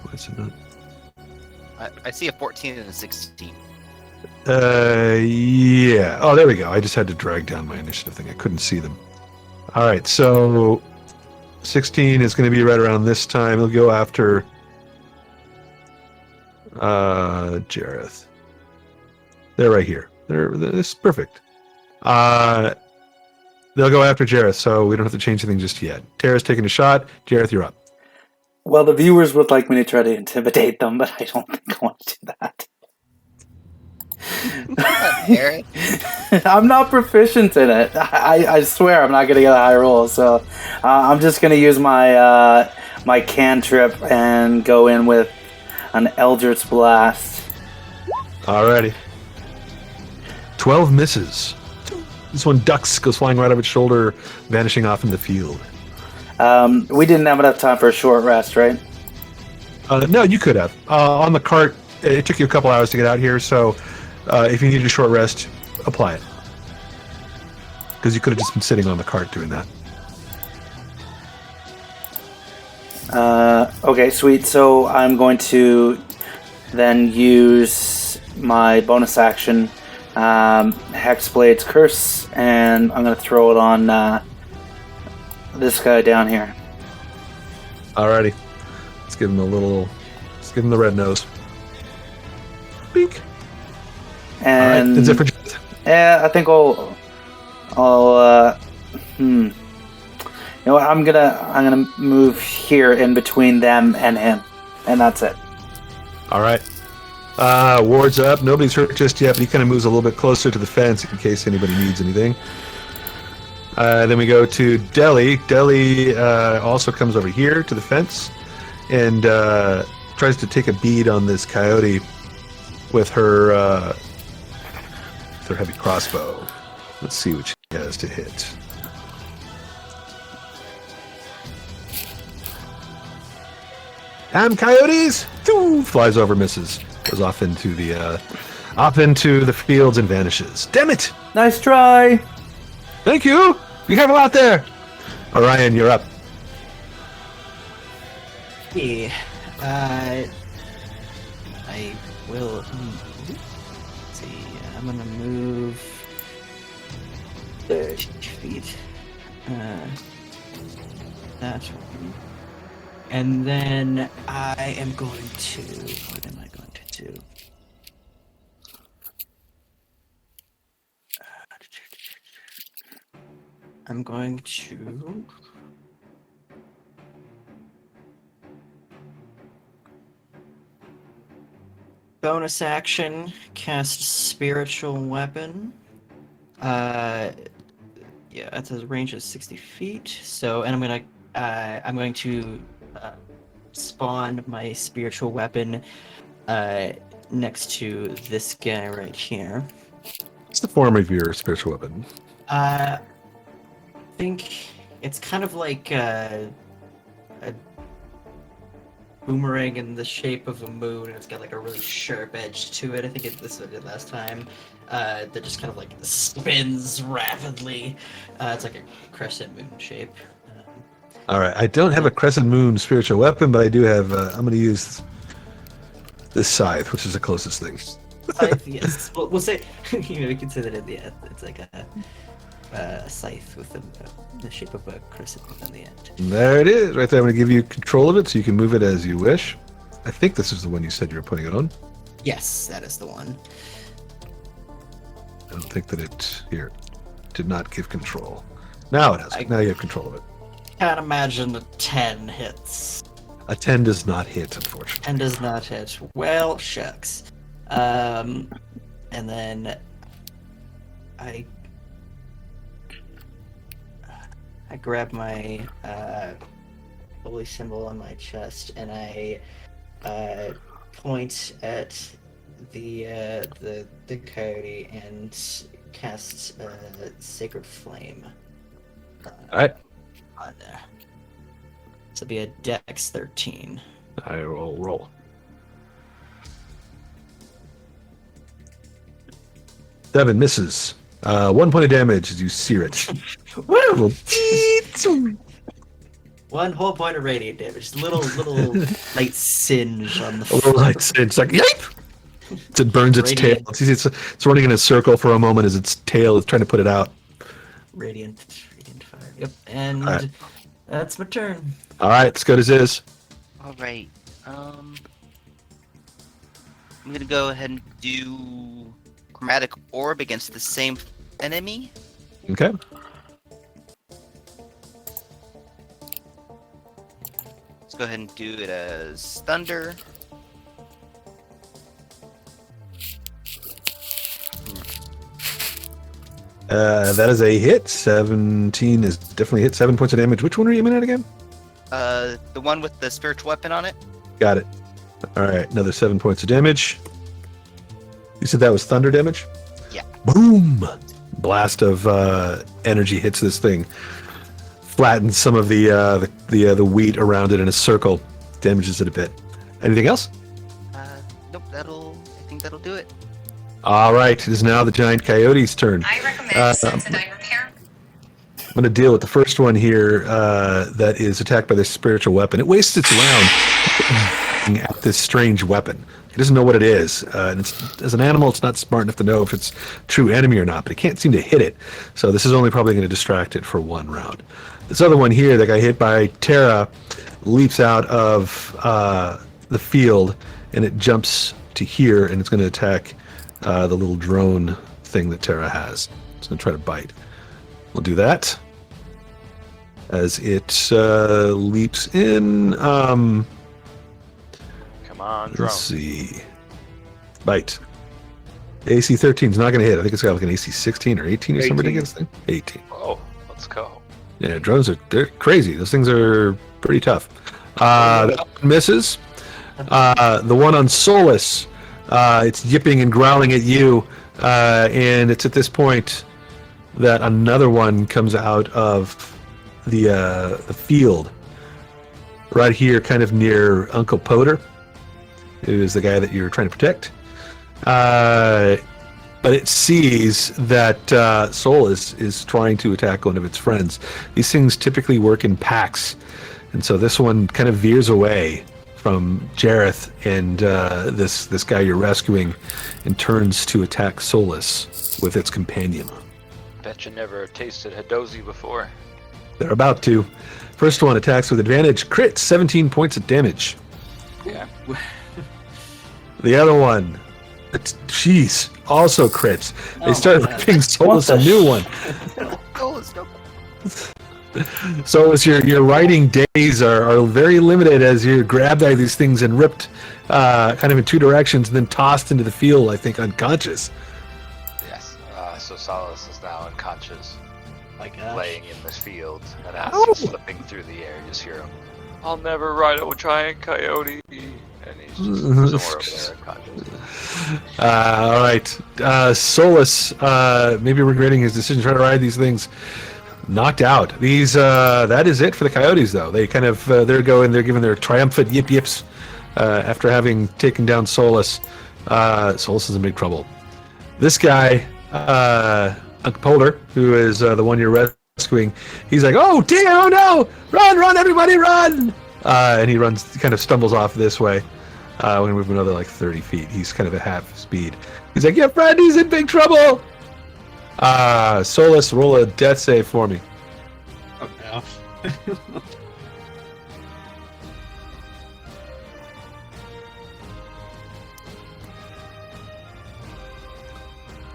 Why is it not? I see a 14 and a 16. Yeah. Oh, there we go. I just had to drag down my initiative thing. I couldn't see them. All right, so 16 is going to be right around this time. He'll go after Jareth. They're right here. This is perfect. They'll go after Jareth, so we don't have to change anything just yet. Tara's taking a shot. Jareth, you're up. Well, the viewers would like me to try to intimidate them, but I don't think I want to do that. Eric. I'm not proficient in it. I swear I'm not going to get a high roll, so I'm just going to use my my cantrip and go in with an Eldritch Blast. Alrighty. 12 misses. This one ducks, goes flying right off its shoulder, vanishing off in the field. We didn't have enough time for a short rest, right? No, you could have. On the cart, it took you a couple hours to get out here, so if you needed a short rest, apply it. Because you could have just been sitting on the cart doing that. Okay, sweet. So I'm going to then use my bonus action, Hexblade's Curse, and I'm going to throw it on this guy down here. Alrighty. Let's give him let's give him the red nose. Bink. And Alright, that's it for yeah, I think I'll you know what, I'm gonna move here in between them and him, and that's it. Alright. Ward's up. Nobody's hurt just yet, but he kind of moves a little bit closer to the fence in case anybody needs anything. Then we go to Dellie. Dellie also comes over here to the fence and tries to take a bead on this coyote with her heavy crossbow. Let's see what she has to hit. Coyotes! Doo! Flies over, misses. Goes off into the fields and vanishes. Damn it! Nice try. Thank you! Be careful out there! Orion, you're up. Yeah. I will. Let's see. I'm gonna move 30 feet. That one. And then I am going to. What am I going to do? I'm going to. Bonus action, cast Spiritual Weapon. Yeah, that's a range of 60 feet. So, and I'm going to spawn my Spiritual Weapon next to this guy right here. What's the form of your spiritual weapon? I think it's kind of like a boomerang in the shape of a moon, and it's got like a really sharp edge to it. I think this is what I did last time. That just kind of like spins rapidly. It's like a crescent moon shape. All right, I don't have a crescent moon spiritual weapon, but I do have. I'm going to use this scythe, which is the closest thing. Yes, we'll say we can say that it's like a scythe with the shape of a crescent on the end. There it is, right there. I'm going to give you control of it so you can move it as you wish. I think this is the one you said you were putting it on. Yes, that is the one. I don't think that it did not give control. Now it has. Now you have control of it. Can't imagine a 10 hits. A 10 does not hit, unfortunately. 10 does not hit. Well, shucks. And then I grab my holy symbol on my chest and I point at the coyote and cast Sacred Flame. All right. On there. This will be a Dex 13. I will roll. Seven misses. 1 point of damage as you sear it. Woo! 1 whole point of radiant damage. Little light singe on the A little light singe. It's like, yipe! It burns its tail. It's running in a circle for a moment as its tail is trying to put it out. Radiant fire. Yep, and right. That's my turn. All right, let's go to Ziz. All right. I'm gonna go ahead and do Chromatic Orb against the same enemy. Okay. Let's go ahead and do it as Thunder. That is a hit. 17 is definitely hit. 7 points of damage. Which one are you aiming at again? The one with the spiritual weapon on it. Got it. All right, another 7 points of damage. You said that was thunder damage? Yeah. Boom! Blast of energy hits this thing. Flattens some of the wheat around it in a circle. Damages it a bit. Anything else? Nope. I think that'll do it. All right, it is now the giant coyote's turn. I recommend Sensodyne Repair. I'm going to deal with the first one here that is attacked by this spiritual weapon. It wastes its round at this strange weapon. It doesn't know what it is. And as an animal, it's not smart enough to know if it's a true enemy or not, but it can't seem to hit it. So this is only probably going to distract it for 1 round. This other one here that got hit by Terra leaps out of the field, and it jumps to here, and it's going to attack the little drone thing that Terra has. It's going to try to bite. We'll do that as it leaps in. Come on, drone. Let's see. Bite. AC 13 is not going to hit. I think it's got like an AC 16 or 18 or something 18. ridiculous thing. 18. Oh, let's go. Yeah, drones they're crazy. Those things are pretty tough. That one misses. The one on Solus, it's yipping and growling at you, and it's at this point that another one comes out of the field right here, kind of near Uncle Poder, who is the guy that you're trying to protect. But it sees that Solus is trying to attack one of its friends. These things typically work in packs, and so this one kind of veers away from Jareth and this guy you're rescuing, and turns to attack Solus with its companion. Bet you never tasted Hadozi before. They're about to. First one attacks with advantage. Crit, 17 points of damage. Yeah. The other one, jeez, also crits. They start ripping Solus a new one. So as your writing days are very limited as you're grabbed by these things and ripped kind of in 2 directions and then tossed into the field, I think, unconscious. Yes. So Solus is now unconscious, My gosh. laying in this field, and as he's slipping through the air, you just hear him, "I'll never ride a giant coyote," and he's just somewhere over there unconscious. All right. Solus, maybe regretting his decision to try to ride these things, knocked out. These that is it for the coyotes, though. They kind of they're giving their triumphant yip yips after having taken down Solus. Solus is in big trouble. This guy, Uncle Polar, who is the one you're rescuing, he's like, "Oh dear, oh no, run, everybody run!" And he runs, kind of stumbles off this way. We're gonna move another like 30 feet. He's kind of at half speed. He's like, "Your friend, he's in big trouble." Solus, roll a death save for me. Oh, no.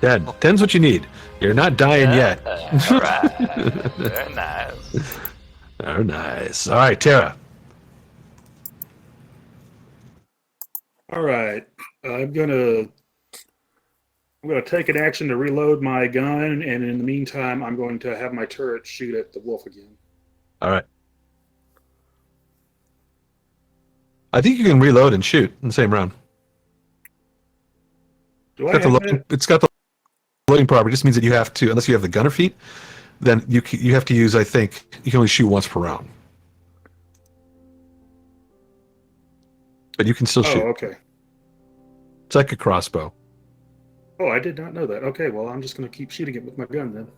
Ten. 10's what you need. You're not dying yet. All right. Very nice. Oh, nice. All right, Tara. All right. I'm gonna take an action to reload my gun, and in the meantime, I'm going to have my turret shoot at the wolf again. All right. I think you can reload and shoot in the same round. Do I It's got, have the, that? it's got the loading property. It just means that you have to, unless you have the gunner feat, then you have to use, I think, you can only shoot once per round. But you can still Oh, shoot. okay. It's like a crossbow. Oh, I did not know that. Okay, well, I'm just going to keep shooting it with my gun then.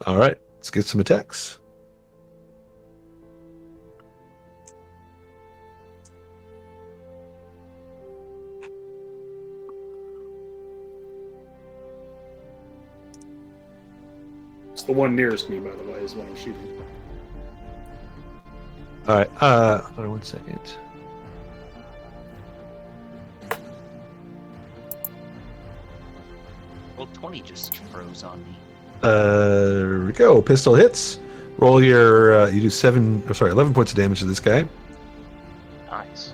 All right, let's get some attacks. It's the one nearest me, by the way, is what I'm shooting. All right, hold on 1 second. Well, 20 just froze on me. Here we go. Pistol hits. Roll your. You do 11 points of damage to this guy. Nice.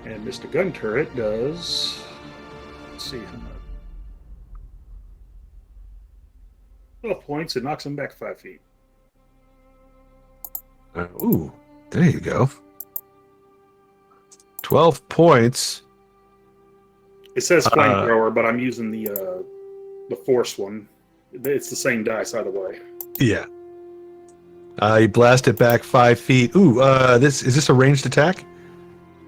And Mr. Gun Turret does. Let's see how much. 12 points. It knocks him back 5 feet. Ooh, there you go. 12 points. It says flamethrower, but I'm using the force one. It's the same dice either way. Yeah. You blast it back 5 feet. Ooh, is this a ranged attack?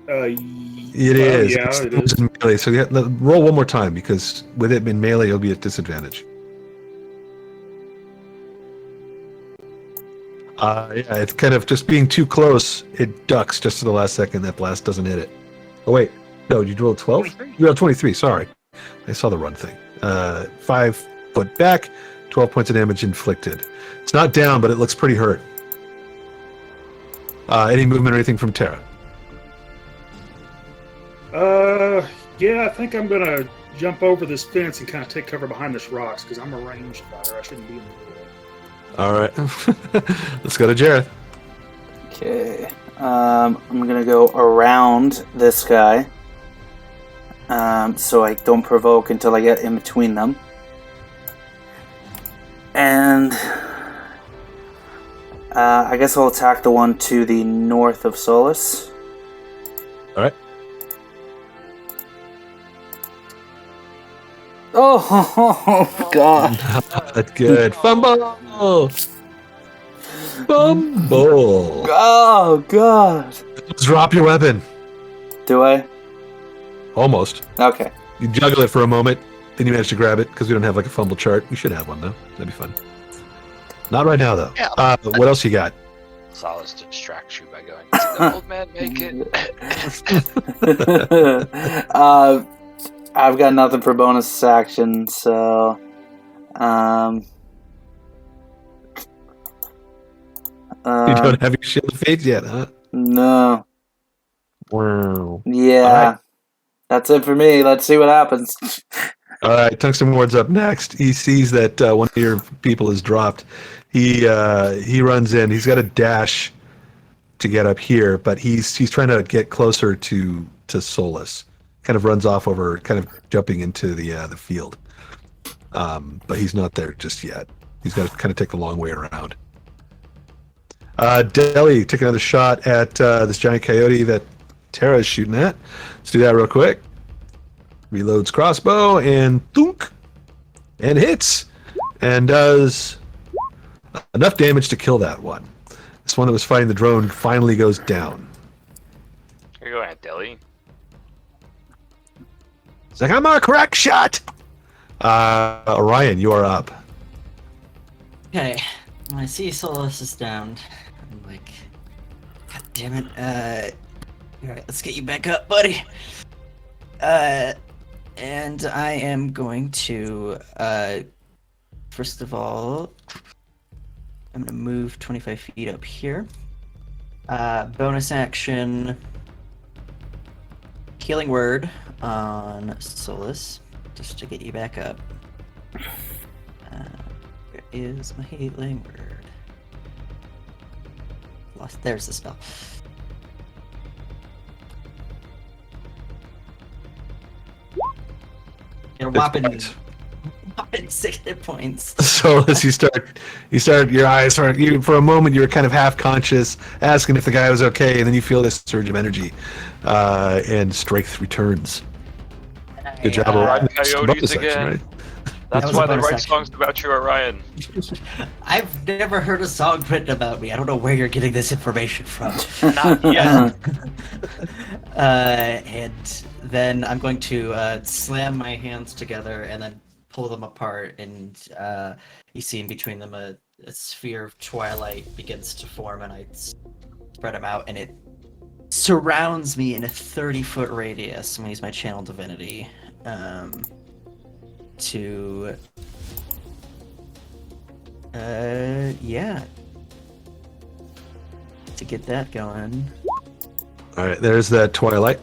It is. Yeah, It's it is. in melee, so roll one more time because with it in melee, you'll be at disadvantage. Yeah, it's kind of just being too close. It ducks just to the last second. That blast doesn't hit it. Oh wait, no, you rolled 12. You rolled 23. Sorry, I saw the run thing. 5 foot back, 12 points of damage inflicted. It's not down, but it looks pretty hurt. Any movement or anything from Tara? Yeah, I think I'm gonna jump over this fence and kind of take cover behind this rocks because I'm a ranged fighter. I shouldn't be in the middle. All right, let's go to Jareth. Okay. I'm gonna go around this guy, so I don't provoke until I get in between them. And I guess I'll attack the one to the north of Solus. All right. Oh, God. That's good. Fumble. Fumble. Oh, God. Drop your weapon. Do I? Almost. Okay. You juggle it for a moment, then you manage to grab it because we don't have like a fumble chart. We should have one though. That'd be fun. Not right now though. Yeah. What else you got? Solace distracts you by going, "Did the old man make it?" I've got nothing for bonus action, so You don't have your shield of fate yet, huh? no. Wow. Yeah. All right. That's it for me. Let's see what happens. All right, Tungsten Ward's up next. He sees that one of your people is dropped. He runs in. He's got a dash to get up here, but he's trying to get closer to Solus. Kind of runs off over, kind of jumping into the field. But he's not there just yet. He's got to kind of take the long way around. Dellie, take another shot at this giant coyote that Tara is shooting at. Let's do that real quick. Reloads crossbow and thunk, and hits, and does enough damage to kill that one. This one that was fighting the drone finally goes down. You're going at Delhi. It's like, I'm a crack shot! Orion, you are up. Okay, when I see Solus is down, I'm like, God damn it. Alright, let's get you back up, buddy. And I am going to, first of all, I'm going to move 25 feet up here. Bonus action, Healing Word on Solus, just to get you back up. Where is my Healing Word? Lost. There's the spell. You're whopping 6 hit points. So as you start, your eyes start. You for a moment you're kind of half conscious, asking if the guy was okay, and then you feel this surge of energy, and strength returns. Good job, Orion. Coyotes again. Right? That's was why a they bonus write action. songs about you, Orion. I've never heard a song written about me. I don't know where you're getting this information from. Not yet. And then I'm going to slam my hands together and then pull them apart, and you see in between them a sphere of twilight begins to form, and I spread them out, and it surrounds me in a 30-foot radius. I'm going to use my Channel Divinity to... yeah. To get that going. All right, there's that twilight.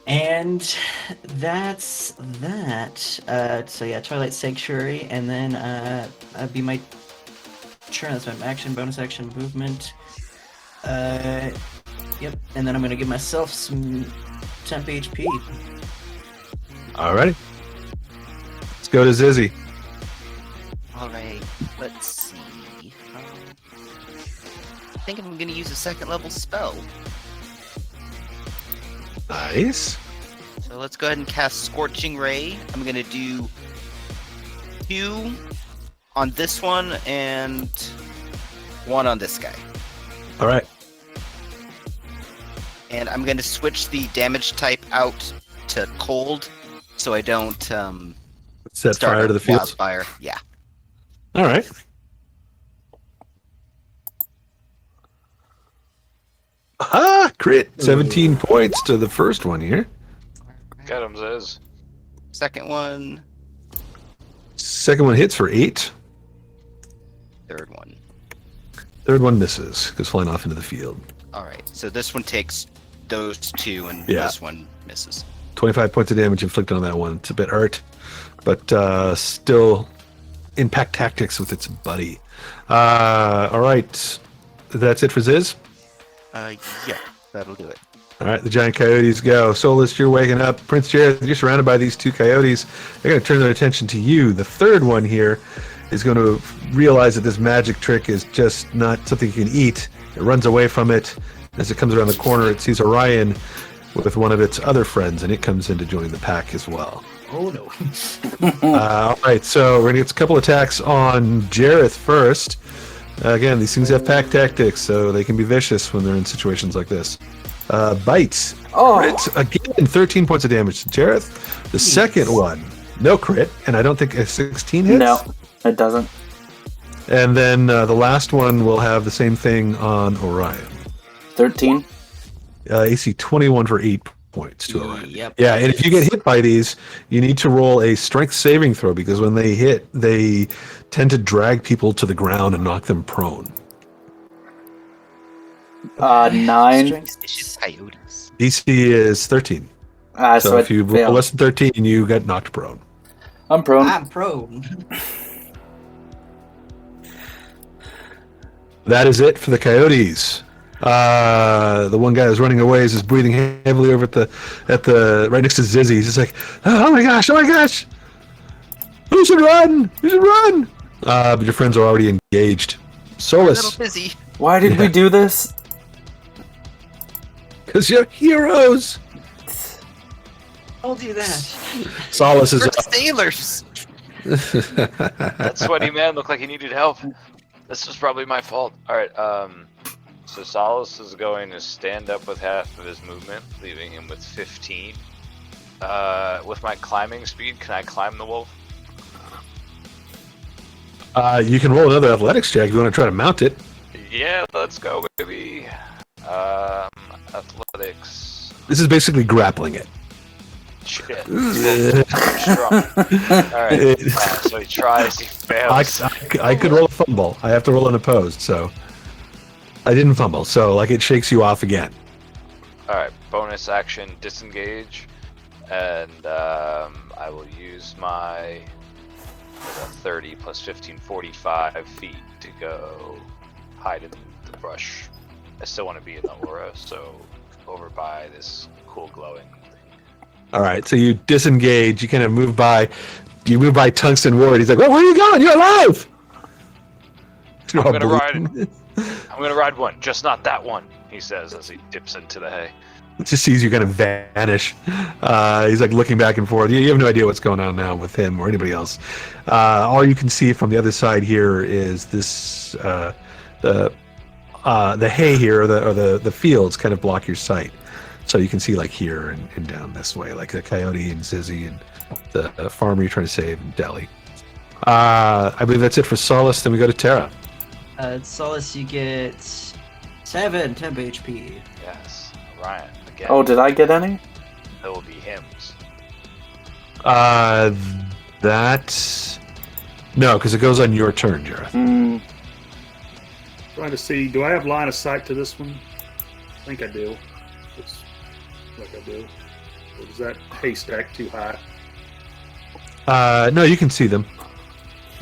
And that's that. So yeah, Twilight Sanctuary, and then that'd be my turn. That's my action, bonus action, movement. Yep. And then I'm gonna give myself some temp HP. Alrighty. Let's go to Zizzy. Alright, let's see. I think I'm gonna use a second level spell. Nice. So let's go ahead and cast Scorching Ray. I'm gonna do 2 on this one and 1 on this guy. All right. And I'm gonna switch the damage type out to cold, so I don't Set start fire a to the field. wildfire. Yeah. All right. Ah, crit. 17 points to the first one here. Get him, Ziz. Second one, Second one hits for 8. third one. Third one misses, goes flying off into the field. Alright, so this one takes those 2 and Yeah. this one misses. 25 points of damage inflicted on that one. It's a bit hurt, but still impact tactics with its buddy. All right. That's it for Ziz. Yeah, that'll do it. All right, the giant coyotes go. Solus, you're waking up. Prince Jareth, you're surrounded by these 2 coyotes. They're going to turn their attention to you. The third one here is going to realize that this magic trick is just not something you can eat. It runs away from it. As it comes around the corner, it sees Orion with one of its other friends, and it comes in to join the pack as well. Oh no. All right, so we're going to get a couple attacks on Jareth first. Again, these things have pack tactics, so they can be vicious when they're in situations like this. Bite. Oh. Crit. Again, 13 points of damage to Jareth. The second one, no crit, and I don't think a 16 hits. No, it doesn't. And then the last one will have the same thing on Orion. 13. AC 21 for 8 points to Orion. Yep. Yeah, and if you get hit by these, you need to roll a strength saving throw, because when they hit, they tend to drag people to the ground and knock them prone. 9. Strength vicious coyotes. DC is 13. So if you roll failed. less than 13, you get knocked prone. I'm prone. I'm prone. That is it for the coyotes. The one guy who's running away is breathing heavily over at the right next to Zizzy. He's just like, oh my gosh, who should run? But your friends are already engaged. A Solus, little busy. Why did we do this? because you're heroes. Don't do that. Solus is We're up. sailors. That sweaty man looked like he needed help. This was probably my fault. Alright, so Solus is going to stand up with half of his movement, leaving him with 15. With my climbing speed, can I climb the wolf? You can roll another athletics check if you want to try to mount it. Yeah, let's go, baby. Athletics. This is basically grappling it. Shit. Strong. Alright. So he tries, he fails. I could roll a fumble. I have to roll an opposed, so I didn't fumble. So like it shakes you off again. Alright, bonus action disengage. And I will use my 30 plus 15, 45 feet to go hide in the brush. I still want to be in the aura, so over by this cool glowing thing. All right, so you disengage. You kind of move by. You move by Tungsten Ward. He's like, "Well, where are you going? You're alive!" I'm gonna ride one, just not that one. He says as he dips into the hay. Just sees you kind of vanish. He's like looking back and forth. You have no idea what's going on now with him or anybody else. All you can see from the other side here is this the hay here or the fields kind of block your sight. So you can see like here and down this way, like the Coyote and Zizzy and the farmer you're trying to save and Dellie. I believe that's it for Solace. Then we go to Terra. Solace, you get 7 temp HP. Yes, Ryan again. Oh, did I get any? There will be hymns. That's no, because it goes on your turn, Jareth. Trying to see, do I have line of sight to this one? I think I do. Looks like I do. Or is that haystack too high? No, you can see them.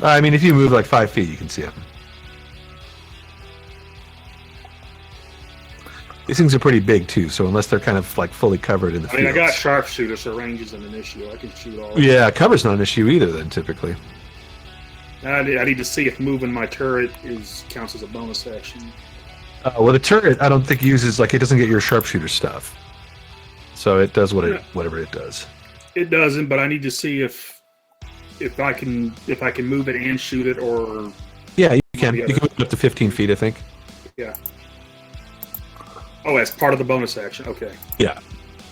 I mean, if you move like 5 feet, you can see them. These things are pretty big too, so unless they're kind of like fully covered in the I mean, I got fields. sharpshooter, so range isn't an issue. I can shoot all. Yeah, cover's not an issue either. Then typically. I need to see if moving my turret counts as a bonus action. Well, the turret I don't think uses like it doesn't get your sharpshooter stuff, so it does whatever it does. It doesn't, but I need to see if I can move it and shoot it, or Yeah, you can. You can move it up to 15 feet, I think. yeah. Oh, as part of the bonus action. Okay. Yeah.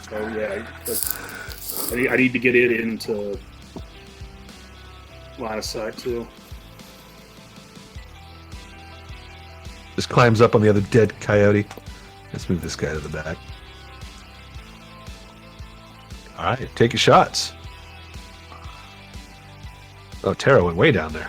So yeah, I need to get it into line of sight too. Just climbs up on the other dead coyote. Let's move this guy to the back. All right, take your shots. Oh, Terra went way down there.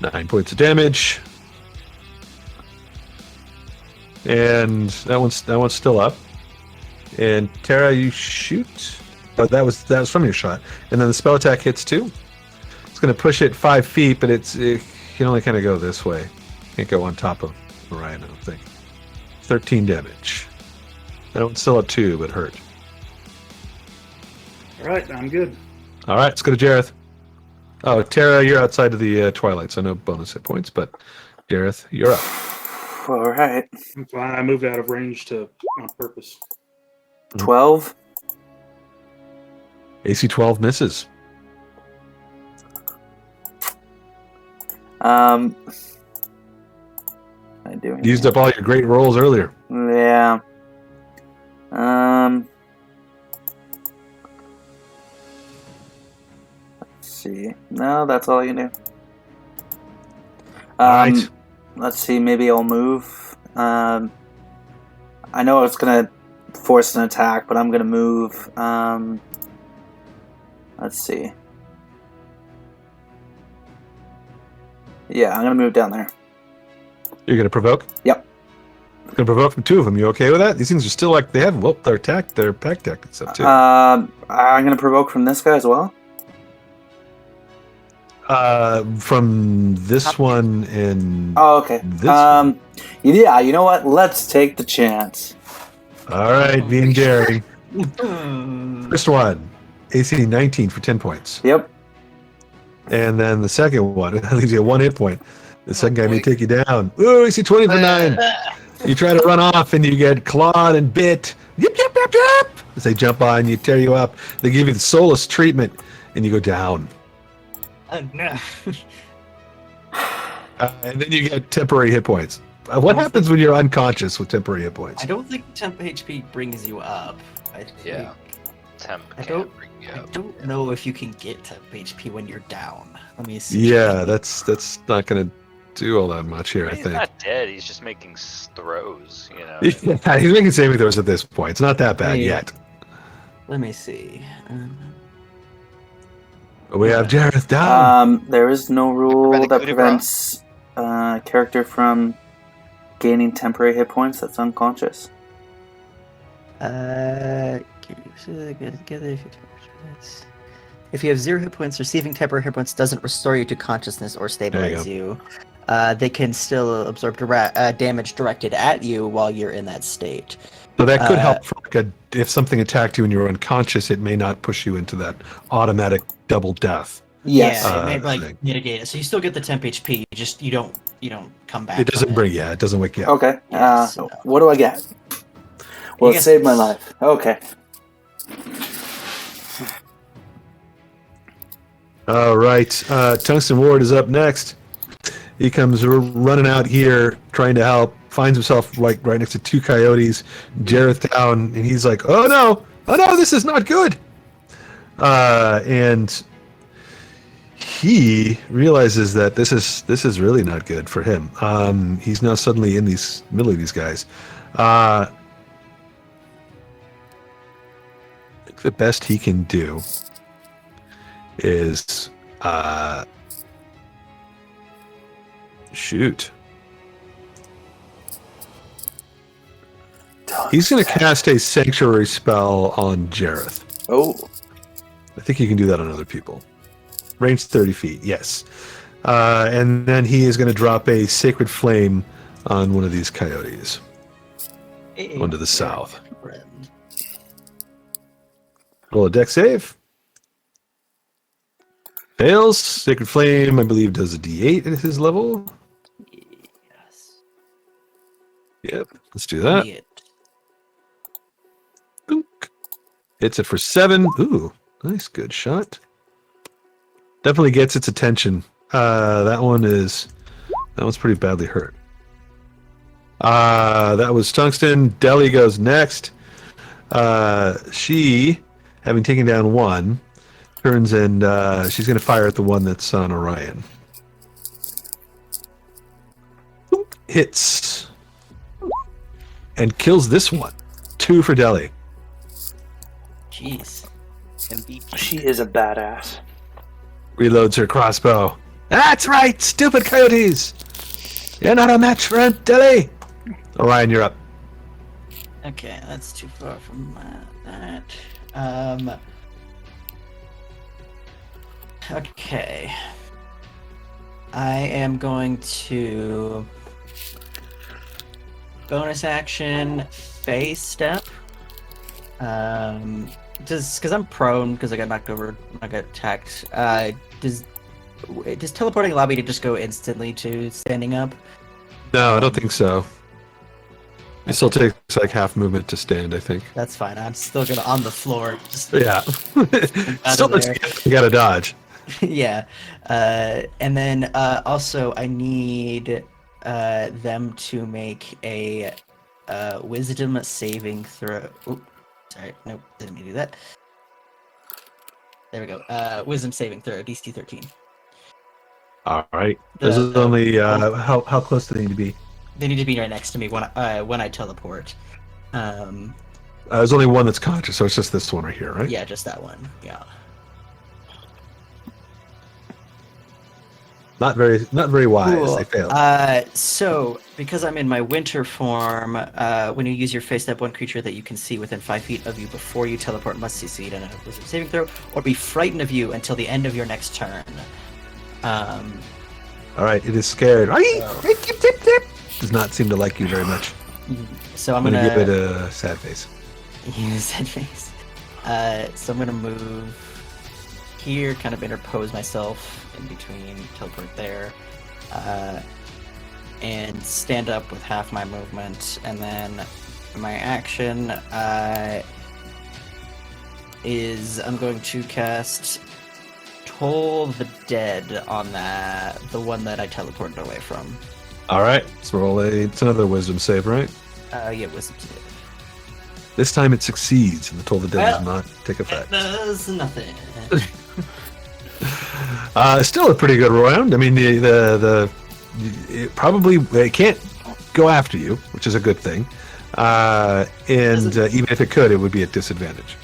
Nine points of damage. And that one's still up. And Terra, you shoot. Oh, that was from your shot. And then the spell attack hits too. It's going to push it 5 feet, but it can only kind of go this way. Can't go on top of Orion, I don't think. 13 damage. That one's still up 2, but hurt. All right, I'm good. All right, let's go to Jareth. Oh, Terra, you're outside of the Twilight, so no bonus hit points, but Jareth, you're up. All right. I'm fine. I moved out of range on purpose. 12. AC 12 misses. I do. Used up all your great rolls earlier. Yeah. Let's see. No, that's all I can do. Right. Let's see. Maybe I'll move. I know it's gonna force an attack, but I'm gonna move. Let's see. Yeah, I'm gonna move down there. You're going to provoke? Yep. Going to provoke from 2 of them. You okay with that? These things are still like, they have their pack deck and stuff too. I'm gonna provoke from this guy as well. From this one and Oh, okay. this one. Yeah, you know what? Let's take the chance. All right, being daring. First one, AC 19 for 10 points. Yep. And then the second one, that leaves you at 1 hit point. The second guy may take you down. Ooh, AC 20 for 9. You try to run off and you get clawed and bit. Yip, yip, yip, yip. As they jump on you, tear you up. They give you the soulless treatment and you go down. No. And then you get temporary hit points. What happens when you're unconscious with temporary hit points? I don't think temp HP brings you up. I think Yeah. temp I can't don't- bring you I up. don't know if you can get temp HP when you're down. Let me see. Yeah, that's not going to do all that much here, I He's think. not dead. He's just making throws. You know. Yeah, he's making saving throws at this point. It's not that bad Hey. yet. Let me see. But we have Jareth down. There is no rule Prevent that coup de prevents character from gaining temporary hit points that's unconscious. If you have 0 hit points, receiving temporary hit points doesn't restore you to consciousness or stabilize you. They can still absorb damage directed at you while you're in that state. So that could help for if something attacked you and you were unconscious, it may not push you into that automatic double death. Yes. Yeah, it may thing. mitigate it. So you still get the temp HP. You don't come back. It doesn't from bring it doesn't wake you up. Okay. Yes. What do I get? Well, You it get- saved my life. Okay. All right. Tungsten Ward is up next. He comes running out here trying to help, finds himself like right next to 2 coyotes, Jareth down, and he's like, oh no, this is not good. And he realizes that this is really not good for him. He's now suddenly in these middle of these guys. I think the best he can do is shoot. He's going to cast a sanctuary spell on Jareth. Oh. I think you can do that on other people. Range 30 feet, yes. And then he is going to drop a sacred flame on one of these coyotes. One to the south. Roll a deck save. Fails. Sacred flame, I believe, does a D8 at his level. Yes. Yep, let's do that. Idiot. Boink. Hits it for 7. Ooh, nice, good shot. Definitely gets its attention. That one's pretty badly hurt. That was Tungsten. Dellie goes next. She, having taken down 1, turns and she's going to fire at the one that's on Orion. Boop. Hits. And kills this one. 2 for Dellie. Jeez. MVP. She is a badass. Reloads her crossbow. That's right, stupid coyotes! You're not a match for Aunt Dellie! Orion, you're up. Okay, that's too far from that. Okay. I am going to bonus action phase step. Just because I'm prone, because I got knocked over, I got attacked. Does teleporting allow me to just go instantly to standing up? No, I don't think so. It still takes like half movement to stand, I think. That's fine. I'm still gonna on the floor. Just Yeah. Out Still, of there. you gotta dodge. yeah. And then also I need them to make a wisdom saving throw. Oop, sorry, nope, didn't mean to do that. There we go. Wisdom saving throw, DC 13. All right. This is only how close do they need to be? They need to be right next to me when I teleport. There's only one that's conscious, so it's just this one right here, right? Yeah, just that one. Yeah. Not very wise. Cool. They failed. So, because I'm in my winter form, when you use your face step, one creature that you can see within 5 feet of you before you teleport must succeed in a wisdom saving throw or be frightened of you until the end of your next turn. All right, it is scared. Does not seem to like you very much. So I'm I'm gonna gonna give it a sad face. use that face. So I'm gonna move here, kind of interpose myself in between, teleport there, and stand up with half my movement, and then my action is I'm going to cast Toll the Dead on the one that I teleported away from. All right, let's roll it's another wisdom save, right? Yeah, wisdom save. This time it succeeds, and the Toll of the Dead does Well, not take effect. Does nothing. Still a pretty good round. I mean, it can't go after you, which is a good thing. Even if it could, it would be at disadvantage.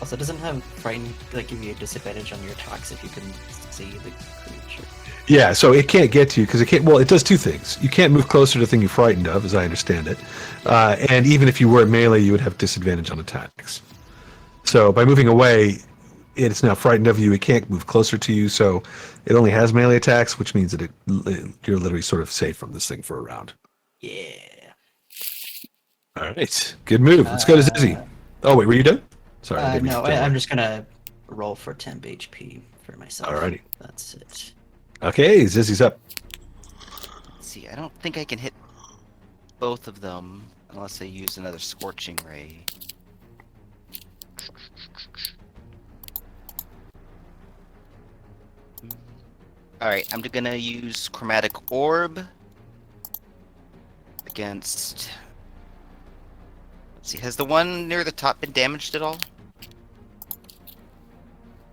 Also, doesn't have frighten like give you a disadvantage on your attacks if you can see the creature? Yeah, so it can't get to you because it can't. Well, it does two things. You can't move closer to the thing you're frightened of, as I understand it. And even if you were at melee, you would have disadvantage on attacks. So by moving away, it's now frightened of you. It can't move closer to you, so it only has melee attacks, which means that you're literally sort of safe from this thing for a round. Yeah. All right, good move. Let's go to Zizzy. Oh wait, were you done? Sorry. I didn't mean No, to I'm just gonna roll for temp HP for myself. Alrighty. That's it. Okay, Zizzy's up. Let's see, I don't think I can hit both of them unless I use another Scorching Ray. Alright, I'm gonna use Chromatic Orb against... Let's see, has the one near the top been damaged at all?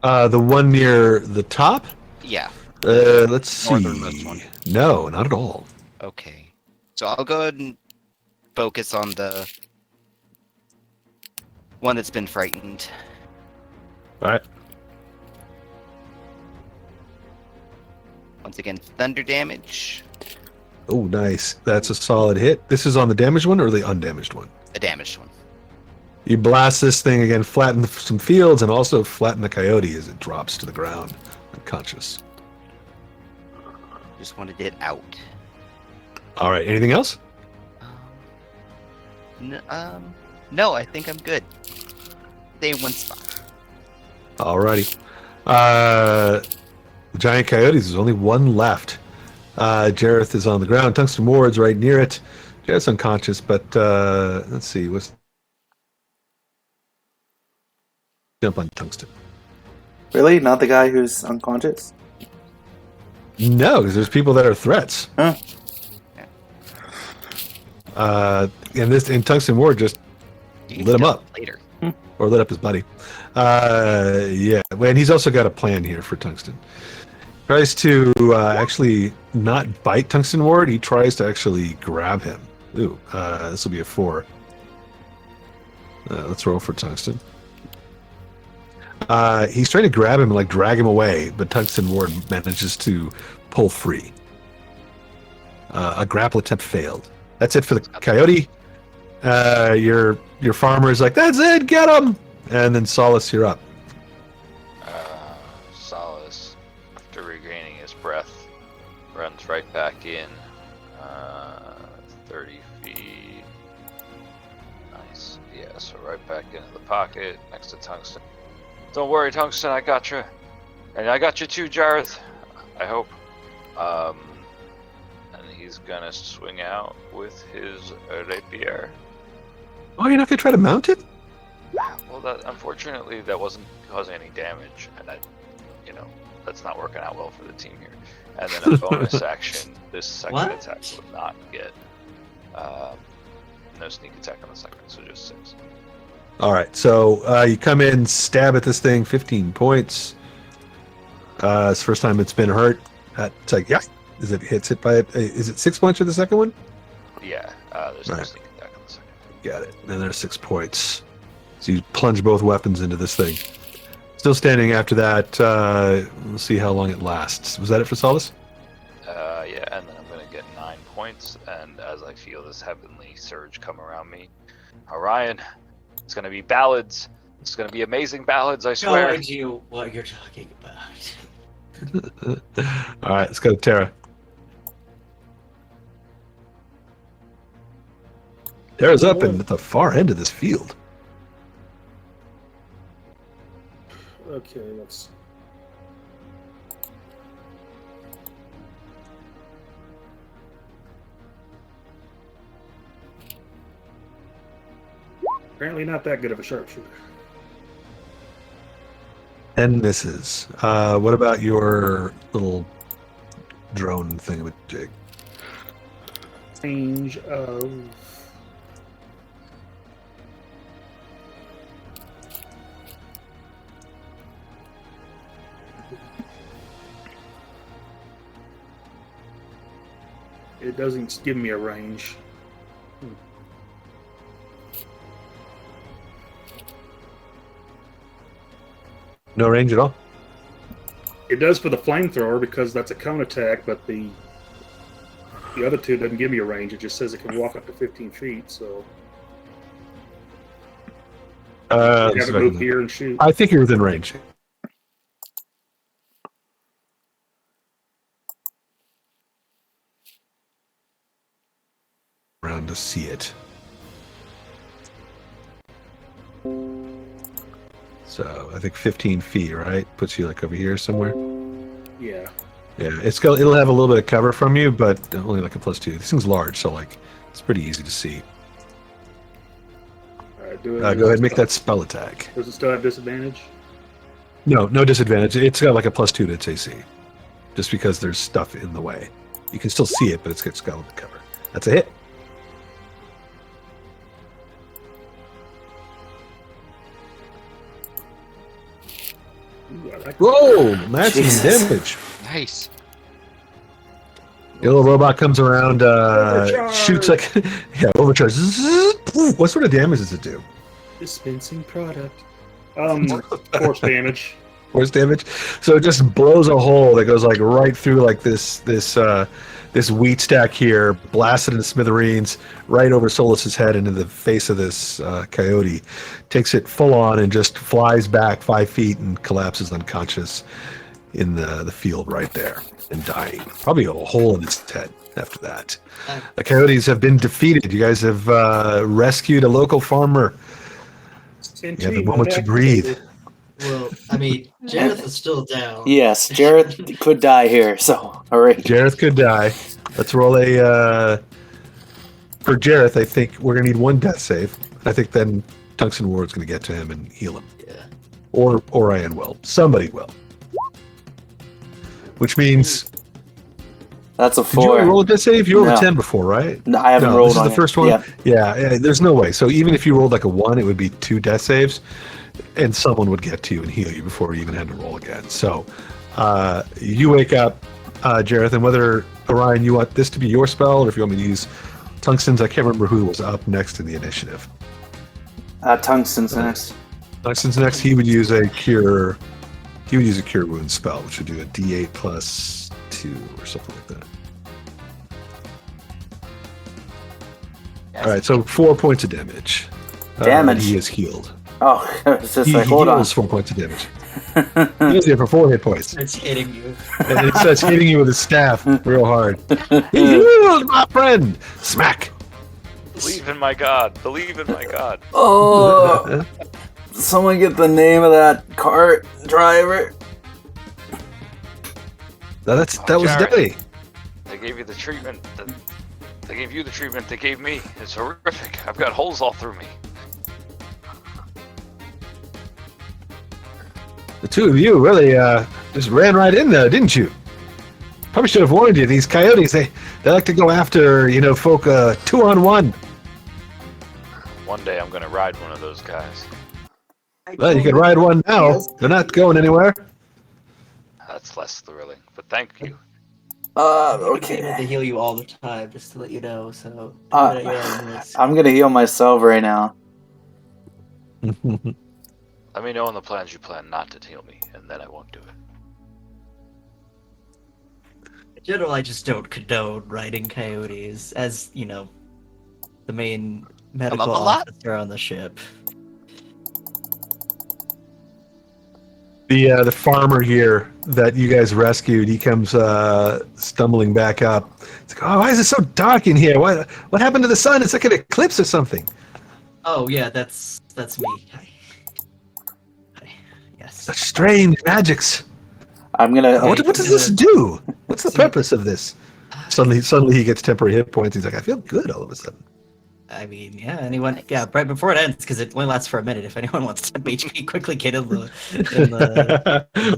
The one near the top? Yeah. Let's see. Northernmost one. No, not at all. Okay. So I'll go ahead and focus on the one that's been frightened. All right. Once again, thunder damage. Oh, nice. That's a solid hit. This is on the damaged one or the undamaged one? A damaged one. You blast this thing again, flatten some fields, and also flatten the coyote as it drops to the ground, unconscious. Just wanted it out. All right. Anything else? No, I think I'm good. Stay in one spot. Alrighty. The giant coyotes, there's only one left. Jareth is on the ground. Tungsten Ward's right near it. Jareth's unconscious, but let's see. Jump on Tungsten. Really? Not the guy who's unconscious? No, because there's people that are threats. Huh? And Tungsten Ward just You can lit him kill up. later. Or lit up his buddy. Yeah, and he's also got a plan here for Tungsten. Tries to actually not bite Tungsten Ward. He tries to actually grab him. Ooh, this will be a 4. Let's roll for Tungsten. He's trying to grab him and like drag him away, but Tungsten Ward manages to pull free. A grapple attempt failed. That's it for the coyote. Your farmer is like, that's it, get him! And then Solace, you're up. Solace, after regaining his breath, runs right back in. 30 feet. Nice. Yeah, so right back into the pocket next to Tungsten. Don't worry, Tungsten, I got you. And I got you too, Jareth. I hope. And he's gonna swing out with his rapier. Oh, you're not going to try to mount it? Well, unfortunately, that wasn't causing any damage, and that's not working out well for the team here. And then a bonus action, this second attack will not get no sneak attack on the second, so just 6. All right, so you come in, stab at this thing, 15 points. It's the first time it's been hurt. It's like, yeah. Is it 6 points for the second one? Yeah, there's no sneak attack on the second. Got it. And there's 6 points. So you plunge both weapons into this thing. Still standing after that. We'll see how long it lasts. Was that it for Solace? Yeah, and then I'm going to get 9 points, and as I feel this heavenly surge come around me, Orion, it's going to be ballads. It's going to be amazing ballads, I swear. No idea what you're talking about. All right, let's go to Tara. Tara's up at the far end of this field. Okay, let's. Apparently not that good of a sharpshooter. 10 misses. What about your little drone thingamajig? Range of It doesn't give me a range. No range at all? It does for the flamethrower because that's a cone attack, but the other two doesn't give me a range. It just says it can walk up to 15 feet. So you have to move here and shoot. I think you're within range. Around to see it. So I think 15 feet, right? Puts you like over here somewhere. Yeah. Yeah, it'll have a little bit of cover from you, but only like a +2. This thing's large, so like it's pretty easy to see. All right, Go ahead and make that spell attack. Does it still have disadvantage? No disadvantage. It's got like a +2 to its AC, just because there's stuff in the way. You can still see it, but it's got skeleton cover. That's a hit. Ooh, I like Whoa, maximum Jesus. damage. Nice. The little robot comes around, Overcharge. shoots like, yeah, overcharge. Zzz, poof. What sort of damage does it do? dispensing product. Force damage. Force damage. So it just blows a hole that goes like right through like this wheat stack here, blasted into smithereens, right over Solus's head into the face of this coyote. Takes it full on and just flies back 5 feet and collapses unconscious in the field right there and dying. Probably a hole in its head after that. The coyotes have been defeated. You guys have rescued a local farmer. You have a moment to breathe. Well, I mean, Jareth is still down. Yes, Jareth could die here, so alright. Jareth could die. Let's roll a... for Jareth, I think we're going to need one death save. I think then Tungsten Ward's going to get to him and heal him. Yeah. Or Ryan will. Somebody will. Which means... That's a Did you 4. roll a death save? You rolled No. a 10 before, right? No, I haven't No, rolled this is on the it. first one? Yeah. Yeah, there's no way. So even if you rolled like a 1, it would be 2 death saves, and someone would get to you and heal you before you even had to roll again. So you wake up, Jareth, and whether, Orion, you want this to be your spell, or if you want me to use Tungsten's, I can't remember who was up next in the initiative. Tungsten's next. Tungsten's next, he would use a cure wounds spell, which would do a D8 plus 2 or something like that. All right, so 4 points of damage. Damage? He is healed. Oh, it's just He like, hold on. heals 4 points of damage. He is here for 4 hit points. It's hitting you. And it starts hitting you with his staff real hard. He healed, my friend! Smack! Believe in my God. Believe in my God. Oh, someone get the name of that cart driver. That was Jareth. Dellie. They gave you the treatment. They gave you the treatment they gave me. It's horrific. I've got holes all through me. The two of you really just ran right in there, didn't you? Probably should have warned you. These coyotes, they like to go after, folk 2-on-1. One day I'm gonna ride one of those guys. Well, you can ride one now. They're not going anywhere. That's less thrilling, but thank you. Okay. They heal you all the time, just to let you know. So Uh, you're on this. I'm gonna heal myself right now. Let me know on the plans you plan not to heal me, and then I won't do it. In general, I just don't condone riding coyotes, as the main medical up a lot. officer on the ship. The farmer here that you guys rescued, he comes stumbling back up. It's like, oh, why is it so dark in here? What happened to the sun? It's like an eclipse or something. Oh yeah, that's me. Hi. Yes. Such strange magics. I'm gonna. What does this do? What's the purpose of this? Suddenly he gets temporary hit points. He's like, I feel good all of a sudden. I mean, yeah. Anyone? Yeah. Right before it ends, because it only lasts for a minute. If anyone wants 10 HP, quickly get in the.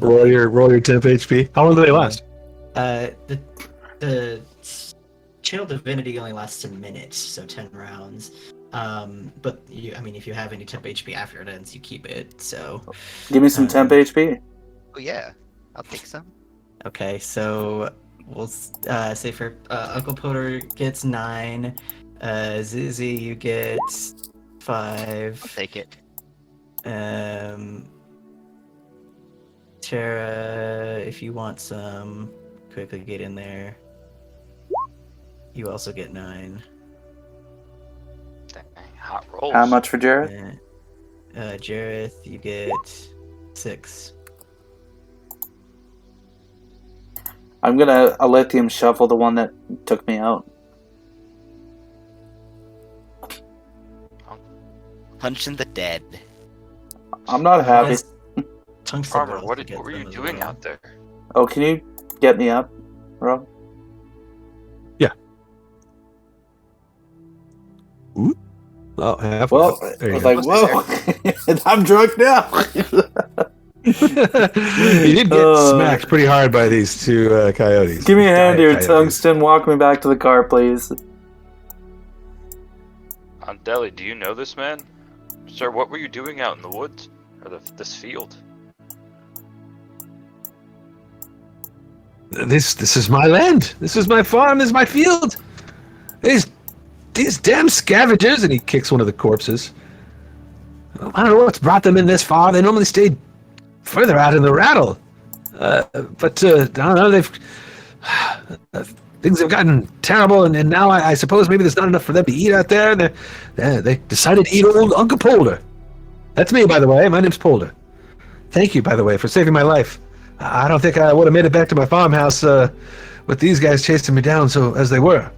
roll your temp HP. How long do they last? The Channel Divinity only lasts a minute, so 10 rounds. But if you have any temp HP after it ends, you keep it. So. Give me some temp HP. Oh yeah, I'll take some. Okay, so we'll say for Uncle Potter gets 9. Zizzy, you get 5. Take it. Tara, if you want some, quickly get in there. You also get 9. Dang, hot rolls. How much for Jareth? Jareth, you get 6. I'm gonna Elythium shuffle the one that took me out. Punch in the dead. I'm not happy. Yes. Tungsten Farmer, also what gets were you them as doing well. out there? Oh, can you get me up, Rob? Oh, halfway. Well, There I you was go. like, whoa, I'm drunk now. You did get smacked pretty hard by these two coyotes. Give me a hand here, Coyotes. Tungsten. Walk me back to the car, please. Aunt Dellie, do you know this man? Sir, what were you doing out in the woods? Or this field? This is my land. This is my farm. This is my field. These damn scavengers, and he kicks one of the corpses. I don't know what's brought them in this far. They normally stay further out in the rattle. But I don't know. Things have gotten terrible, and now I suppose maybe there's not enough for them to eat out there. They decided to eat old Uncle Polder. That's me, by the way. My name's Polder. Thank you, by the way, for saving my life. I don't think I would have made it back to my farmhouse with these guys chasing me down so as they were.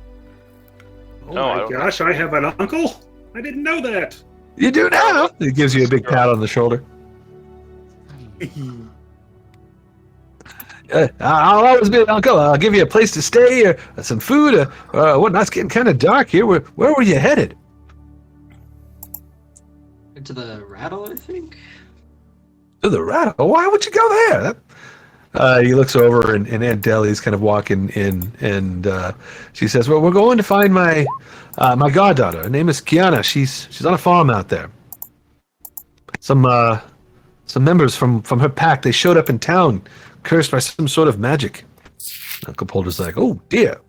Oh No, I my don't gosh, I have an uncle? I didn't know that. You do now. He gives you a big pat on the shoulder. I'll always be an uncle. I'll give you a place to stay or some food or whatnot. It's getting kind of dark here. Where were you headed? To the rattle, I think. To the rattle? Why would you go there? He looks over and Aunt Dellie's kind of walking in, and she says, "Well, we're going to find my goddaughter. Her name is Kiana. She's on a farm out there. Some members from her pack. They showed up in town, cursed by some sort of magic." Uncle Polder's like, "Oh dear.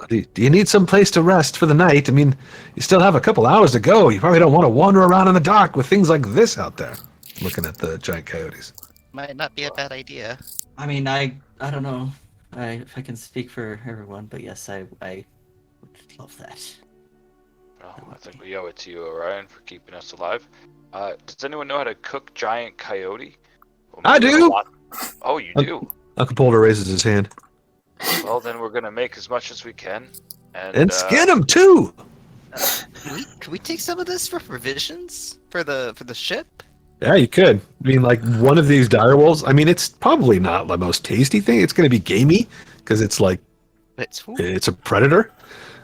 Do you need some place to rest for the night? I mean, you still have a couple hours to go. You probably don't want to wander around in the dark with things like this out there." Looking at the giant coyotes. Might not be a bad idea. I mean, I don't know if I can speak for everyone, but yes, I would love that. Well, I think we owe it to you, Orion, for keeping us alive. Does anyone know how to cook giant coyote? Well, I maybe do! a lot- Oh, you do? Uncle Polder raises his hand. Well, then we're going to make as much as we can. And skin them too! Can we take some of this for provisions for the ship? Yeah, you could. I mean, like, one of these direwolves, I mean, it's probably not the most tasty thing. It's going to be gamey, because it's like, it's a predator.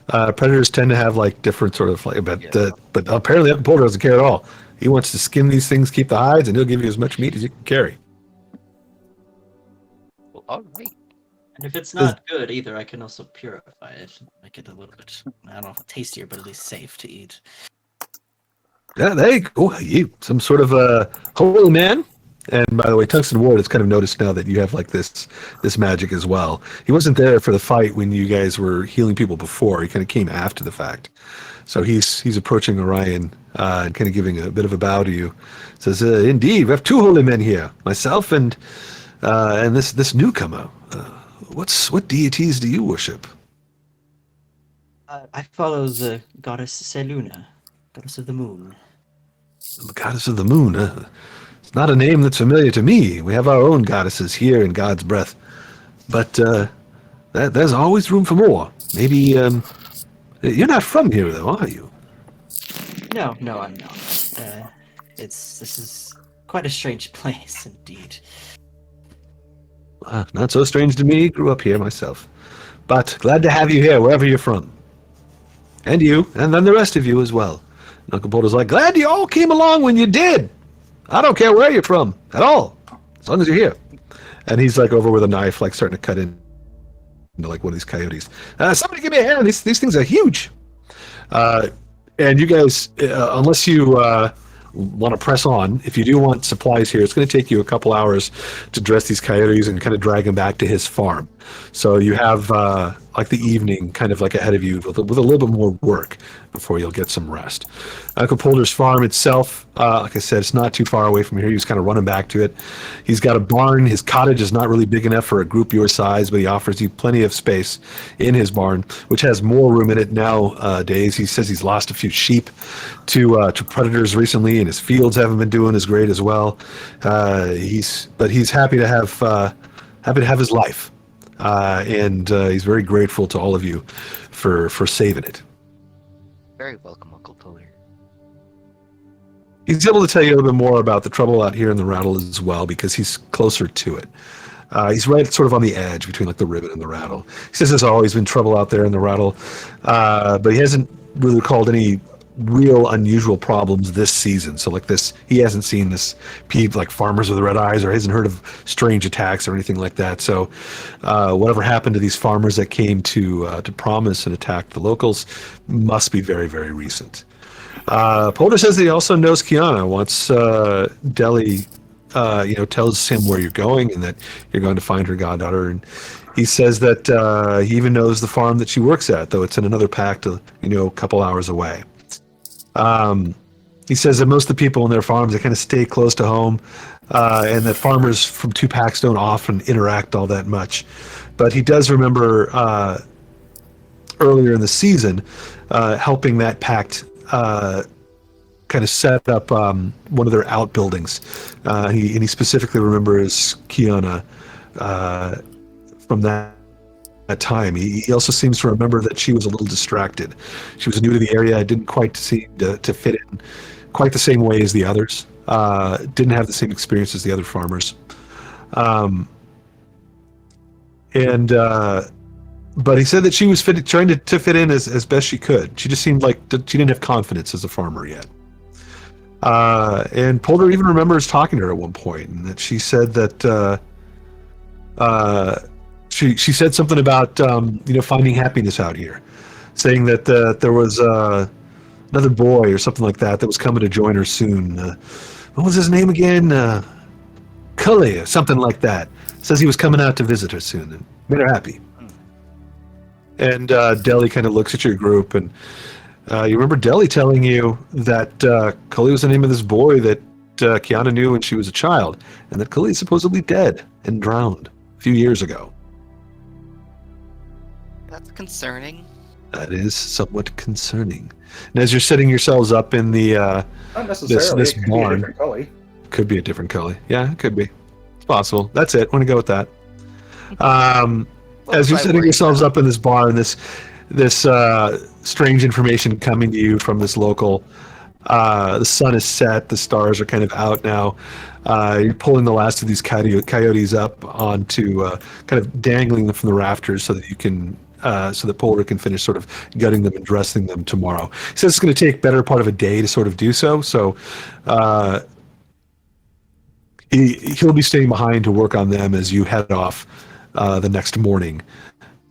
Predators tend to have, like, different sort of, like, but apparently Uncle Polder doesn't care at all. He wants to skin these things, keep the hides, and he'll give you as much meat as you can carry. Well, all right. And if it's not good either, I can also purify it, make it a little bit, I don't know if tastier, but at least safe to eat. Yeah, there you go. You, some sort of a holy man. And by the way, Tungsten Ward has kind of noticed now that you have like this magic as well. He wasn't there for the fight when you guys were healing people before. He kind of came after the fact. So he's approaching Orion and kind of giving a bit of a bow to you. Says, "Indeed, we have two holy men here, myself and this newcomer. What deities do you worship?" I follow the goddess Seluna, goddess of the moon. The goddess of the moon. It's not a name that's familiar to me. We have our own goddesses here in God's breath. But there's always room for more. Maybe you're not from here, though, are you? No, I'm not. This is quite a strange place indeed. Not so strange to me. Grew up here myself. But glad to have you here, wherever you're from. And you, and then the rest of you as well. And Uncle Polder's like, "Glad you all came along when you did. I don't care where you're from at all, as long as you're here." And he's like over with a knife, like starting to cut into like one of these coyotes. "Somebody give me a hand. These things are huge." And you guys, unless you want to press on, if you do want supplies here, it's going to take you a couple hours to dress these coyotes and kind of drag them back to his farm. So you have like the evening kind of like ahead of you with a little bit more work before you'll get some rest. Uncle Polder's farm itself, like I said, it's not too far away from here. He was kind of running back to it. He's got a barn. His cottage is not really big enough for a group your size, but he offers you plenty of space in his barn, which has more room in it nowadays. He says he's lost a few sheep to predators recently, and his fields haven't been doing as great as well. He's happy to have his life. And he's very grateful to all of you for saving it. Very welcome, Uncle Polar. He's able to tell you a little bit more about the trouble out here in the Rattle as well, because he's closer to it. He's right sort of on the edge between like the Ribbon and the Rattle. He says there's always been trouble out there in the Rattle, but he hasn't really recalled any real unusual problems this season. So like this, he hasn't seen this like farmers with red eyes, or hasn't heard of strange attacks or anything like that. So whatever happened to these farmers that came to promise and attack the locals must be very, very recent. Polder says that he also knows Kiana. Once Dellie tells him where you're going and that you're going to find her goddaughter, and he says that he even knows the farm that she works at, though it's in another pact, a couple hours away. He says that most of the people in their farms, they kind of stay close to home, and that farmers from two packs don't often interact all that much. But he does remember earlier in the season helping that pact kind of set up one of their outbuildings. He specifically remembers Kiana from that time. He also seems to remember that she was a little distracted. She was new to the area, didn't quite seem to fit in quite the same way as the others. Didn't have the same experience as the other farmers. But he said that she was trying to fit in as best she could. She just seemed like she didn't have confidence as a farmer yet. And Polder even remembers talking to her at one point, and that she said that she said something about finding happiness out here, saying that there was another boy or something like that was coming to join her soon. What was his name again? Cully or something like that. Says he was coming out to visit her soon and made her happy. And Dellie kind of looks at your group, and you remember Dellie telling you that Cully was the name of this boy that Kiana knew when she was a child, and that Cully is supposedly dead and drowned a few years ago. That's concerning. That is somewhat concerning. And as you're setting yourselves up in the Not necessarily. this It could barn, be a different Cully. could be a different Cully. Yeah, it could be. It's possible. That's it. I'm going to go with that. As you're setting yourselves up in this barn, this strange information coming to you from this local. The sun is set. The stars are kind of out now. You're pulling the last of these coyotes up onto, kind of dangling them from the rafters so that you can, so that Polder can finish sort of gutting them and dressing them tomorrow. He says it's going to take better part of a day to sort of do so. So he'll be staying behind to work on them as you head off the next morning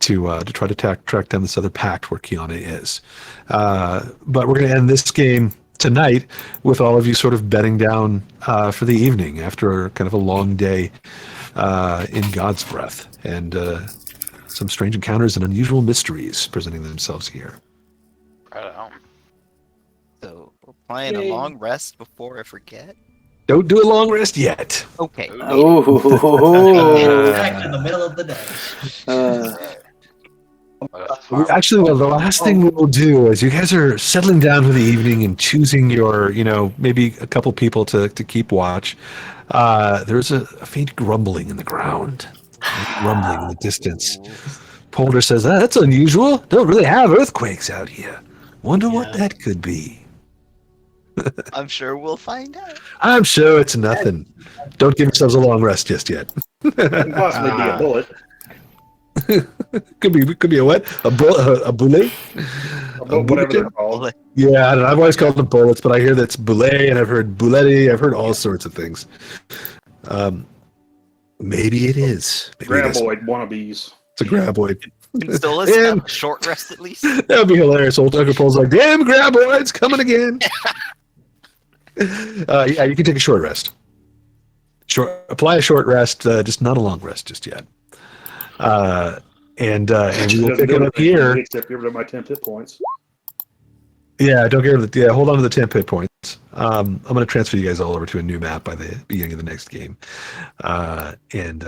to try to track down this other pact where Kiana is. But we're going to end this game tonight with all of you sort of bedding down for the evening after kind of a long day in God's breath, and some strange encounters and unusual mysteries presenting themselves here. Right on. So we're playing a long rest before I forget. Don't do a long rest yet. Okay. Back in the middle of the day. Actually, well, the last thing we'll do is you guys are settling down for the evening and choosing your, maybe a couple people to keep watch. There's a faint grumbling in the ground, rumbling in the distance. Polder says, that's unusual. Don't really have earthquakes out here. Wonder what that could be. I'm sure we'll find out. I'm sure it's nothing. Don't give yourselves a long rest just yet. It could possibly be a bullet. could be a what? A bullet? A boulet? Whatever they're called. Yeah, I don't know. I've always called them bullets, but I hear that's boulet, and I've heard bouletti. I've heard all sorts of things. Maybe it is. Graboid wannabes. It's a graboid. Can still have a short rest at least. That would be hilarious. Old Uncle Paul's like, damn, graboid's coming again. Yeah, you can take a short rest. Apply a short rest, just not a long rest just yet. And we will pick it up here. Except give rid of my 10 hit points. Yeah, don't get rid of the. Yeah, hold on to the 10 hit points. I'm going to transfer you guys all over to a new map by the beginning of the next game, and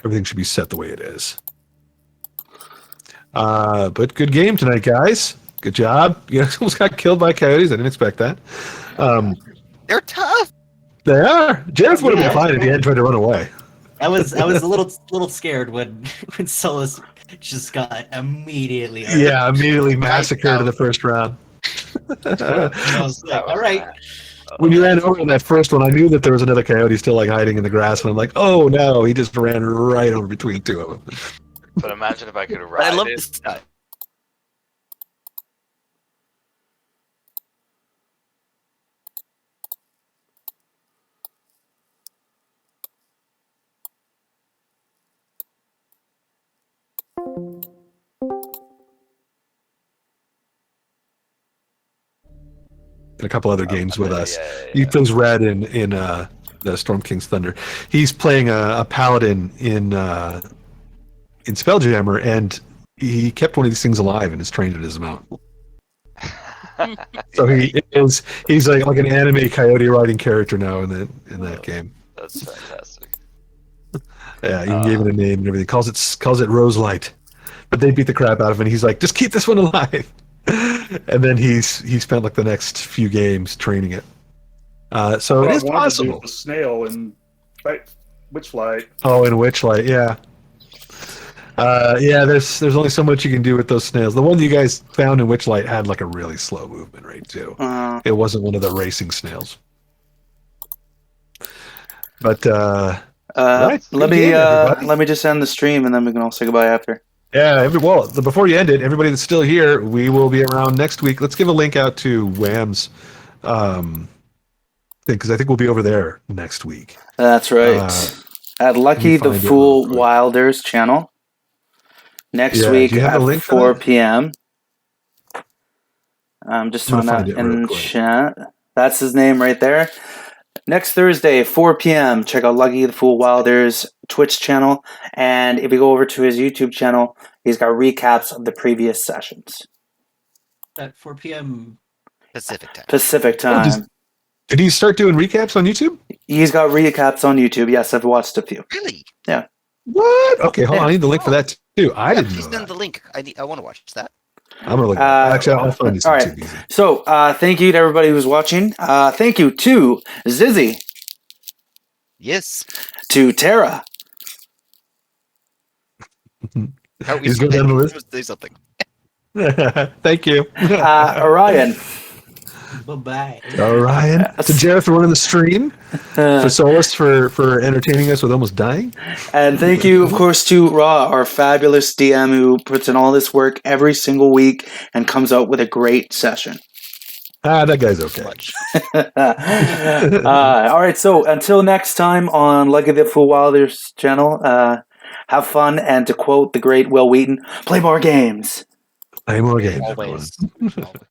everything should be set the way it is. But good game tonight, guys. Good job. You almost got killed by coyotes. I didn't expect that. They're tough. They are. Jareth would have been fine if he hadn't tried to run away. I was a little scared when Solus just got immediately. Yeah, immediately massacred in the first round. I was like, all right. When you ran over in that first one, I knew that there was another coyote still like hiding in the grass, and I'm like, oh no, he just ran right over between two of them. But imagine if I could ride I love it. this guy. In a couple other games with us. Yeah. He plays red in the Storm King's Thunder. He's playing a paladin in Spelljammer, and he kept one of these things alive and is trained at his mount. So he's like an anime coyote riding character now in that game. That's fantastic. Yeah, he gave it a name and everything. Calls it Roselight. But they beat the crap out of him, and he's like, just keep this one alive. And then he spent like the next few games training it. So it is possible. The snail in Witchlight. Oh, in Witchlight, yeah. Yeah, there's only so much you can do with those snails. The one you guys found in Witchlight had like a really slow movement rate too. It wasn't one of the racing snails. But right, let me just end the stream and then we can all say goodbye after. Yeah, before you end it, everybody that's still here, we will be around next week. Let's give a link out to Wham's thing, because I think we'll be over there next week. That's right. At Lucky the Fool Wilder's channel. Next week at 4 p.m. I'm just throwing that in chat. That's his name right there. Next Thursday, 4 p.m., check out Lucky the Fool Wilder's Twitch channel. And if you go over to his YouTube channel, he's got recaps of the previous sessions. At 4 p.m. Pacific time. Did he start doing recaps on YouTube? He's got recaps on YouTube. Yes, I've watched a few. Really? Yeah. What? Okay, hold on. I need the link for that too. I didn't know Please that. send the link. I want to watch that. I'm gonna look. Actually, I'll find this. All right. So, thank you to everybody who's watching. Thank you to Zizzy. Yes. To Tara. He's going down the list. Do something. Thank you. Orion. Bye-bye. Orion. To Jareth for running the stream. For Solus for entertaining us with almost dying. And thank you, of course, to Ra, our fabulous DM who puts in all this work every single week and comes out with a great session. That guy's okay. All right, so until next time on Lucky the Fool Wilder's channel, have fun, and to quote the great Will Wheaton, play more games. Play more games. Always.